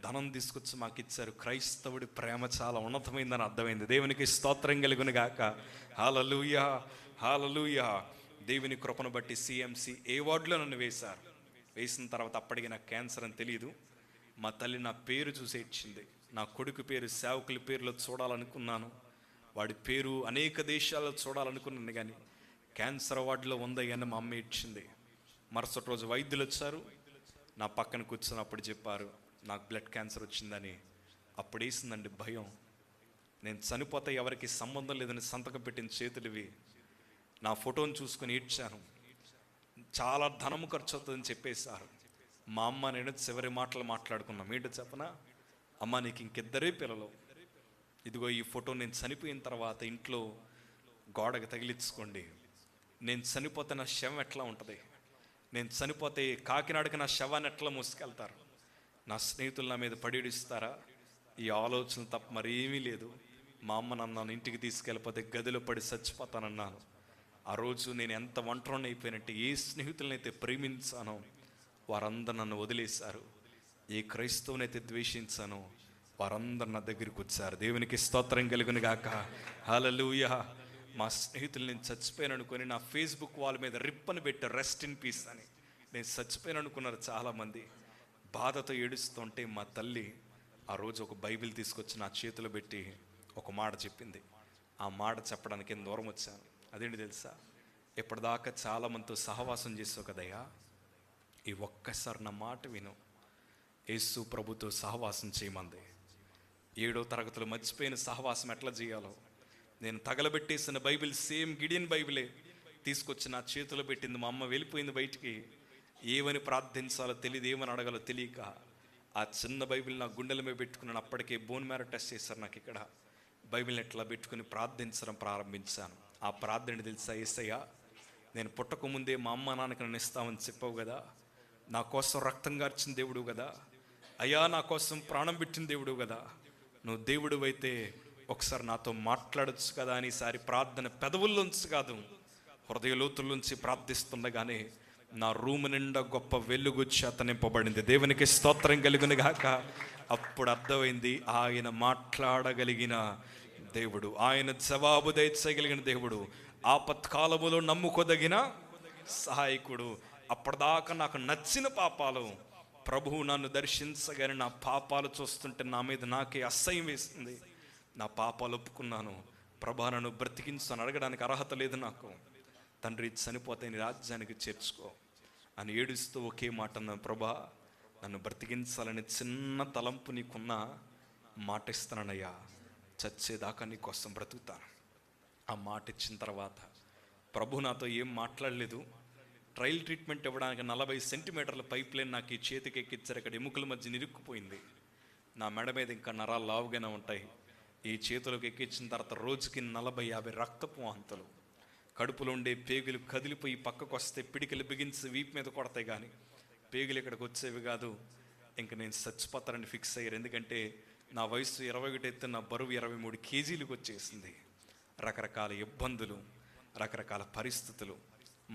S1: ధనం తీసుకొచ్చి మాకు ఇచ్చారు. క్రైస్తవుడి ప్రేమ చాలా ఉన్నతమైందని అర్థమైంది. దేవునికి స్తోత్రం కలుగును గాక. హల్లెలూయా, హల్లెలూయా. దేవుని కృపను బట్టి సిఎంసి ఏ వార్డులో నన్ను వేశారు. వేసిన తర్వాత అప్పటికి నాకు క్యాన్సర్ అని తెలియదు. మా తల్లి నా పేరు చూసి ఇచ్చింది. నా కొడుకు పేరు సేవకుల పేరులో చూడాలనుకున్నాను, వాడి పేరు అనేక దేశాల్లో చూడాలనుకున్నాను. కానీ క్యాన్సర్ వార్డులో ఉందయ్యని మా అమ్మ ఇచ్చింది. మరుసటి రోజు వైద్యులు వచ్చారు, నా పక్కన కూర్చున్నప్పుడు చెప్పారు నాకు బ్లడ్ క్యాన్సర్ వచ్చిందని. అప్పుడు వేసిందండి భయం. నేను చనిపోతే ఎవరికి సంబంధం లేదని సంతకం పెట్టిన చేతులివి. నా ఫోటోని చూసుకొని ఏడ్చాను. చాలా ధనము ఖర్చు అవుతుందని చెప్పేశారు. మా అమ్మ నేను చివరి మాటలు మాట్లాడుకున్నాం. ఏంటో చెప్పనా, అమ్మ నీకు ఇంకిద్దరే పిల్లలు, ఇదిగో ఈ ఫోటో నేను చనిపోయిన తర్వాత ఇంట్లో గోడకు తగిలించుకోండి. నేను చనిపోతే నా శవం ఎట్లా ఉంటుంది, నేను చనిపోతే కాకినాడకి నా శవాన్ని ఎట్లా మోసుకెళ్తారు, నా స్నేహితులు నా మీద పడిడిస్తారా, ఈ ఆలోచన తప్ప మరేమీ లేదు. మా అమ్మ నన్ను ఇంటికి తీసుకెళ్ళిపోతే గదిలో పడి చచ్చిపోతానన్నాను. ఆ రోజు నేను ఎంత ఒంటరిని అయిపోయినట్టే, ఏ స్నేహితులనైతే ప్రేమించానో వారందరూ నన్ను వదిలేశారు, ఏ క్రైస్తవునైతే ద్వేషించానో వారందరూ నా దగ్గరికి వచ్చారు. దేవునికి స్తోత్రం కలుగును గాక. హల్లెలూయా. మా స్నేహితులు నేను చచ్చిపోయాను అనుకొని నా ఫేస్బుక్ వాల్ మీద రిప్పని పెట్టి రెస్ట్ ఇన్ పీస్ అని. నేను చచ్చిపోయాను అనుకున్నారు చాలామంది. బాధతో ఏడుస్తుంటే మా తల్లి ఆ రోజు ఒక బైబిల్ తీసుకొచ్చి నా చేతిలో పెట్టి ఒక మాట చెప్పింది. ఆ మాట చెప్పడానికి నేను దూరం వచ్చాను. అదేంటి తెలుసా, ఇప్పటిదాకా చాలామందితో సహవాసం చేసావు కదయ్యా, ఈ ఒక్కసారి నా మాట విను, యేసు ప్రభుతో సహవాసం చేయమంది. 7వ తరగతిలో మర్చిపోయిన సహవాసం ఎట్లా చేయాలో, నేను తగలబెట్టేసిన బైబిల్ సేమ్ గిడియన్ బైబిలే తీసుకొచ్చి నా చేతిలో పెట్టింది. మా అమ్మ వెళ్ళిపోయింది బయటికి. ఏమని ప్రార్థించాలో తెలియదు, ఏమని అడగాలో తెలియక ఆ చిన్న బైబిల్ నా గుండెల మీద పెట్టుకున్నాను. అప్పటికే బోన్ మ్యారో టెస్ట్ చేశారు నాకు. ఇక్కడ బైబిల్ని ఎట్లా పెట్టుకుని ప్రార్థించడం ప్రారంభించాను. ఆ ప్రార్థన తెలుసా, యేసయ్యా నేను పుట్టకముందే మా అమ్మ నాన్నకి నన్ను ఇస్తామని చెప్పావు కదా, నా కోసం రక్తం గార్చిన దేవుడు కదా అయ్యా, నా కోసం ప్రాణం పెట్టిన దేవుడు కదా, నువ్వు దేవుడు అయితే ఒకసారి నాతో మాట్లాడచ్చు కదా అని ఈసారి ప్రార్థన పెదవుల్లోంచి కాదు హృదయ లోతుల్లోంచి ప్రార్థిస్తుండగానే నా రూమ్ నిండా గొప్ప వెలుగు చేత నింపబడింది. దేవునికి స్తోత్రం కలుగును గాక. అప్పుడు అర్థమైంది, ఆయన మాట్లాడగలిగిన దేవుడు, ఆయన జవాబు దయచేయగలిగిన దేవుడు, ఆపత్కాలములో నమ్ముకోదగిన సహాయకుడు. అప్పటిదాకా నాకు నచ్చిన పాపాలు ప్రభువు నన్ను దర్శించగానే నా పాపాలు చూస్తుంటే నా మీద నాకే అసహ్యం వేస్తుంది. నా పాపాలు ఒప్పుకున్నాను. ప్రభా నన్ను బ్రతికించని అడగడానికి అర్హత లేదు నాకు. తండ్రి చనిపోతే నీ రాజ్యానికి చేర్చుకో అని ఏడుస్తూ ఒకే మాట అన్నాను, ప్రభా నన్ను బ్రతికించాలని చిన్న తలంపు నీకున్న మాట ఇస్తానయ్యా, చచ్చేదాకా నీ కోసం బ్రతుకుతాను. ఆ మాట ఇచ్చిన తర్వాత ప్రభు నాతో ఏం మాట్లాడలేదు. ట్రయల్ ట్రీట్మెంట్ ఇవ్వడానికి 40 సెంటీమీటర్ల పైప్ లైన్ నాకు ఈ చేతికి ఎక్కిచ్చారు. ఇక్కడ ఎముకల మధ్య నిరుక్కుపోయింది. నా మెడ మీద ఇంకా నరాలు లావుగానే ఉంటాయి. ఈ చేతులకు ఎక్కించిన తర్వాత రోజుకి 40-50 రక్తపు వాంతులు. కడుపులో ఉండే పేగులు కదిలిపోయి పక్కకు వస్తే పిడికిలు బిగించి వీపు మీద కొడతాయి, కానీ పేగులు ఇక్కడికి వచ్చేవి కాదు. ఇంక నేను చచ్చిపోతానని ఫిక్స్ అయ్యారు. ఎందుకంటే నా వయసు 21 ఎత్తు, నా బరువు 23 కేజీలకు వచ్చేసింది. రకరకాల ఇబ్బందులు, రకరకాల పరిస్థితులు.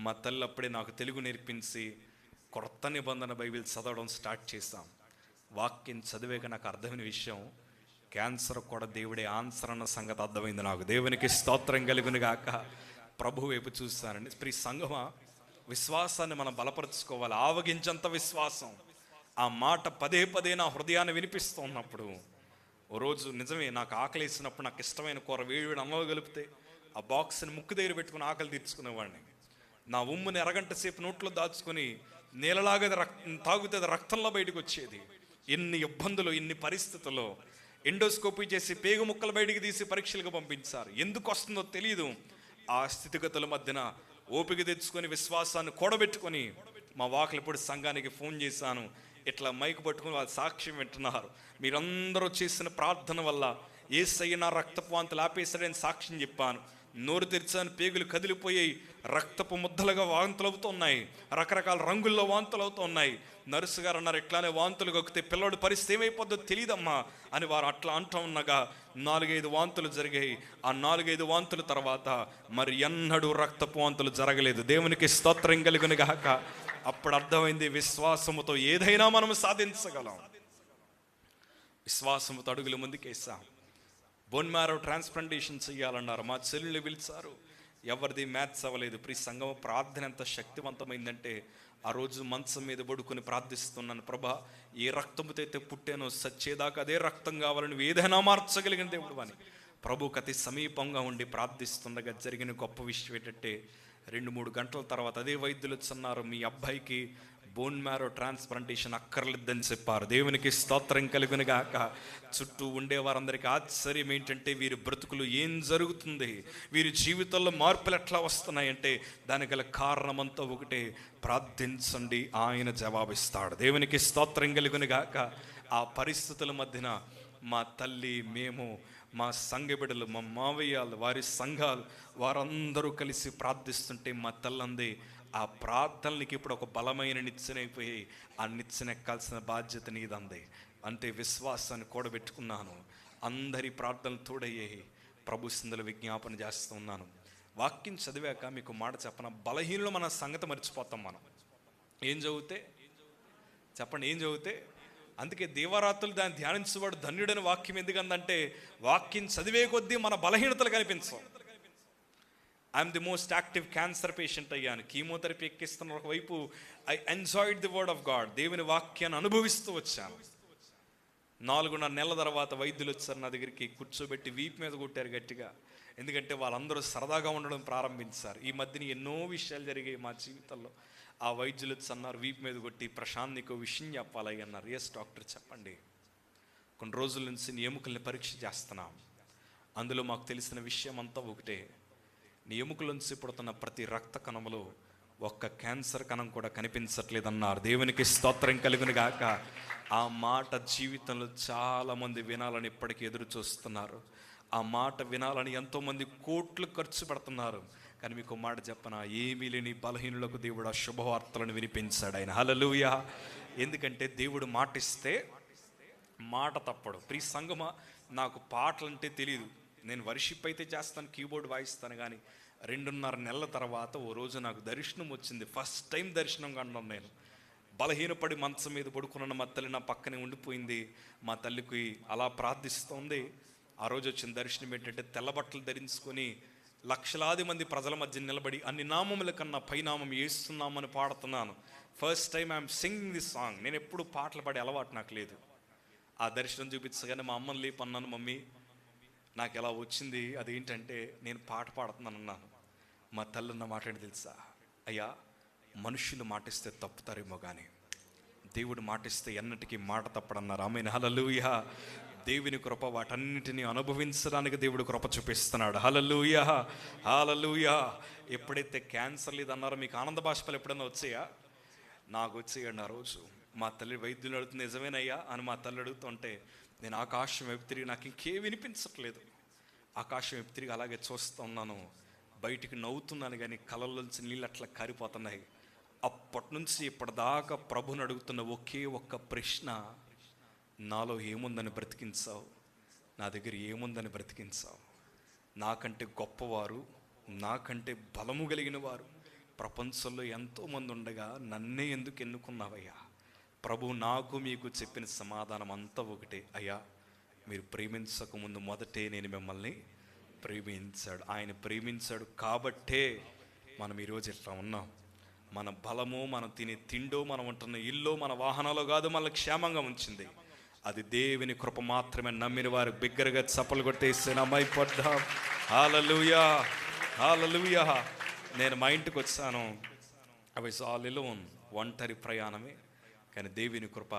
S1: మా తల్లి అప్పుడే నాకు తెలుగు నేర్పించి కొత్త నిబంధన బైబిల్ చదవడం స్టార్ట్ చేశాం. వాక్యం చదివేక నాకు అర్థమైన విషయం, క్యాన్సర్ కూడా దేవుడే ఆన్సర్ అన్న సంగతి అర్థమైంది నాకు. దేవునికి స్తోత్రం కలుగును గాక. ప్రభు వైపు చూస్తానండి. ప్రియ సంఘమా, విశ్వాసాన్ని మనం బలపరుచుకోవాలి. ఆవగించంత విశ్వాసం. ఆ మాట పదే పదే నా హృదయాన్ని వినిపిస్తూ ఉన్నప్పుడు, ఓ రోజు నిజమే నాకు ఆకలి వేసినప్పుడు నాకు ఇష్టమైన కూర వేడి అన్నంలో కలిపితే ఆ బాక్స్ని ముక్కు దగ్గర పెట్టుకుని ఆకలి తీర్చుకునేవాడిని. నా ఉమ్ముని అరగంట సేపు నోట్లో దాచుకొని నీళ్ళలాగా తాగితే రక్తంలో బయటకు వచ్చేది. ఎన్ని ఇబ్బందులు, ఎన్ని పరిస్థితుల్లో ఎండోస్కోపీ చేసి పేగు ముక్కలు బయటికి తీసి పరీక్షలకు పంపించారు. ఎందుకు వస్తుందో తెలియదు. ఆ స్థితిగతుల మధ్యన ఓపిక తెచ్చుకొని విశ్వాసాన్ని కూడబెట్టుకొని మా వాకలిపూడి సంఘానికి ఫోన్ చేశాను. ఇట్లా మైకు పట్టుకుని వాళ్ళు సాక్ష్యం వింటున్నారు. మీరందరూ చేసిన ప్రార్థన వల్ల యేసయ్య నా రక్తపు వాంతులు ఆపేశాడని సాక్ష్యం చెప్పాను. నోరు తెరిచాను, పేగులు కదిలిపోయాయి, రక్తపు ముద్దలుగా వాంతులు అవుతున్నాయి, రకరకాల రంగుల్లో వాంతులు అవుతున్నాయి. నర్సు గారు అన్నారు, ఇట్లానే వాంతులు గొక్కితే పిల్లవాడు పరిస్థితి ఏమైపోద్దో తెలియదమ్మా అని వారు అట్లా అంటూ ఉండగా 4-5 వాంతులు జరిగాయి. ఆ 4-5 వాంతుల తర్వాత మరి ఎన్నడూ రక్తపు వాంతులు జరగలేదు. దేవునికి స్తోత్రం కలుగును గాక. అప్పుడు అర్థమైంది, విశ్వాసముతో ఏదైనా మనం సాధించగలం. విశ్వాసముతో అడుగులు ముందుకేసాం. బోన్ మ్యారో ట్రాన్స్ప్లాంటేషన్ చేయాలన్నారు. మా చెల్లెలు పిలిచారు. ఎవరిది మ్యాథ్స్ అవ్వలేదు. ప్రియ సంఘం ప్రార్థన ఎంత శక్తివంతమైందంటే, ఆ రోజు మంచం మీద పడుకొని ప్రార్థిస్తున్నాను, ప్రభా ఏ రక్తముతో అయితే పుట్టానో సచ్చేదాకా అదే రక్తం కావాలని నువ్వు ఏదైనా మార్చగలిగిన దేవుడు అని ప్రభుకి అతి సమీపంగా ఉండి ప్రార్థిస్తుండగా జరిగిన గొప్ప విషయం ఏంటంటే, 2-3 గంటల తర్వాత అదే వైద్యులు వచ్చన్నారు, మీ అబ్బాయికి బోన్ మ్యారో ట్రాన్స్ప్లాంటేషన్ అక్కర్లేదని చెప్పారు. దేవునికి స్తోత్రం కలుగును గాక. చుట్టూ ఉండేవారందరికీ ఆశ్చర్యం ఏంటంటే, వీరి బ్రతుకులు ఏం జరుగుతుంది, వీరి జీవితంలో మార్పులు ఎట్లా వస్తున్నాయంటే దానికి గల కారణమంతా ఒకటే, ప్రార్థించండి ఆయన జవాబిస్తాడు. దేవునికి స్తోత్రం కలుగును గాక. ఆ పరిస్థితుల మధ్యన మా తల్లి, మేము, మా సంఘ బిడ్డలు, మా మావయ్యాలు, వారి సంఘాలు వారందరూ కలిసి ప్రార్థిస్తుంటే మా తల్లంది, ఆ ప్రార్థనలకి ఇప్పుడు ఒక బలమైన నిచ్చెనైపోయి ఆ నిచ్చెన ఎక్కాల్సిన బాధ్యత నీదంది. అంటే విశ్వాసాన్ని కూడబెట్టుకున్నాను, అందరి ప్రార్థనలు తోడయ్యాయి, ప్రభు సందులో విజ్ఞాపన చేస్తూ ఉన్నాను. వాక్యం చదివాక మీకు మాట చెప్పన, బలహీనలు మన సంగతి మర్చిపోతాం. మనం ఏం చదివితే చెప్పండి, ఏం చదివితే? అందుకే దీవారాత్రులు దాన్ని ధ్యానించేవాడు ధన్యుడని వాక్యం ఎందుకందంటే, వాక్యం చదివే కొద్దీ మన బలహీనతలు కనిపించవు. I'm the most active cancer patient అయ్యాను, కీమోథెరపీ ఎక్కిస్తున్న ఒకవైపు I enjoyed the word of God, దేవుని వాక్యాన్ని అనుభవిస్తూ వచ్చాను. 4.5 నెలల తర్వాత వైద్యులు వచ్చారు నా దగ్గరికి, కూర్చోబెట్టి వీపు మీద కొట్టారు గట్టిగా. ఎందుకంటే వాళ్ళందరూ సరదాగా ఉండడం ప్రారంభించారు. ఈ మధ్యన ఎన్నో విషయాలు జరిగాయి మా జీవితంలో. ఆ వైద్యులు వచ్చి అన్నారు, వీపు మీద కొట్టి, ప్రశాంత్ నీకు విషయం చెప్పాలి అన్నారు. ఎస్ డాక్టర్ చెప్పండి. కొన్ని రోజుల నుంచి నీ ఎముకల్ని పరీక్ష చేస్తున్నాం, అందులో మాకు తెలిసిన విషయం అంతా ఒకటే, నీ ఎముకల నుంచి పుడుతున్న ప్రతి రక్త కణములో ఒక్క క్యాన్సర్ కణం కూడా కనిపించట్లేదన్నారు. దేవునికి స్తోత్రం కలుగును గాక. ఆ మాట జీవితంలో చాలామంది వినాలని ఇప్పటికీ ఎదురు చూస్తున్నారు. ఆ మాట వినాలని ఎంతోమంది కోట్లు ఖర్చు పెడుతున్నారు. కానీ మీకు మాట చెప్పనా, ఏమీ లేని బలహీనులకు దేవుడు ఆ శుభవార్తలను వినిపించాడు ఆయన. హల్లెలూయా. ఎందుకంటే దేవుడు మాట ఇస్తే మాట తప్పడు. ప్రియ సంగమా, నాకు పాటలు అంటే తెలియదు. నేను వర్షిప్ అయితే చేస్తాను, కీబోర్డ్ వాయిస్తాను. కానీ 2.5 నెలల తర్వాత ఓ రోజు నాకు దర్శనం వచ్చింది. ఫస్ట్ టైం దర్శనం కన్నాను నేను. బలహీనపడి మంచం మీద పడుకున్న మా తల్లి నా పక్కనే ఉండిపోయింది. మా తల్లికి అలా ప్రార్థిస్తోంది. ఆ రోజు వచ్చిన దర్శనం ఏంటంటే, తెల్ల బట్టలు ధరించుకొని లక్షలాది మంది ప్రజల మధ్య నిలబడి అన్ని నామముల కన్నా పైనామం యేసునామని పాడుతున్నాను. First time I'm singing this song. నేను ఎప్పుడు పాటలు పాడే అలవాటు నాకు లేదు. ఆ దర్శనం చూపించగానే మా అమ్మని లేపన్నాను, మమ్మీ నాకు ఎలా వచ్చింది, అదేంటంటే నేను పాట పాడుతున్నాను అన్నాను. మా తల్లి ఉన్న మాట ఏంటి తెలుసా? అయ్యా, మనుషులు మాటిస్తే తప్పుతారేమో కానీ దేవుడు మాటిస్తే ఎన్నటికీ మాట తప్పడన్నారు. ఆమేన్, హల్లెలూయా. దేవుని కృప వాటన్నిటిని అనుభవించడానికి దేవుడు కృప చూపిస్తున్నాడు. హల్లెలూయా, హల్లెలూయా. ఎప్పుడైతే క్యాన్సర్ లేదన్నారో మీకు ఆనంద బాష్పాలు ఎప్పుడైనా వచ్చాయా? నాకు వచ్చేయండి. ఆ రోజు మా తల్లి వైద్యులు అడుగుతుంది, నిజమేనయ్యా అని మా తల్లి అడుగుతుంటే, నేను ఆకాశం వైపు తిరిగి నాకు ఇంకే వినిపించట్లేదు. ఆకాశం వైపు తిరిగి అలాగే చూస్తూ ఉన్నాను. బయటికి నవ్వుతున్నాను కానీ కళ్ళల్లోంచి నీళ్ళు అట్లా కారిపోతున్నాయి. అప్పటి నుంచి ఇప్పటిదాకా ప్రభుని అడుగుతున్న ఒకే ఒక్క ప్రశ్న, నాలో ఏముందని బ్రతికించావు, నా దగ్గర ఏముందని బ్రతికించావు? నాకంటే గొప్పవారు, నాకంటే బలము కలిగిన వారు ప్రపంచంలో ఎంతోమంది ఉండగా నన్నే ఎందుకు ఎన్నుకున్నావయ్యా? ప్రభు నాకు మీకు చెప్పిన సమాధానం అంతా ఒకటే, అయ్యా మీరు ప్రేమించకముందు మొదటే నేను మిమ్మల్ని ప్రేమించాడు. ఆయన ప్రేమించాడు కాబట్టే మనం ఈరోజు ఇట్లా ఉన్నాం. మన బలము, మనం తినే తిండో, మనం ఉంటున్న ఇల్లు, మన వాహనాలు కాదు మనల్ని క్షేమంగా ఉంచింది. అది దేవుని కృప మాత్రమే. నమ్మిన వారు బిగ్గరగా చప్పలు కొట్టేస్తే నమ్మైపోద్దాం. హల్లెలూయా, హల్లెలూయా. నేను మా ఇంటికి వచ్చాను, ఐ వాజ్ ఆల్ అలోన్, ఒంటరి ప్రయాణమే. కానీ దేవుని కృప,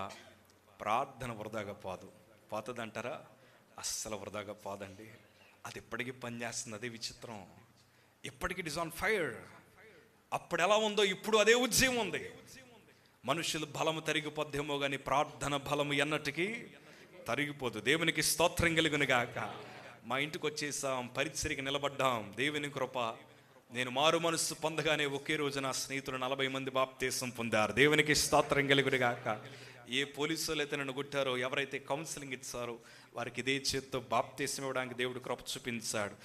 S1: ప్రార్థన వృధాగా పోతుందంటారా? అస్సలు వృధాగా పోదండి. అది ఎప్పటికీ పనిచేస్తుంది. అదే విచిత్రం. ఎప్పటికీ ఇట్ ఇస్ ఆన్ ఫైర్. అప్పుడు ఎలా ఉందో ఇప్పుడు అదే ఉద్యమం ఉంది. మనుషులు బలము తరిగిపోద్దేమో కానీ ప్రార్థన బలము ఎన్నటికీ తరిగిపోదు. దేవునికి స్తోత్రం కలుగును గాక. మా ఇంటికి వచ్చేసాం, పరిచర్యకి నిలబడ్డాం. దేవుని కృప, నేను మారు మనస్సు పొందగానే ఒకే రోజు నా స్నేహితులు 40 మంది బాప్తీసం పొందారు. దేవునికి స్తోత్రం కలుగును గాక. ఏ పోలీసులు అయితే నన్ను కొట్టారో, ఎవరైతే కౌన్సిలింగ్ ఇచ్చారో వారికి ఇదే చేత్తో బాప్తీసం ఇవ్వడానికి దేవుడు కృప చూపించాడు.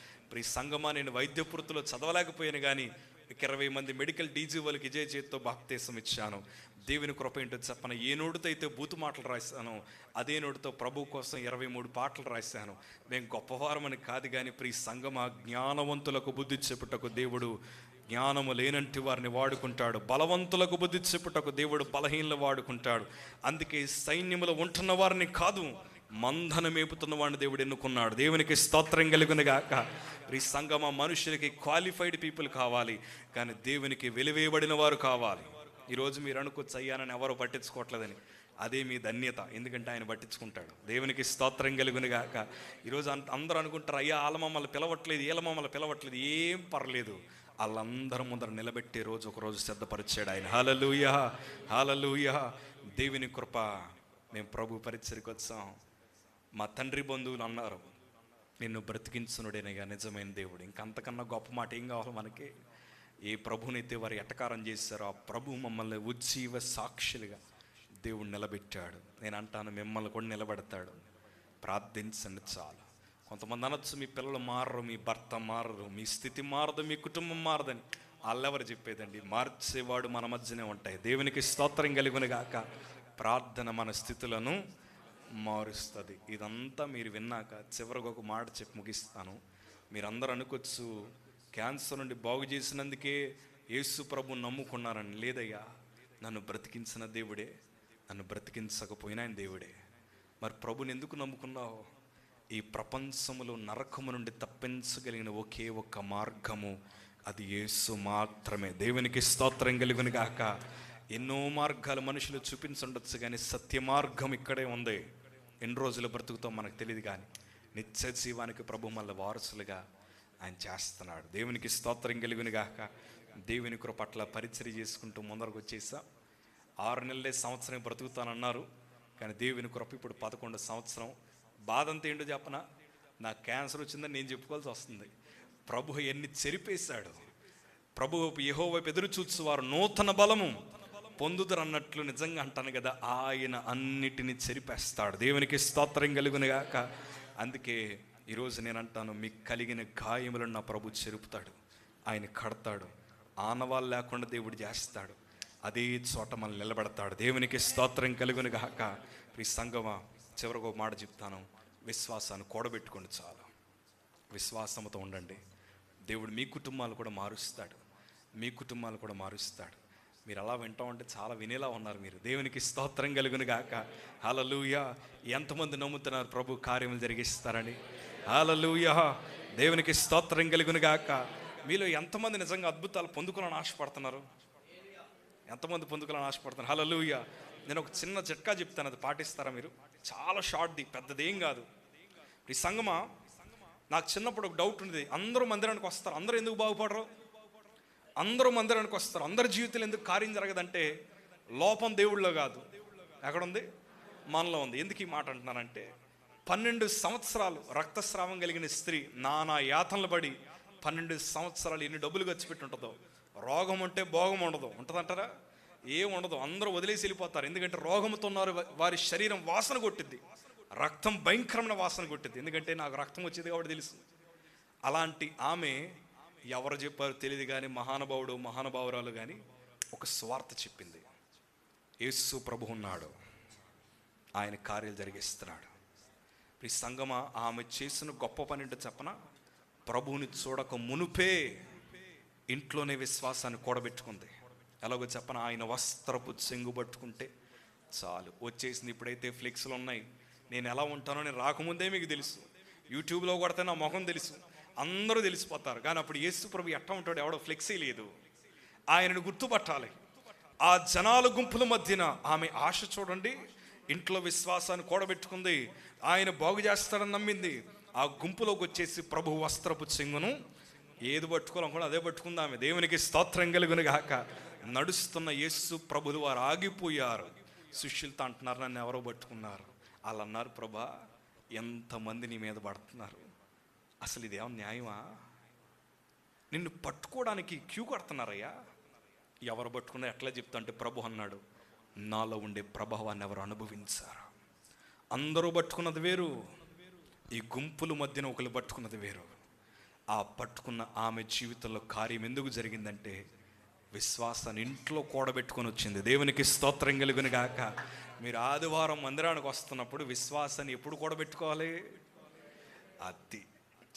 S1: ఈ సంగమా, నేను వైద్య వృత్తిలో చదవలేకపోయాను కానీ 20 మంది మెడికల్ డీజీ వాళ్ళకి ఇదే చేత్తో బాప్తీసం ఇచ్చాను. దేవుని కృప ఏంటో చెప్పను. ఏ నోటితో అయితే బూతు మాటలు రాశాను, అదే నోటితో ప్రభు కోసం 23 పాటలు రాశాను. మేము గొప్పవారమని కాదు కానీ ప్రియ సంగమా, జ్ఞానవంతులకు బుద్ధి చెప్పుటకు దేవుడు జ్ఞానము లేనంటి వారిని వాడుకుంటాడు. బలవంతులకు బుద్ధి చెప్పుటకు దేవుడు బలహీనలు వాడుకుంటాడు. అందుకే సైన్యములో ఉంటున్న వారిని కాదు, మందన మేపుతున్న వాడిని దేవుడు ఎన్నుకున్నాడు. దేవునికి స్తోత్రం కలుగును గాక. ఈ సంగమా, మనుషులకి క్వాలిఫైడ్ పీపుల్ కావాలి, కానీ దేవునికి వెలివేయబడిన వారు కావాలి. ఈరోజు మీరు అనుకోవచ్చు, అయ్యానని ఎవరు పట్టించుకోవట్లేదని. అదే మీ ధన్యత, ఎందుకంటే ఆయన పట్టించుకుంటాడు. దేవునికి స్తోత్రం కలుగును గాక. ఈరోజు అందరూ అనుకుంటారు, అయ్యా వాళ్ళ మమ్మల్ని పిలవట్లేదు, వీళ్ళ మమ్మల్ని పిలవట్లేదు. ఏం పర్లేదు, వాళ్ళందరూ ముందర నిలబెట్టే రోజు ఒకరోజు సిద్ధపరిచాడు ఆయన. హల్లెలూయా, హల్లెలూయా. దేవుని కృప. మేము ప్రభు పరిచర్యకు వచ్చాం. మా తండ్రి బంధువులు అన్నారు, నిన్ను బ్రతికించునుడేనయ్యా నిజమైన దేవుడు. ఇంకంతకన్నా గొప్ప మాట ఏం కావాలి మనకి? ఏ ప్రభునైతే వారు ఎటకారం చేశారో ఆ ప్రభు మమ్మల్ని ఉజ్జీవ సాక్షులుగా దేవుడు నిలబెట్టాడు. నేను అంటాను, మిమ్మల్ని కూడా నిలబెడతాడు. ప్రార్థించండి చాలు. కొంతమంది అనొచ్చు, మీ పిల్లలు మారరు, మీ భర్త మారరు, మీ స్థితి మారదు, మీ కుటుంబం మారదని. వాళ్ళెవరు చెప్పేదండి? మార్చేవాడు మన మధ్యనే ఉంటాయి. దేవునికి స్తోత్రం కలుగును గాక. ప్రార్థన మన స్థితులను మారుస్తుంది. ఇదంతా మీరు విన్నాక చివరికి ఒక మాట చెప్పి ముగిస్తాను. మీరందరూ అనుకోవచ్చు, క్యాన్సర్ నుండి బాగు చేసినందుకే యేసు ప్రభు నమ్ముకున్నారని. లేదయ్యా, నన్ను బ్రతికించిన దేవుడే, నన్ను బ్రతికించకపోయినా ఆయన దేవుడే. మరి ప్రభుని ఎందుకు నమ్ముకున్నావు? ఈ ప్రపంచములో నరకము నుండి తప్పించగలిగిన ఒకే ఒక్క మార్గము, అది యేసు మాత్రమే. దేవునికి స్తోత్రం కలుగును గాక. ఎన్నో మార్గాలు మనుషులు చూపించుండొచ్చు, కానీ సత్య మార్గం ఇక్కడే ఉంది. ఎన్ని రోజులు బ్రతుకుతాం మనకు తెలియదు, కానీ నిత్య జీవానికి ప్రభు మళ్ళీ వారసులుగా ఆయన చేస్తున్నాడు. దేవునికి స్తోత్రం కలుగును గాక. దేవుని కృప పట్ల పరిచర్య చేసుకుంటూ ముందరకు వచ్చేసా. 6 నెలలే సంవత్సరం బ్రతుకుతానన్నారు, కానీ దేవుని కృప ఇప్పుడు 11వ సంవత్సరం. బాధ అంతా ఏంటో చెప్పనా? నాకు క్యాన్సర్ వచ్చిందని నేను చెప్పుకోవాల్సి వస్తుంది. ప్రభు ఎన్ని చెరిపేశాడు. ప్రభు యెహోవా వైపు ఎదురు చూచువారు నూతన బలము పొందుతారు అన్నట్లు నిజంగా అంటాను కదా, ఆయన అన్నిటినీ చెరిపేస్తాడు. దేవునికి స్తోత్రం కలుగును గాక. అందుకే ఈరోజు నేను అంటాను, మీకు కలిగిన గాయములను నా ప్రభు చెరుపుతాడు, ఆయన కడతాడు. ఆనవాళ్ళు లేకుండా దేవుడు చేస్తాడు. అదే చోట మనల్ని నిలబెడతాడు. దేవునికి స్తోత్రం కలుగును గాక. ఈ సంగమా, చివరికి ఒక మాట చెప్తాను, విశ్వాసాన్ని కూడబెట్టుకోండి చాలు. విశ్వాసంతో ఉండండి. దేవుడు మీ కుటుంబాలు కూడా మారుస్తాడు, మీ కుటుంబాలు కూడా మారుస్తాడు. మీరు అలా వింటా ఉంటే చాలా వినేలా ఉన్నారు మీరు. దేవునికి స్తోత్రం కలుగును గాక. హల్లెలూయా. ఎంతమంది నమ్ముతున్నారు ప్రభు కార్యములు జరిగిస్తారని? హల్లెలూయా. దేవునికి స్తోత్రం కలుగును గాక. మీలో ఎంతమంది నిజంగా అద్భుతాలు పొందుకోవాలని ఆశపడుతున్నారు? ఎంతమంది పొందుకోవాలని ఆశపడుతున్నారు? హల్లెలూయా. నేను ఒక చిన్న చిట్కా చెప్తాను, అది పాటిస్తారా మీరు? చాలా షార్ట్ది, పెద్దదేం కాదు. ఈ సంగమా, నాకు చిన్నప్పుడు ఒక డౌట్ ఉండేది. అందరూ మందిరానికి వస్తారు, అందరూ ఎందుకు బాగుపడరు? అందరూ మందిరానికి వస్తారు, అందరి జీవితంలో ఎందుకు కార్యం జరగదంటే, లోపం దేవుళ్ళలో కాదు, ఎక్కడుంది? మనలో ఉంది. ఎందుకు ఈ మాట అంటున్నానంటే, 12 సంవత్సరాలు రక్తస్రావం కలిగిన స్త్రీ నానా యాతనలు పడి 12 సంవత్సరాలు ఎన్ని డబ్బులు ఖర్చు పెట్టి ఉంటుందో. రోగం ఉంటే భోగం ఉండదు, ఉంటుందంటారా? ఏం ఉండదు, అందరూ వదిలేసి వెళ్ళిపోతారు. ఎందుకంటే రోగంతో ఉన్నారు, వారి శరీరం వాసన కొట్టిద్ది, రక్తం భయంకరమైన వాసన కొట్టిద్ది. ఎందుకంటే నాకు రక్తం వచ్చేది కాబట్టి తెలుసు. అలాంటి ఆమె, ఎవరు చెప్పారు తెలియదు కానీ, మహానుభావుడు మహానుభావురాలు కానీ ఒక స్వార్థ చెప్పింది. యేసు ప్రభు ఉన్నాడు, ఆయన కార్యాలు జరిగిస్తున్నాడు. ఈ సంగమా, ఆమె చేసిన గొప్ప పని ఏంటో చెప్పనా? ప్రభువుని చూడక మునుపే ఇంట్లోనే విశ్వాసాన్ని కూడబెట్టుకుంది. ఎలాగో చెప్పనా? ఆయన వస్త్రపు చెంగు పట్టుకుంటే చాలు వచ్చేసింది. ఇప్పుడైతే ఫ్లెక్స్లు ఉన్నాయి, నేను ఎలా ఉంటానో నేను రాకముందే మీకు తెలుసు. యూట్యూబ్లో కొడితే నా ముఖం తెలుసు, అందరూ తెలిసిపోతారు. కానీ అప్పుడు యేసు ప్రభు ఎట్లా ఉంటాడు? ఎవడో ఫ్లెక్సీ లేదు, ఆయనను గుర్తుపట్టాలి. ఆ జనాల గుంపుల మధ్యన ఆమె ఆశ చూడండి, ఇంట్లో విశ్వాసాన్ని కూడబెట్టుకుంది, ఆయన బాగు చేస్తాడని నమ్మింది. ఆ గుంపులోకి వచ్చేసి ప్రభు వస్త్రపు చెంగును ఏది పట్టుకోవాలనుకో అదే పట్టుకుంది ఆమె. దేవునికి స్తోత్రం కలుగును గాక. నడుస్తున్న యేసు ప్రభులు వారు ఆగిపోయారు. శిష్యులతో అంటున్నారు, నన్ను ఎవరో పట్టుకున్నారు. వాళ్ళు అన్నారు, ప్రభా ఎంతమంది నీ మీద పడుతున్నారు, అసలు ఇదేమన్నా న్యాయమా? నిన్ను పట్టుకోవడానికి క్యూ కడుతున్నారయ్యా. ఎవరు పట్టుకున్నా ఎట్లా చెప్తా అంటే, ప్రభు అన్నాడు, నాలో ఉండే ప్రభావాన్ని ఎవరు అనుభవించారు. అందరూ పట్టుకున్నది వేరు, ఈ గుంపుల మధ్యన ఒకరు పట్టుకున్నది వేరు. ఆ పట్టుకున్న ఆమె జీవితంలో కార్యం ఎందుకు జరిగిందంటే, విశ్వాసాన్ని ఇంట్లో కూడబెట్టుకొని వచ్చింది. దేవునికి స్తోత్రం కలుగును గాక. మీరు ఆదివారం మందిరానికి వస్తున్నప్పుడు విశ్వాసాన్ని ఎప్పుడు కూడబెట్టుకోవాలి? అది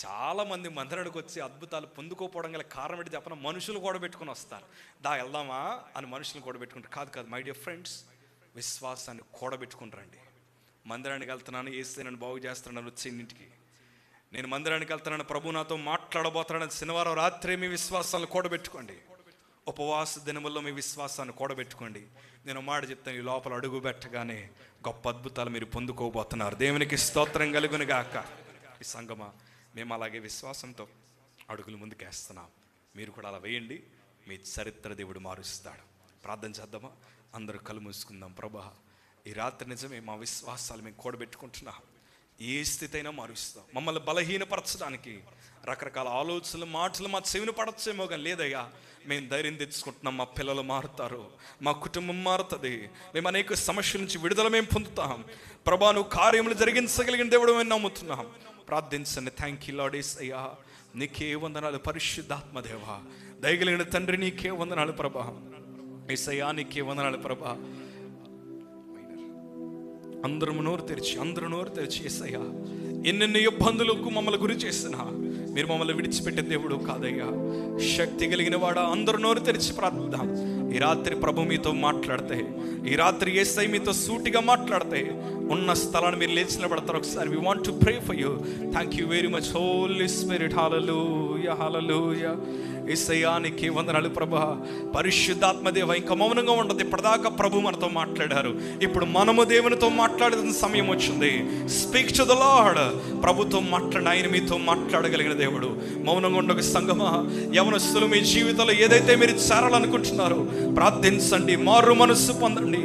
S1: చాలామంది మందిరానికి వచ్చి అద్భుతాలు పొందుకోపోవడం గల కారణం ఏంటి చెప్పిన? మనుషులు కూడబెట్టుకొని వస్తారు. వెళ్దామా అని మనుషులు కూడబెట్టుకుంటారు. కాదు మై డియర్ ఫ్రెండ్స్, విశ్వాసాన్ని కూడబెట్టుకుని రండి. మందిరానికి వెళ్తున్నాను, యేసు నన్ను బాగు చేస్తున్నాను, వచ్చే ఇంటికి. నేను మందిరానికి వెళ్తున్నాను, ప్రభు నాతో మాట్లాడబోతున్నాను. శనివారం రాత్రే మీ విశ్వాసాలను కూడబెట్టుకోండి. ఉపవాస దినముల్లో మీ విశ్వాసాన్ని కూడబెట్టుకోండి. నేను మాట చెప్తాను, ఈ లోపల అడుగు పెట్టగానే గొప్ప అద్భుతాలు మీరు పొందుకోబోతున్నారు. దేవునికి స్తోత్రం కలుగును గాక. ఈ సంగమా, మేము అలాగే విశ్వాసంతో అడుగులు ముందుకేస్తున్నాం. మీరు కూడా అలా వేయండి, మీ చరిత్ర దేవుడు మారుస్తాడు. ప్రార్థన చేద్దామా? అందరూ కళ్ళు మూసుకుందాం. ప్రభా, ఈ రాత్రి నిజమే మా విశ్వాసాలు మేము కూడబెట్టుకుంటున్నాం. ఏ స్థితి అయినా మారుస్తావు. మమ్మల్ని బలహీనపరచడానికి రకరకాల ఆలోచనలు, మాటలు మా చెవిని పడచ్చేమో, కానీ లేదయ్యా, మేము ధైర్యం తెచ్చుకుంటున్నాం. మా పిల్లలు మారుతారు, మా కుటుంబం మారుతుంది, మేము అనేక సమస్యల నుంచి విడుదల మేము పొందుతాం. ప్రభా, నువ్వు కార్యములు జరిగించగలిగిన దేవుడు మేము నమ్ముతున్నాం. ప్రార్థించండి. థ్యాంక్ యూ లార్డ్ యేసయ్యా, నీకే వందనాలు. పరిశుద్ధాత్మ దేవా, దయగలిగిన తండ్రి, నీకే వందనాలు ప్రభా. యేసయ్యా, నీకే వందనాలు ప్రభా. అందరూ నోరు తెరిచి యేసయ్యా, ఎన్నెన్ని ఇబ్బందులకు మమ్మల్ని గురి చేసినా మీరు మమ్మల్ని విడిచిపెట్టే దేవుడు కాదయ్యా. శక్తి కలిగిన వాడా, అందరూ నోరు తెరిచి ప్రార్థిద్దాం. ఈ రాత్రి ప్రభు మీతో మాట్లాడితే, ఈ రాత్రి యేసయ్య మీతో సూటిగా మాట్లాడితే ఉన్న స్థలాన్ని మీరు లేచి నిలబడతారు. ఒకసారి we want to pray for you. Thank you very much Holy Spirit. Hallelujah, hallelujah. యేసయ్యా, నీకే వందనాలు ప్రభా. పరిశుద్ధాత్మ దేవ, ఇంకా మౌనంగా ఉండదు. ఇప్పటిదాకా ప్రభు మనతో మాట్లాడారు, ఇప్పుడు మనము దేవునితో మాట్లాడుతున్న సమయం వచ్చింది. Speak to the lord. ప్రభుతో మాట్లాడి, ఆయన మీతో మాట్లాడగలిగిన దేవుడు. మౌనంగా ఉండక సంగమా, యవనస్తులు మీ జీవితంలో ఏదైతే మీరు చేరాలనుకుంటున్నారో ప్రార్థించండి. మారు మనస్సు పొందండి,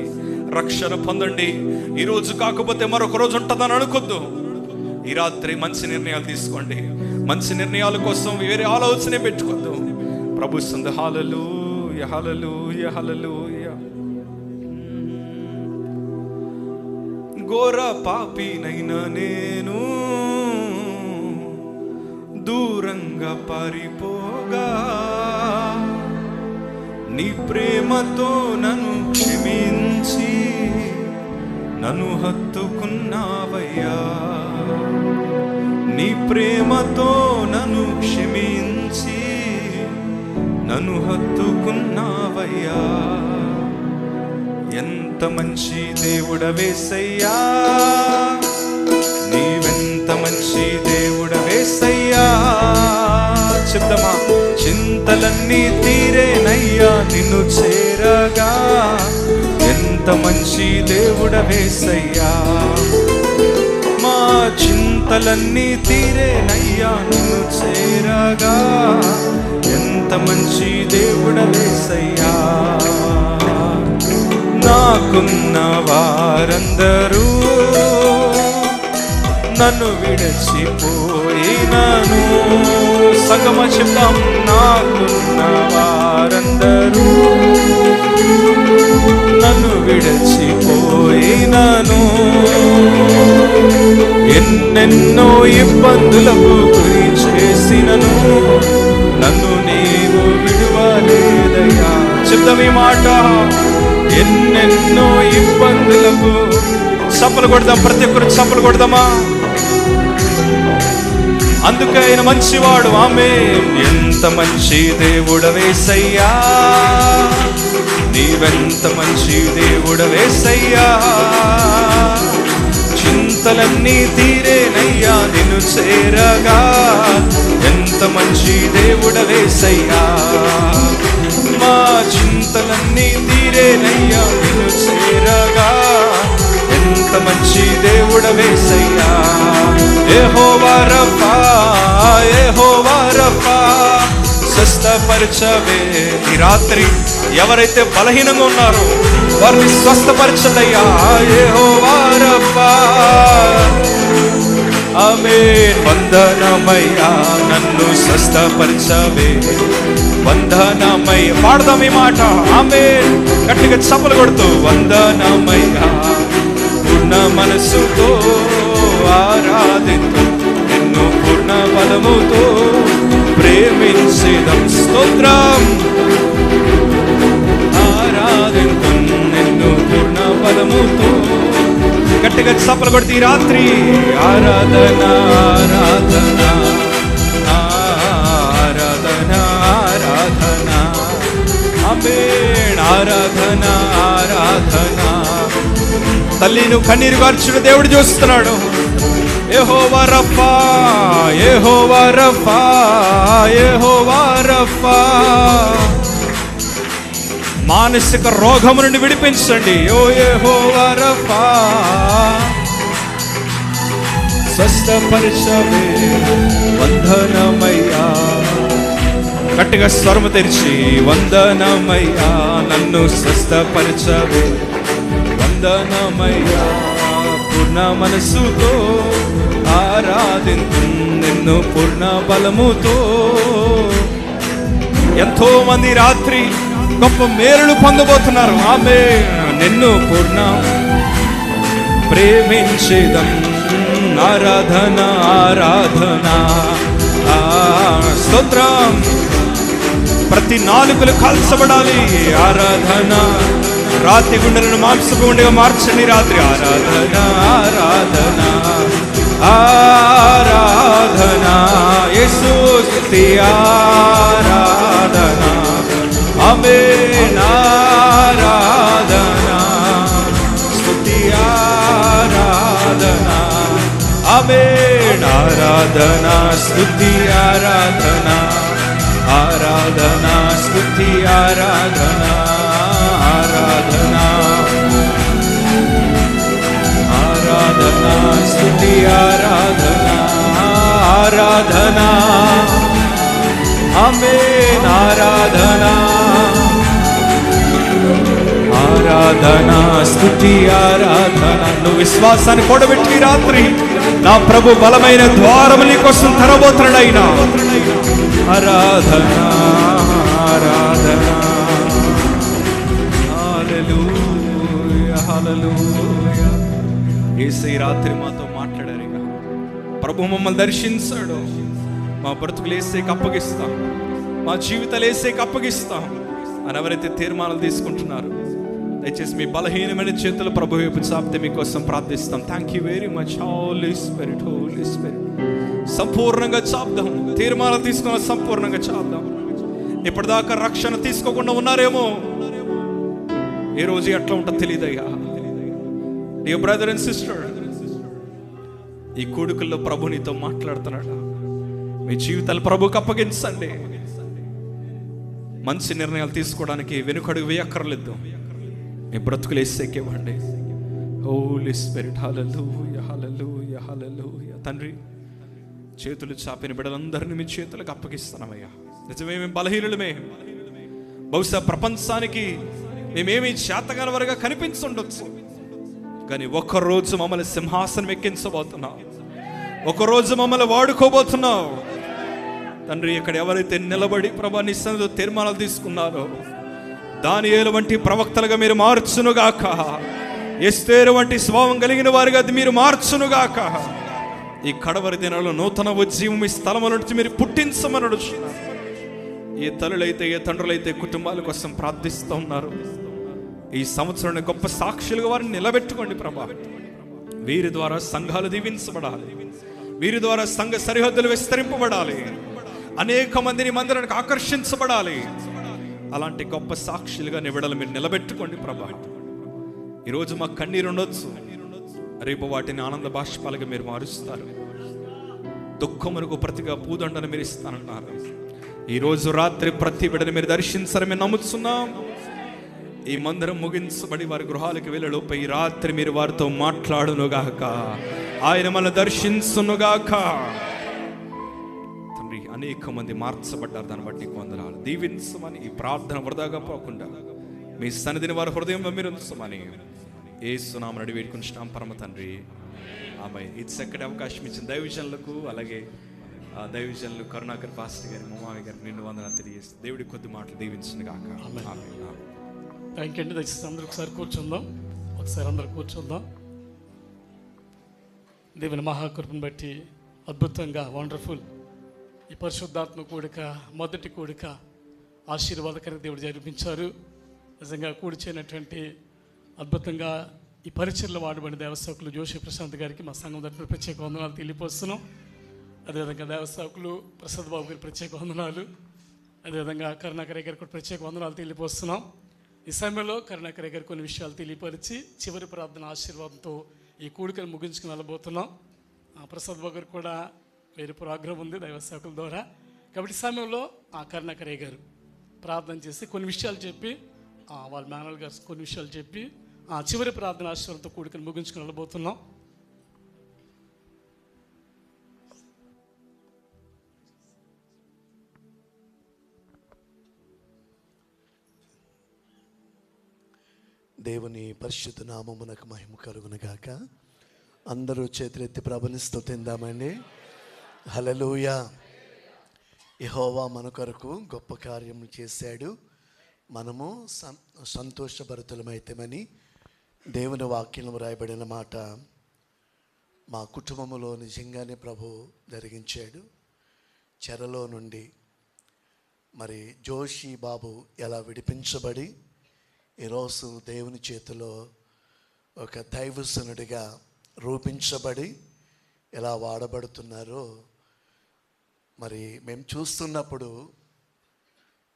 S1: రక్షణ పొందండి. ఈరోజు కాకపోతే మరొక రోజు ఉంటుందని అనుకోద్దు. ఈ రాత్రి మంచి నిర్ణయాలు తీసుకోండి. మంచి నిర్ణయాల కోసం వేరే ఆలోచనే పెట్టుకోద్దు. ప్రభు సంద. హల్లెలూయా, హల్లెలూయా, హల్లెలూయా. ఘోర పాపినైనా నేను దూరంగా పారిపోగా, నీ ప్రేమతో నన్ను క్షమించి నన్ను హత్తుకున్నావయ్యా. నీ ప్రేమతో నన్ను క్షమించి నన్ను హత్తుకున్నావయ్యా. ఎంత మంచి దేవుడవేసయ్యా, నీవెంత మంచి దేవుడవేసయ్యా. చెప్తామా? చింతలన్నీ తీరేనయ్యా నిన్ను చేరగా, ఎంత మంచి దేవుడవేసయ్యా. మా చింతలన్నీ తీరేనయ్యా నిన్ను చేరగా, ఎంత మంచి దేవుడవేసయ్యా. నాకున్న వారందరూ నన్ను విడిచిపోయినను. సగమ చెప్తాం. నాకున్న వారందరూ నన్ను విడిచిపోయినను. ఎన్నెన్నో ఇబ్బందులకు గురి చేసినను, నన్ను నీవు విడువలేదయ్యా. చెప్తాం ఈ మాట. ఎన్నెన్నో ఇబ్బందులకు. చప్పలు కొడదాం, ప్రతి ఒక్కరు చప్పలు కొడదామా? అందుకే ఆయన మంచివాడు. ఆమేన్. ఎంత మంచి దేవుడవేసయ్యా, నీవెంత మంచి దేవుడవేసయ్యా. చింతలన్నీ తీరేనయ్యా నిన్ను చేరగా, ఎంత మంచి దేవుడవేసయ్యా. మా చింతలన్నీ తీరేనయ్యా నిన్ను చేరగా, ఎంత మంచి దేవుడవేసయ్యా. యెహోవా రఫా, యెహోవా రఫా, స్వస్థపరచవే. ఈ రాత్రి ఎవరైతే బలహీనంగా ఉన్నారో వారిని స్వస్థపరచదయ్యా. యెహోవా రఫా. ఆమేన్. వందనమయ్యా, నన్ను స్వస్థపరచవే. వందనమయ్యా. పాడదాం ఈ మాట. ఆమేన్. గట్టిగా చప్పలు కొడుతూ. వందనమయ్యా, పూర్ణ మనసుతో ఆరాధింతు, నిన్ను పూర్ణ బలముతో ప్రేమించేదం. స్తోత్రం. ఆరాధింతు, నిన్ను పూర్ణ బలముతో. గట్టిగా చప్పలు కొడుతూ ఈ రాత్రి ఆరాధన, ఆరాధన, ఆరాధన, ఆరాధన. ఆమేన్. ఆరాధన, ఆరాధన. తల్లి, నువ్వు కన్నీరు కార్చుడు దేవుడు చూస్తున్నాడు. యెహోవా రఫా, యెహోవా రఫా, యెహోవా రఫా. మానసిక రోగము నుండి విడిపించండి. ఓ యెహోవా రఫా, స్వస్థపరచవే. వందనమయ్యా. గట్టిగా స్వరము తెరిచి. వందనమయ్యా, నన్ను స్వస్థపరచవే. వందనమయ్యా, పూర్ణ మనసుతో ఆరాధింతు, నిన్ను పూర్ణ బలముతో. ఎంతో మంది రాత్రి గొప్ప మేలులు పొందబోతున్నారు. ఆమేన్. నిన్ను పూర్ణ ప్రేమించేదం. ఆరాధన ఆరాధన స్తోత్రం. ప్రతి నాలుకలు కాల్చబడాలి. ఆరాధన. రాతి గుండెలను మాంసపు గుండెగా మార్చండి రాత్రి. ఆరాధన ఆరాధన ఆరాధన యేసు స్తుతి ఆరాధన. ఆమేన్. ఆరాధన స్తుతి ఆరాధన. ఆమేన్. ఆరాధన స్తుతి ఆరాధన. ఆరాధన స్తుతి ఆరాధన. ఆరాధన ఆరాధన స్తుతి ఆరాధన. ఆరాధన. ఆమేన్. ఆరాధన ఆరాధన స్తుతి ఆరాధన. నువ్వు విశ్వాసాన్ని కూడబెట్టి రాత్రి నా ప్రభు బలమైన ద్వారము నీ కోసం తెరబోతున్నాడు. అయినా ఆరాధన ఆరాధన. హల్లెలూయా హల్లెలూయా. యేసయ్య రాత్రి మాతో మాట్లాడారు. ఇక ప్రభు మమ్మల్ని దర్శించాడు. మా బ్రతుకులు యేసయ్యకి అప్పగిస్తాం, మా జీవితాలు యేసయ్యకి అప్పగిస్తాం అని ఎవరైతే తీర్మానాలు తీసుకుంటున్నారు, దయచేసి మీ బలహీనమైన చేతులు ప్రభు వైపు చాపితే మీకోసం ప్రార్థిస్తాం. Thank you very much. Holy Spirit, Holy Spirit. సంపూర్ణంగా చాపుదాం. తీర్మానాలు తీసుకున్న సంపూర్ణంగా చాపుదాం. ఇప్పటిదాకా రక్షణ తీసుకోకుండా ఉన్నారేమో, ఏ రోజు ఎట్లా ఉంటుందో తెలియదయ్యా. డియర్ బ్రదర్ అండ్ సిస్టర్, ఈ కూడుకల్లో ప్రభు నీతో మాట్లాడుతున్నాడు. మీ జీవితాలు ప్రభుకి అప్పగించండి. మంచి నిర్ణయాలు తీసుకోవడానికి వెనుకడుగు వేయక్కర్లేదు. మీ బ్రతుకులు యేసయ్యకివ్వండి. హోలీ స్పిరిట్. హల్లెలూయా హల్లెలూయా హల్లెలూయా. తండ్రి, చేతులు చాపిన బిడ్డలందరినీ మీ చేతులకు అప్పగిస్తున్నామయ్యా. నిజమే మేము బలహీనులమే. బహుశా ప్రపంచానికి మేమేమి చేతగాని వారుగా కనిపించుండొచ్చు, కానీ ఒక్కరోజు మమ్మల్ని సింహాసనం ఎక్కించబోతున్నావు. ఒకరోజు మమ్మల్ని వాడుకోబోతున్నావు తండ్రి. ఇక్కడ ఎవరైతే నిలబడి ప్రభా నీ సన్నిధిలో తీర్మానాలు తీసుకున్నారో, దానియేలు వంటి ప్రవక్తలుగా మీరు మార్చునుగాక. ఎస్తేరు వంటి స్వభావం కలిగిన వారిగా అది మీరు మార్చునుగాక. ఈ కడవరి దినాల్లో నూతన ఉజ్జీవం ఈ స్థలముల నుంచి మీరు పుట్టించమని అడుగుతున్నారు. ఏ తల్లులైతే ఏ తండ్రులైతే కుటుంబాల కోసం ప్రార్థిస్తూ ఉన్నారు, ఈ సంవత్సరాన్ని గొప్ప సాక్షులుగా వారిని నిలబెట్టుకోండి ప్రభా. వీరి ద్వారా సంఘాలు దీవించబడాలి, వీరి ద్వారా సంఘ సరిహద్దులు విస్తరింపబడాలి, అనేక మందిని మందిరానికి ఆకర్షించబడాలి. అలాంటి గొప్ప సాక్షులుగా నిబిడలు మీరు నిలబెట్టుకోండి ప్రభా. ఈరోజు మాకు కన్నీరు ఉండొచ్చు, రేపు వాటిని ఆనంద బాష్పాలుగా మీరు మారుస్తారు. దుఃఖమునకు ప్రతిగా పూదండను మీరు ఇస్తానన్నారు. ఈరోజు రాత్రి ప్రతి బిడ్డని మీరు దర్శించారని మేము నమ్ముతున్నాం. ఈ మందిరం ముగించబడి వారి గృహాలకు వెళ్ళలోపై ఈ రాత్రి మీరు వారితో మాట్లాడునుగాక, ఆయన మనల్ని దర్శించునుగాక. తండ్రి, అనేక మంది మార్చబడ్డారు, దాన్ని బట్టి వందనాలు. దీవించమని ఈ ప్రార్థన వృధాగా పోకుండా మీ సన్నిధిని వారి హృదయంలో మీరు ఉంచమని యేసు నామమున అడిగి వేడుకుంటున్నాం పరమ తండ్రి, ఆమేన్. ఇది చక్కటి అవకాశం ఇచ్చిన దైవజనులకు, అలాగే దైవజనులు కరుణాకర్ పాస్టర్ గారి, మామయ్య గారికి నిన్ను వందనాలు తెలియజేస్తూ దేవుడి కొద్ది మాటలు దీవించునుగాక.
S2: థ్యాంక్ యూ అండి. దయచేసి అందరూ ఒకసారి కూర్చుందాం. అందరూ కూర్చుందాం. దేవుని మహాకృపను బట్టి అద్భుతంగా వండర్ఫుల్ ఈ పరిశుద్ధాత్మ కూడిక, మొదటి కూడిక ఆశీర్వాదకరంగా దేవుడు జరిపించారు. నిజంగా కూడి చేయనటువంటి అద్భుతంగా ఈ పరిచయలో వాడబడిన దేవసేవకులు జోషి ప్రశాంత్ గారికి మా సంఘం తరపున ప్రత్యేక వందనాలు తెలియపరుస్తున్నాం. అదేవిధంగా దేవసేవకులు ప్రసాద్ బాబు గారికి ప్రత్యేక వందనాలు, అదేవిధంగా కరుణాకర్ గారికి కూడా ప్రత్యేక వందనాలు తెలియపరుస్తున్నాం. ఈ సమయంలో కరుణాకర్ గారు కొన్ని విషయాలు తెలియపరిచి చివరి ప్రార్థన ఆశీర్వాదంతో ఈ కూడికను ముగించుకుని వెళ్ళబోతున్నాం. ప్రసాద్ బాబు గారు కూడా వేరే ప్రోగ్రాం ఉంది దైవ సేవకుల ద్వారా, కాబట్టి ఈ సమయంలో కరుణాకర్ గారు ప్రార్థన చేసి కొన్ని విషయాలు చెప్పి, వాళ్ళ మేనల్ గారు కొన్ని విషయాలు చెప్పి చివరి ప్రార్థన ఆశీర్వాదంతో కూడికను ముగించుకుని వెళ్ళబోతున్నాం.
S3: దేవుని పరిశుద్ధ నామమునకు మహిమ కలుగునుగాక. అందరూ చేతులెత్తి ప్రభుని స్తుతిందామండి. హల్లెలూయా. యెహోవా మన కొరకు గొప్ప కార్యము చేశాడు, మనము సంతోషభరితులమైతేమని దేవుని వాక్యంలో రాయబడిన మాట మా కుటుంబంలో నిజంగానే ప్రభు జరిగించాడు. చెరలో నుండి మరి జోషి బాబు ఎలా విడిపించబడి ఈరోజు దేవుని చేతిలో ఒక దైవజనుడిగా రూపించబడి ఎలా వాడబడుతున్నారో మరి మేము చూస్తున్నప్పుడు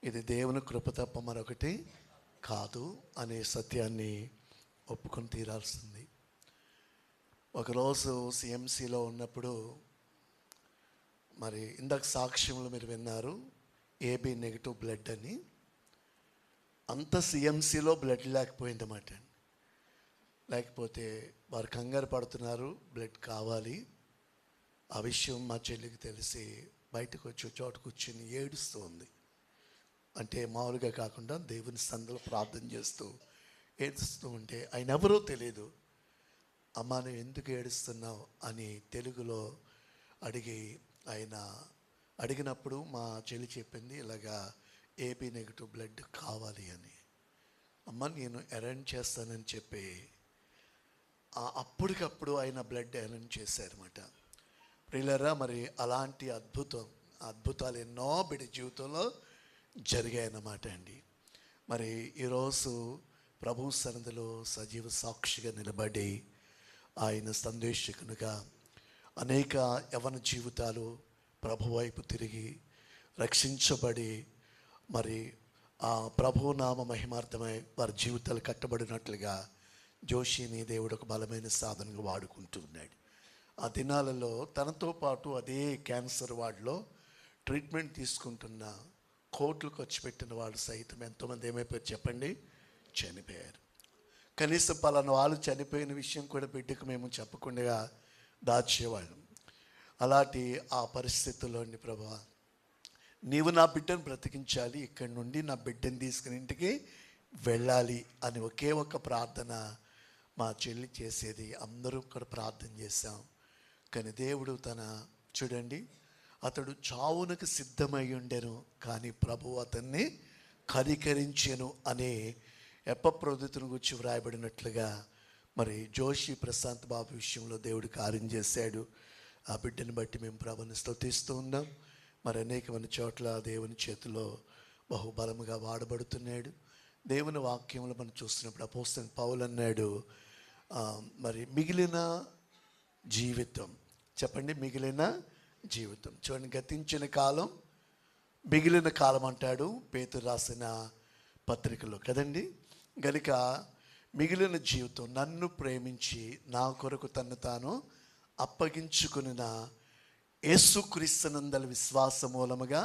S3: ఇది దేవుని కృప తప్ప మరొకటి కాదు అనే సత్యాన్ని ఒప్పుకొని తీరాల్సింది. ఒకరోజు సిఎంసిలో ఉన్నప్పుడు మరి ఇందాక సాక్ష్యంలో మీరు విన్నారు, ఏబి నెగిటివ్ బ్లడ్ అని. అంత సిఎంసిలో బ్లడ్ లేకపోయిందన్నమాట. లేకపోతే వారు కంగారు పడుతున్నారు, బ్లడ్ కావాలి. ఆ విషయం మా చెల్లికి తెలిసి బయటకు వచ్చి చోటు కూర్చొని ఏడుస్తూ ఉంది. అంటే మామూలుగా కాకుండా దేవుని సందులో ప్రార్థన చేస్తూ ఏడుస్తూ ఉంటే ఆయన ఎవరో తెలియదు, అమ్మ నువ్వు ఎందుకు ఏడుస్తున్నావు అని తెలుగులో ఆయన అడిగినప్పుడు మా చెల్లి చెప్పింది, ఇలాగా ఏబీ నెగిటివ్ బ్లడ్ కావాలి అని. అమ్మ నేను అరేంజ్ చేస్తానని చెప్పి అప్పటికప్పుడు ఆయన బ్లడ్ అరేంజ్ చేశారన్నమాట. ప్రియులారా, మరి అలాంటి అద్భుతాలు ఎన్నో బిడ్డ జీవితంలో జరిగాయన్నమాట అండి. మరి ఈరోజు ప్రభు సన్నిధిలో సజీవ సాక్షిగా నిలబడి ఆయన సందేశకునిగా అనేక యవన జీవితాలు ప్రభు వైపు తిరిగి రక్షించబడి మరి ఆ ప్రభు నామ మహిమార్థమై వారి జీవితాలు కట్టబడినట్లుగా జోషిని దేవుడు ఒక బలమైన సాధనగా వాడుకుంటున్నాడు. ఆ దినాలలో తనతో పాటు అదే క్యాన్సర్ వార్డులో ట్రీట్మెంట్ తీసుకుంటున్న కోట్లు ఖర్చు పెట్టిన వాళ్ళు సైతం ఎంతోమంది ఏమైపోయారు చెప్పండి, చనిపోయారు. కనీసం పలానా వాళ్ళు చనిపోయిన విషయం కూడా బిడ్డకు మేము చెప్పకుండా దాచేవాళ్ళం. అలాంటి ఆ పరిస్థితుల్లోని ప్రభువా నీవు నా బిడ్డను బ్రతికించాలి, ఇక్కడి నుండి నా బిడ్డను తీసుకుని ఇంటికి వెళ్ళాలి అని ఒకే ఒక ప్రార్థన మా చెల్లి చేసేది. అందరూ కూడా ప్రార్థన చేశాం. కానీ దేవుడు చూడండి, అతడు చావునకు సిద్ధమై ఉండెను కానీ ప్రభు అతన్ని కనికరించెను అనే ఎప్పప్రొద్దుతును గురించి వ్రాయబడినట్లుగా మరి జోషి ప్రశాంత్ బాబు విషయంలో దేవుడు కార్యం చేశాడు. ఆ బిడ్డను బట్టి మేము ప్రభుని స్తుతిస్తూ ఉన్నాం. మరి అనేకమైన చోట్ల దేవుని చేతిలో బహుబలముగా వాడబడుతున్నాడు. దేవుని వాక్యంలో మనం చూస్తున్నప్పుడు అపోస్తలుడైన పౌలు అన్నాడు, మరి మిగిలిన జీవితం, చెప్పండి మిగిలిన జీవితం. చూడండి, గతించిన కాలం మిగిలిన కాలం అంటాడు పేతురు రాసిన పత్రికలో కదండి. గనుక మిగిలిన జీవితం నన్ను ప్రేమించి నా కొరకు తను తాను అప్పగించుకున్న యేసుక్రీస్తునందలి విశ్వాస మూలముగా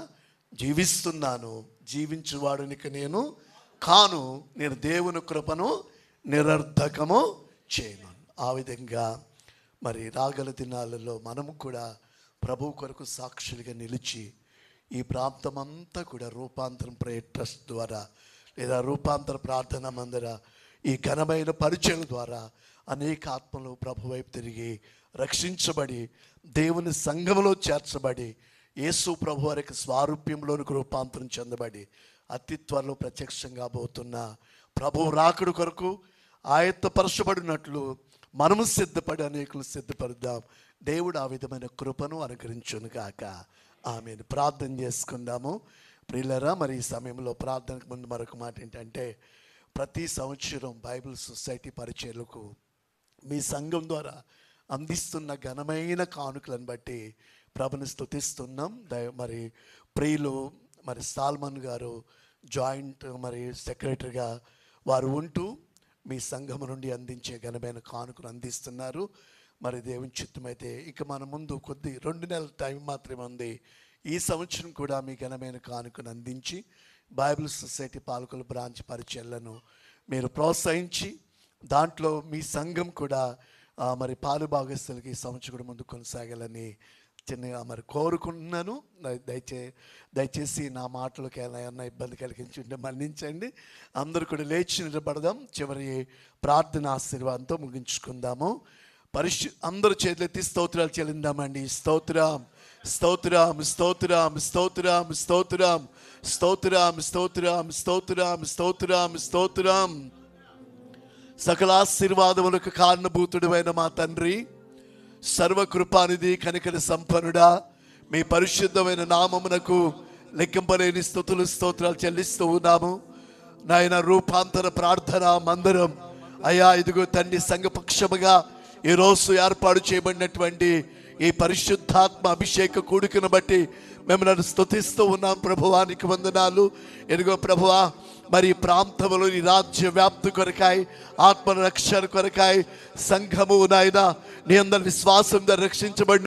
S3: జీవిస్తున్నాను. జీవించువాడునిక నేను కాను, నేను దేవుని కృపను నిరర్ధకము చేయను. ఆ విధంగా మరి రాగల దినాలలో మనము కూడా ప్రభు కొరకు సాక్షులుగా నిలిచి ఈ ప్రాంతమంతా కూడా రూపాంతరం ప్రేయర్ ట్రస్ట్ ద్వారా లేదా రూపాంతర ప్రార్థన మందిర ఈ ఘనమైన పరిచయం ద్వారా అనేక ఆత్మలు ప్రభు వైపు తిరిగి రక్షించబడి దేవుని సంఘములో చేర్చబడి యేసు ప్రభు వారికి స్వారూప్యంలోనికి రూపాంతరం చెందబడి అతి త్వరలో ప్రత్యక్షంగా పోతున్న ప్రభు రాకడు కొరకు ఆయత్తపరచబడినట్లు మనము సిద్ధపడి అనేకులు సిద్ధపరుద్దాం. దేవుడు ఆ విధమైన కృపను అనుగ్రహించును గాక. ఆమెను ప్రార్థన చేసుకుందాము. ప్రియులరా, మరి ఈ సమయంలో ప్రార్థనకు ముందు మరొక మాట ఏంటంటే, ప్రతి సంవత్సరం బైబిల్ సొసైటీ పరిచర్లకు మీ సంఘం ద్వారా అందిస్తున్న ఘనమైన కానుకలను బట్టి ప్రభుని స్తుతిస్తున్నాం. మరి ప్రియులు మరి సాల్మన్ గారు జాయింట్ మరి సెక్రటరీగా వారు ఉంటూ మీ సంఘం నుండి అందించే ఘనమైన కానుకలు అందిస్తున్నారు. మరి దేవుని చిత్తమైతే ఇక మన ముందు 2 నెలల టైం మాత్రమే ఉంది. ఈ సంవత్సరం కూడా మీ ఘనమైన కానుకను అందించి బైబిల్ సొసైటీ పాలకుల బ్రాంచ్ పరిచర్లను మీరు ప్రోత్సహించి దాంట్లో మీ సంఘం కూడా మరి పాలు భాగస్తులకి ఈ సంవత్సరం కూడా ముందు కొనసాగాలని చిన్నగా మరి కోరుకుంటున్నాను. దయచేసి నా మాటలకు ఏమైనా ఇబ్బంది కలిగించుంటే మన్నించండి. అందరూ కూడా లేచి నిలబడదాం. చివరి ప్రార్థన ఆశీర్వాదంతో ముగించుకుందాము. అందరూ చేతులెత్తి స్తోత్రాలు చెల్లిందామండి. స్తోత్రం, స్తోత్రం, స్తోత్రం, స్తోత్రం, స్తోత్రం, స్తోత్రం, స్తోత్రం, స్తోత్రం, స్తోత్రం, స్తోత్రం. సకల ఆశీర్వాదములకు కారణభూతుడైన మా తండ్రి, సర్వకృపానిధి, కనికర సంపన్నుడా, మీ పరిశుద్ధమైన నామమునకు లెక్కింపలేని స్తుతులు స్తోత్రాలు చెల్లిస్తూ ఉన్నాము నాయన. రూపాంతర ప్రార్థన మందిరం అయ్యా, ఇదిగో తండ్రి, సంఘపక్షముగా ఈరోజు ఏర్పాటు చేయబడినటువంటి ఈ పరిశుద్ధాత్మ అభిషేక కూడికను బట్టి మిమ్మల్ని స్తుతిస్తూ ఉన్నాం ప్రభువానికి వందనాలు. ఎదుగో ప్రభువా, మరి ప్రాంతంలో నీ రాజ్య వ్యాప్తి కొరకాయి, ఆత్మ రక్షణ కొరకాయి సంఘము నాయన నీ అందరి విశ్వాసం రక్షించబడిన